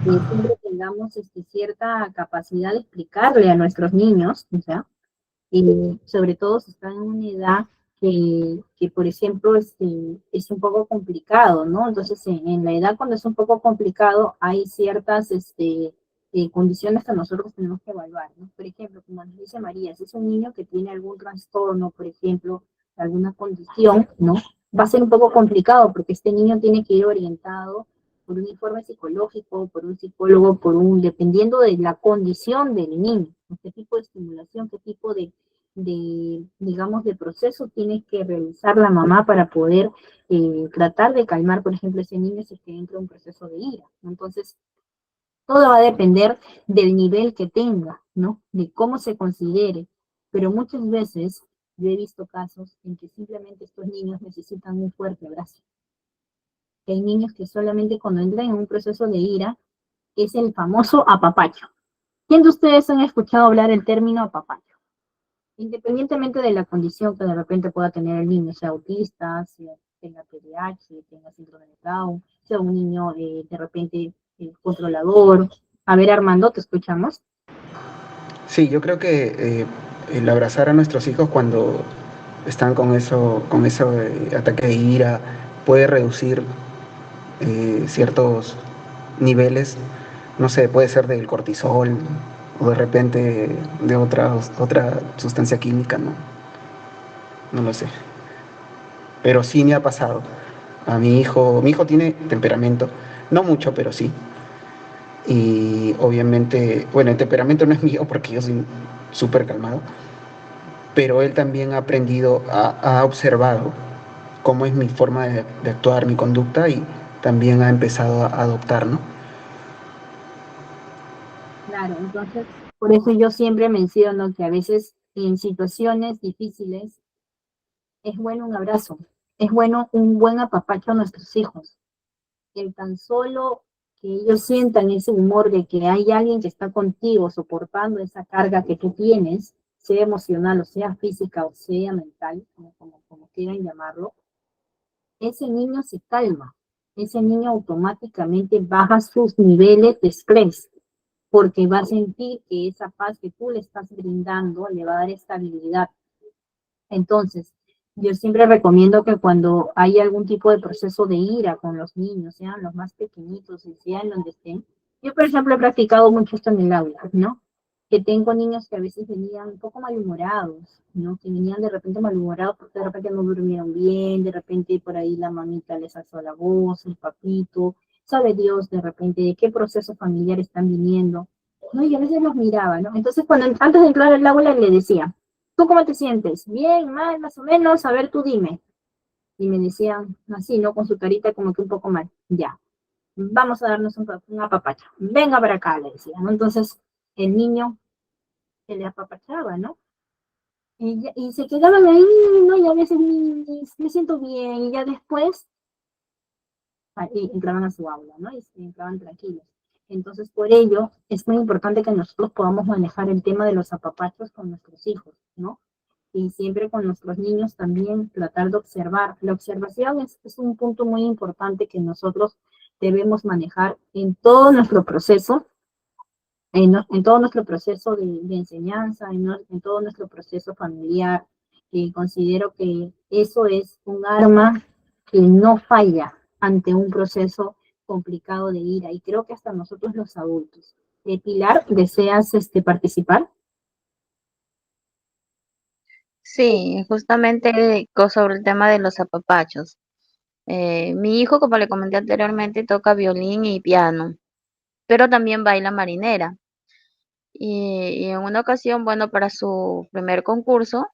siempre tengamos cierta capacidad de explicarle a nuestros niños, ¿ya? Y sobre todo si están en una edad que por ejemplo, es un poco complicado, ¿no? Entonces, en la edad cuando es un poco complicado, hay ciertas condiciones que nosotros tenemos que evaluar, ¿no? Por ejemplo, como nos dice María, si es un niño que tiene algún trastorno, por ejemplo, alguna condición, ¿no? Va a ser un poco complicado porque este niño tiene que ir orientado por un informe psicológico, por un psicólogo, dependiendo de la condición del niño, ¿no? Qué tipo de estimulación, qué tipo digamos, de proceso tiene que realizar la mamá para poder tratar de calmar, por ejemplo, ese niño si es que entra en un proceso de ira, ¿no? Entonces, todo va a depender del nivel que tenga, ¿no? De cómo se considere, pero muchas veces yo he visto casos en que simplemente estos niños necesitan un fuerte abrazo. Que hay niños que solamente cuando entran en un proceso de ira es el famoso apapacho. ¿Quién de ustedes han escuchado hablar el término apapacho? Independientemente de la condición que de repente pueda tener el niño, sea autista, sea tenga TDAH, tenga síndrome de Down, sea un niño de repente controlador. A ver, Armando, te escuchamos. Sí, yo creo que el abrazar a nuestros hijos cuando están con eso de ataque de ira puede reducir ciertos niveles, no sé, puede ser del cortisol o de repente de otra sustancia química, ¿no? No lo sé. Pero sí me ha pasado. A mi hijo tiene temperamento, no mucho, pero sí. Y obviamente, bueno, el temperamento no es mío porque yo soy súper calmado, pero él también ha aprendido, ha observado cómo es mi forma de actuar, mi conducta y también ha empezado a adoptar, ¿no? Claro, entonces, por eso yo siempre menciono que a veces en situaciones difíciles es bueno un abrazo, es bueno un buen apapacho a nuestros hijos. El tan solo que ellos sientan ese humor de que hay alguien que está contigo soportando esa carga que tú tienes, sea emocional o sea física o sea mental, como quieran llamarlo, ese niño se calma, ese niño automáticamente baja sus niveles de estrés, porque va a sentir que esa paz que tú le estás brindando le va a dar estabilidad. Entonces, yo siempre recomiendo que cuando hay algún tipo de proceso de ira con los niños, sean los más pequeñitos y sean donde estén, yo por ejemplo he practicado mucho esto en el aula, ¿no? Que tengo niños que a veces venían un poco malhumorados, ¿no? Que venían de repente malhumorados porque de repente no durmieron bien, de repente por ahí la mamita les alzó la voz, el papito, sabe Dios de repente de qué proceso familiar están viniendo, ¿no? Y a veces los miraba, ¿no? Entonces cuando antes de entrar al aula le decía, ¿tú cómo te sientes? Bien, mal, más o menos, a ver, tú dime. Y me decían así, ¿no? Con su carita como que un poco mal. Ya, vamos a darnos un apapacho. Venga para acá, le decía, ¿no? Entonces el niño se le apapachaba, ¿no? Y se quedaban ahí, ¿no? Y a veces me siento bien, y ya después y entraban a su aula, ¿no? Y entraban tranquilos. Entonces, por ello, es muy importante que nosotros podamos manejar el tema de los apapachos con nuestros hijos, ¿no? Y siempre con nuestros niños también tratar de observar. La observación es un punto muy importante que nosotros debemos manejar en todo nuestro proceso, en todo nuestro proceso de enseñanza, en todo nuestro proceso familiar. Considero que eso es un arma que no falla ante un proceso complicado de ira, y creo que hasta nosotros los adultos. Pilar, ¿deseas participar? Sí, justamente sobre el tema de los apapachos. Mi hijo, como le comenté anteriormente, toca violín y piano, pero también baila marinera. Y en una ocasión, bueno, para su primer concurso,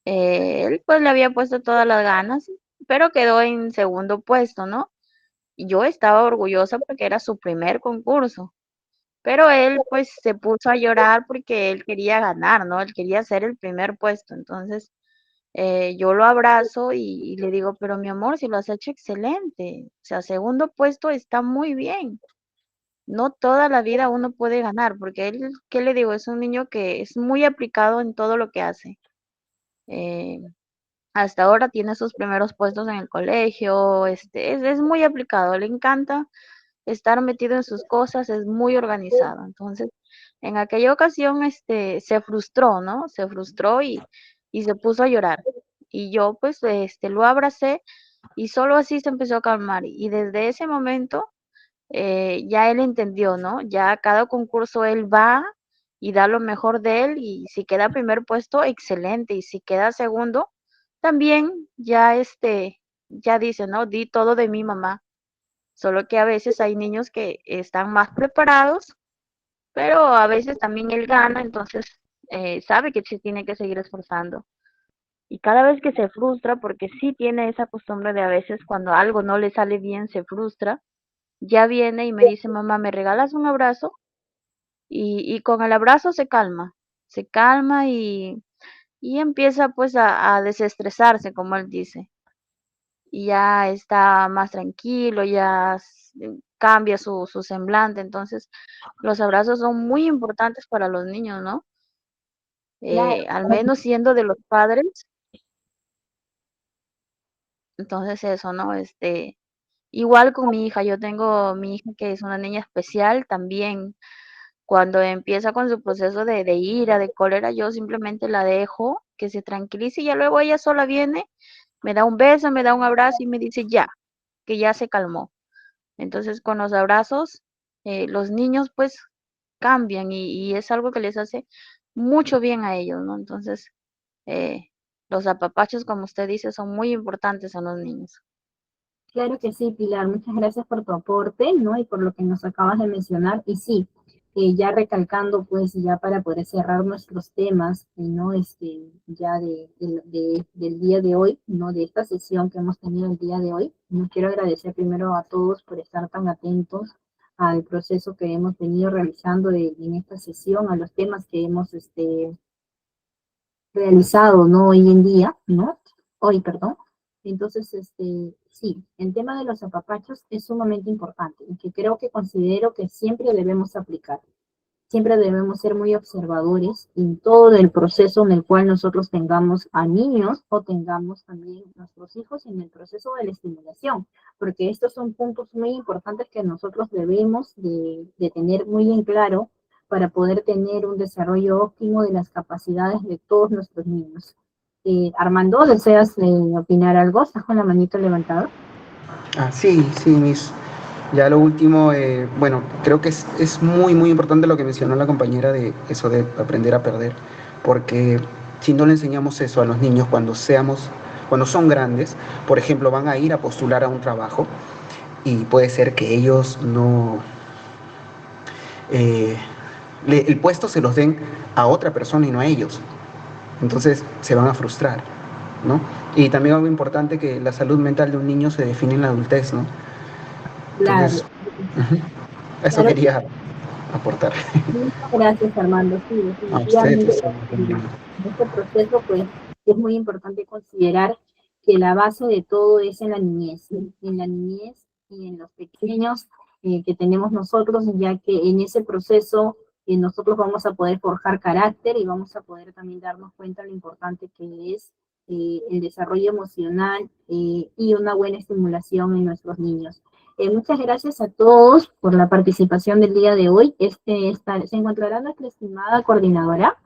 él pues le había puesto todas las ganas, pero quedó en segundo puesto, ¿no? Y yo estaba orgullosa porque era su primer concurso, pero él pues se puso a llorar porque él quería ganar, ¿no? Él quería ser el primer puesto. Entonces yo lo abrazo y le digo, pero mi amor, si lo has hecho excelente, o sea, segundo puesto está muy bien. No toda la vida uno puede ganar, porque él, ¿qué le digo? Es un niño que es muy aplicado en todo lo que hace. Eh, Hasta ahora tiene sus primeros puestos en el colegio, es muy aplicado, le encanta estar metido en sus cosas, es muy organizado. Entonces, en aquella ocasión, se frustró, ¿no? Se frustró y se puso a llorar. Y yo, pues, lo abracé y solo así se empezó a calmar. Y desde ese momento, ya él entendió, ¿no? Ya cada concurso él va y da lo mejor de él y si queda primer puesto, excelente. Y si queda segundo, también ya ya dice, ¿no? Di todo de mi mamá. Solo que a veces hay niños que están más preparados, pero a veces también él gana, entonces sabe que se tiene que seguir esforzando. Y cada vez que se frustra, porque sí tiene esa costumbre de a veces cuando algo no le sale bien, se frustra, ya viene y me dice, mamá, ¿me regalas un abrazo? Y con el abrazo se calma y empieza pues a desestresarse, como él dice, y ya está más tranquilo, ya cambia su semblante. Entonces, los abrazos son muy importantes para los niños, ¿no? Claro, Al menos siendo de los padres. Entonces eso, ¿no? Igual con mi hija, yo tengo mi hija que es una niña especial también. Cuando empieza con su proceso de ira, de cólera, yo simplemente la dejo que se tranquilice y ya luego ella sola viene, me da un beso, me da un abrazo y me dice ya, que ya se calmó. Entonces con los abrazos, los niños pues cambian y es algo que les hace mucho bien a ellos, ¿no? Entonces, los apapachos, como usted dice, son muy importantes en los niños. claro que sí, Pilar, muchas gracias por tu aporte, ¿no? Y por lo que nos acabas de mencionar. Y sí, ya recalcando, pues, ya para poder cerrar nuestros temas, ¿no? Ya del día de hoy, ¿no? De esta sesión que hemos tenido el día de hoy. No quiero agradecer primero a todos por estar tan atentos al proceso que hemos venido realizando en esta sesión, a los temas que hemos realizado, ¿no? Hoy en día, ¿no? Hoy, perdón. Entonces, sí, el tema de los apapachos es sumamente importante y que creo que considero que siempre debemos aplicar. Siempre debemos ser muy observadores en todo el proceso en el cual nosotros tengamos a niños o tengamos también nuestros hijos en el proceso de la estimulación, porque estos son puntos muy importantes que nosotros debemos de tener muy en claro para poder tener un desarrollo óptimo de las capacidades de todos nuestros niños. Armando, ¿deseas opinar algo? ¿Estás con la manito levantada? Sí, sí, Miss. Ya lo último, bueno, creo que es muy, muy importante lo que mencionó la compañera de eso de aprender a perder, porque si no le enseñamos eso a los niños cuando son grandes, por ejemplo, van a ir a postular a un trabajo y puede ser que ellos no, el puesto se los den a otra persona y no a ellos. Entonces se van a frustrar, ¿no? Y también algo importante que la salud mental de un niño se define en la adultez, ¿no? Entonces, Claro. eso Claro. quería aportar. Muchas gracias, Armando. Sí, A usted, definitivamente en este proceso, pues, es muy importante considerar que la base de todo es en la niñez y en los pequeños que tenemos nosotros, ya que en ese proceso nosotros vamos a poder forjar carácter y vamos a poder también darnos cuenta de lo importante que es el desarrollo emocional y una buena estimulación en nuestros niños. Muchas gracias a todos por la participación del día de hoy. Se encontrará nuestra estimada coordinadora,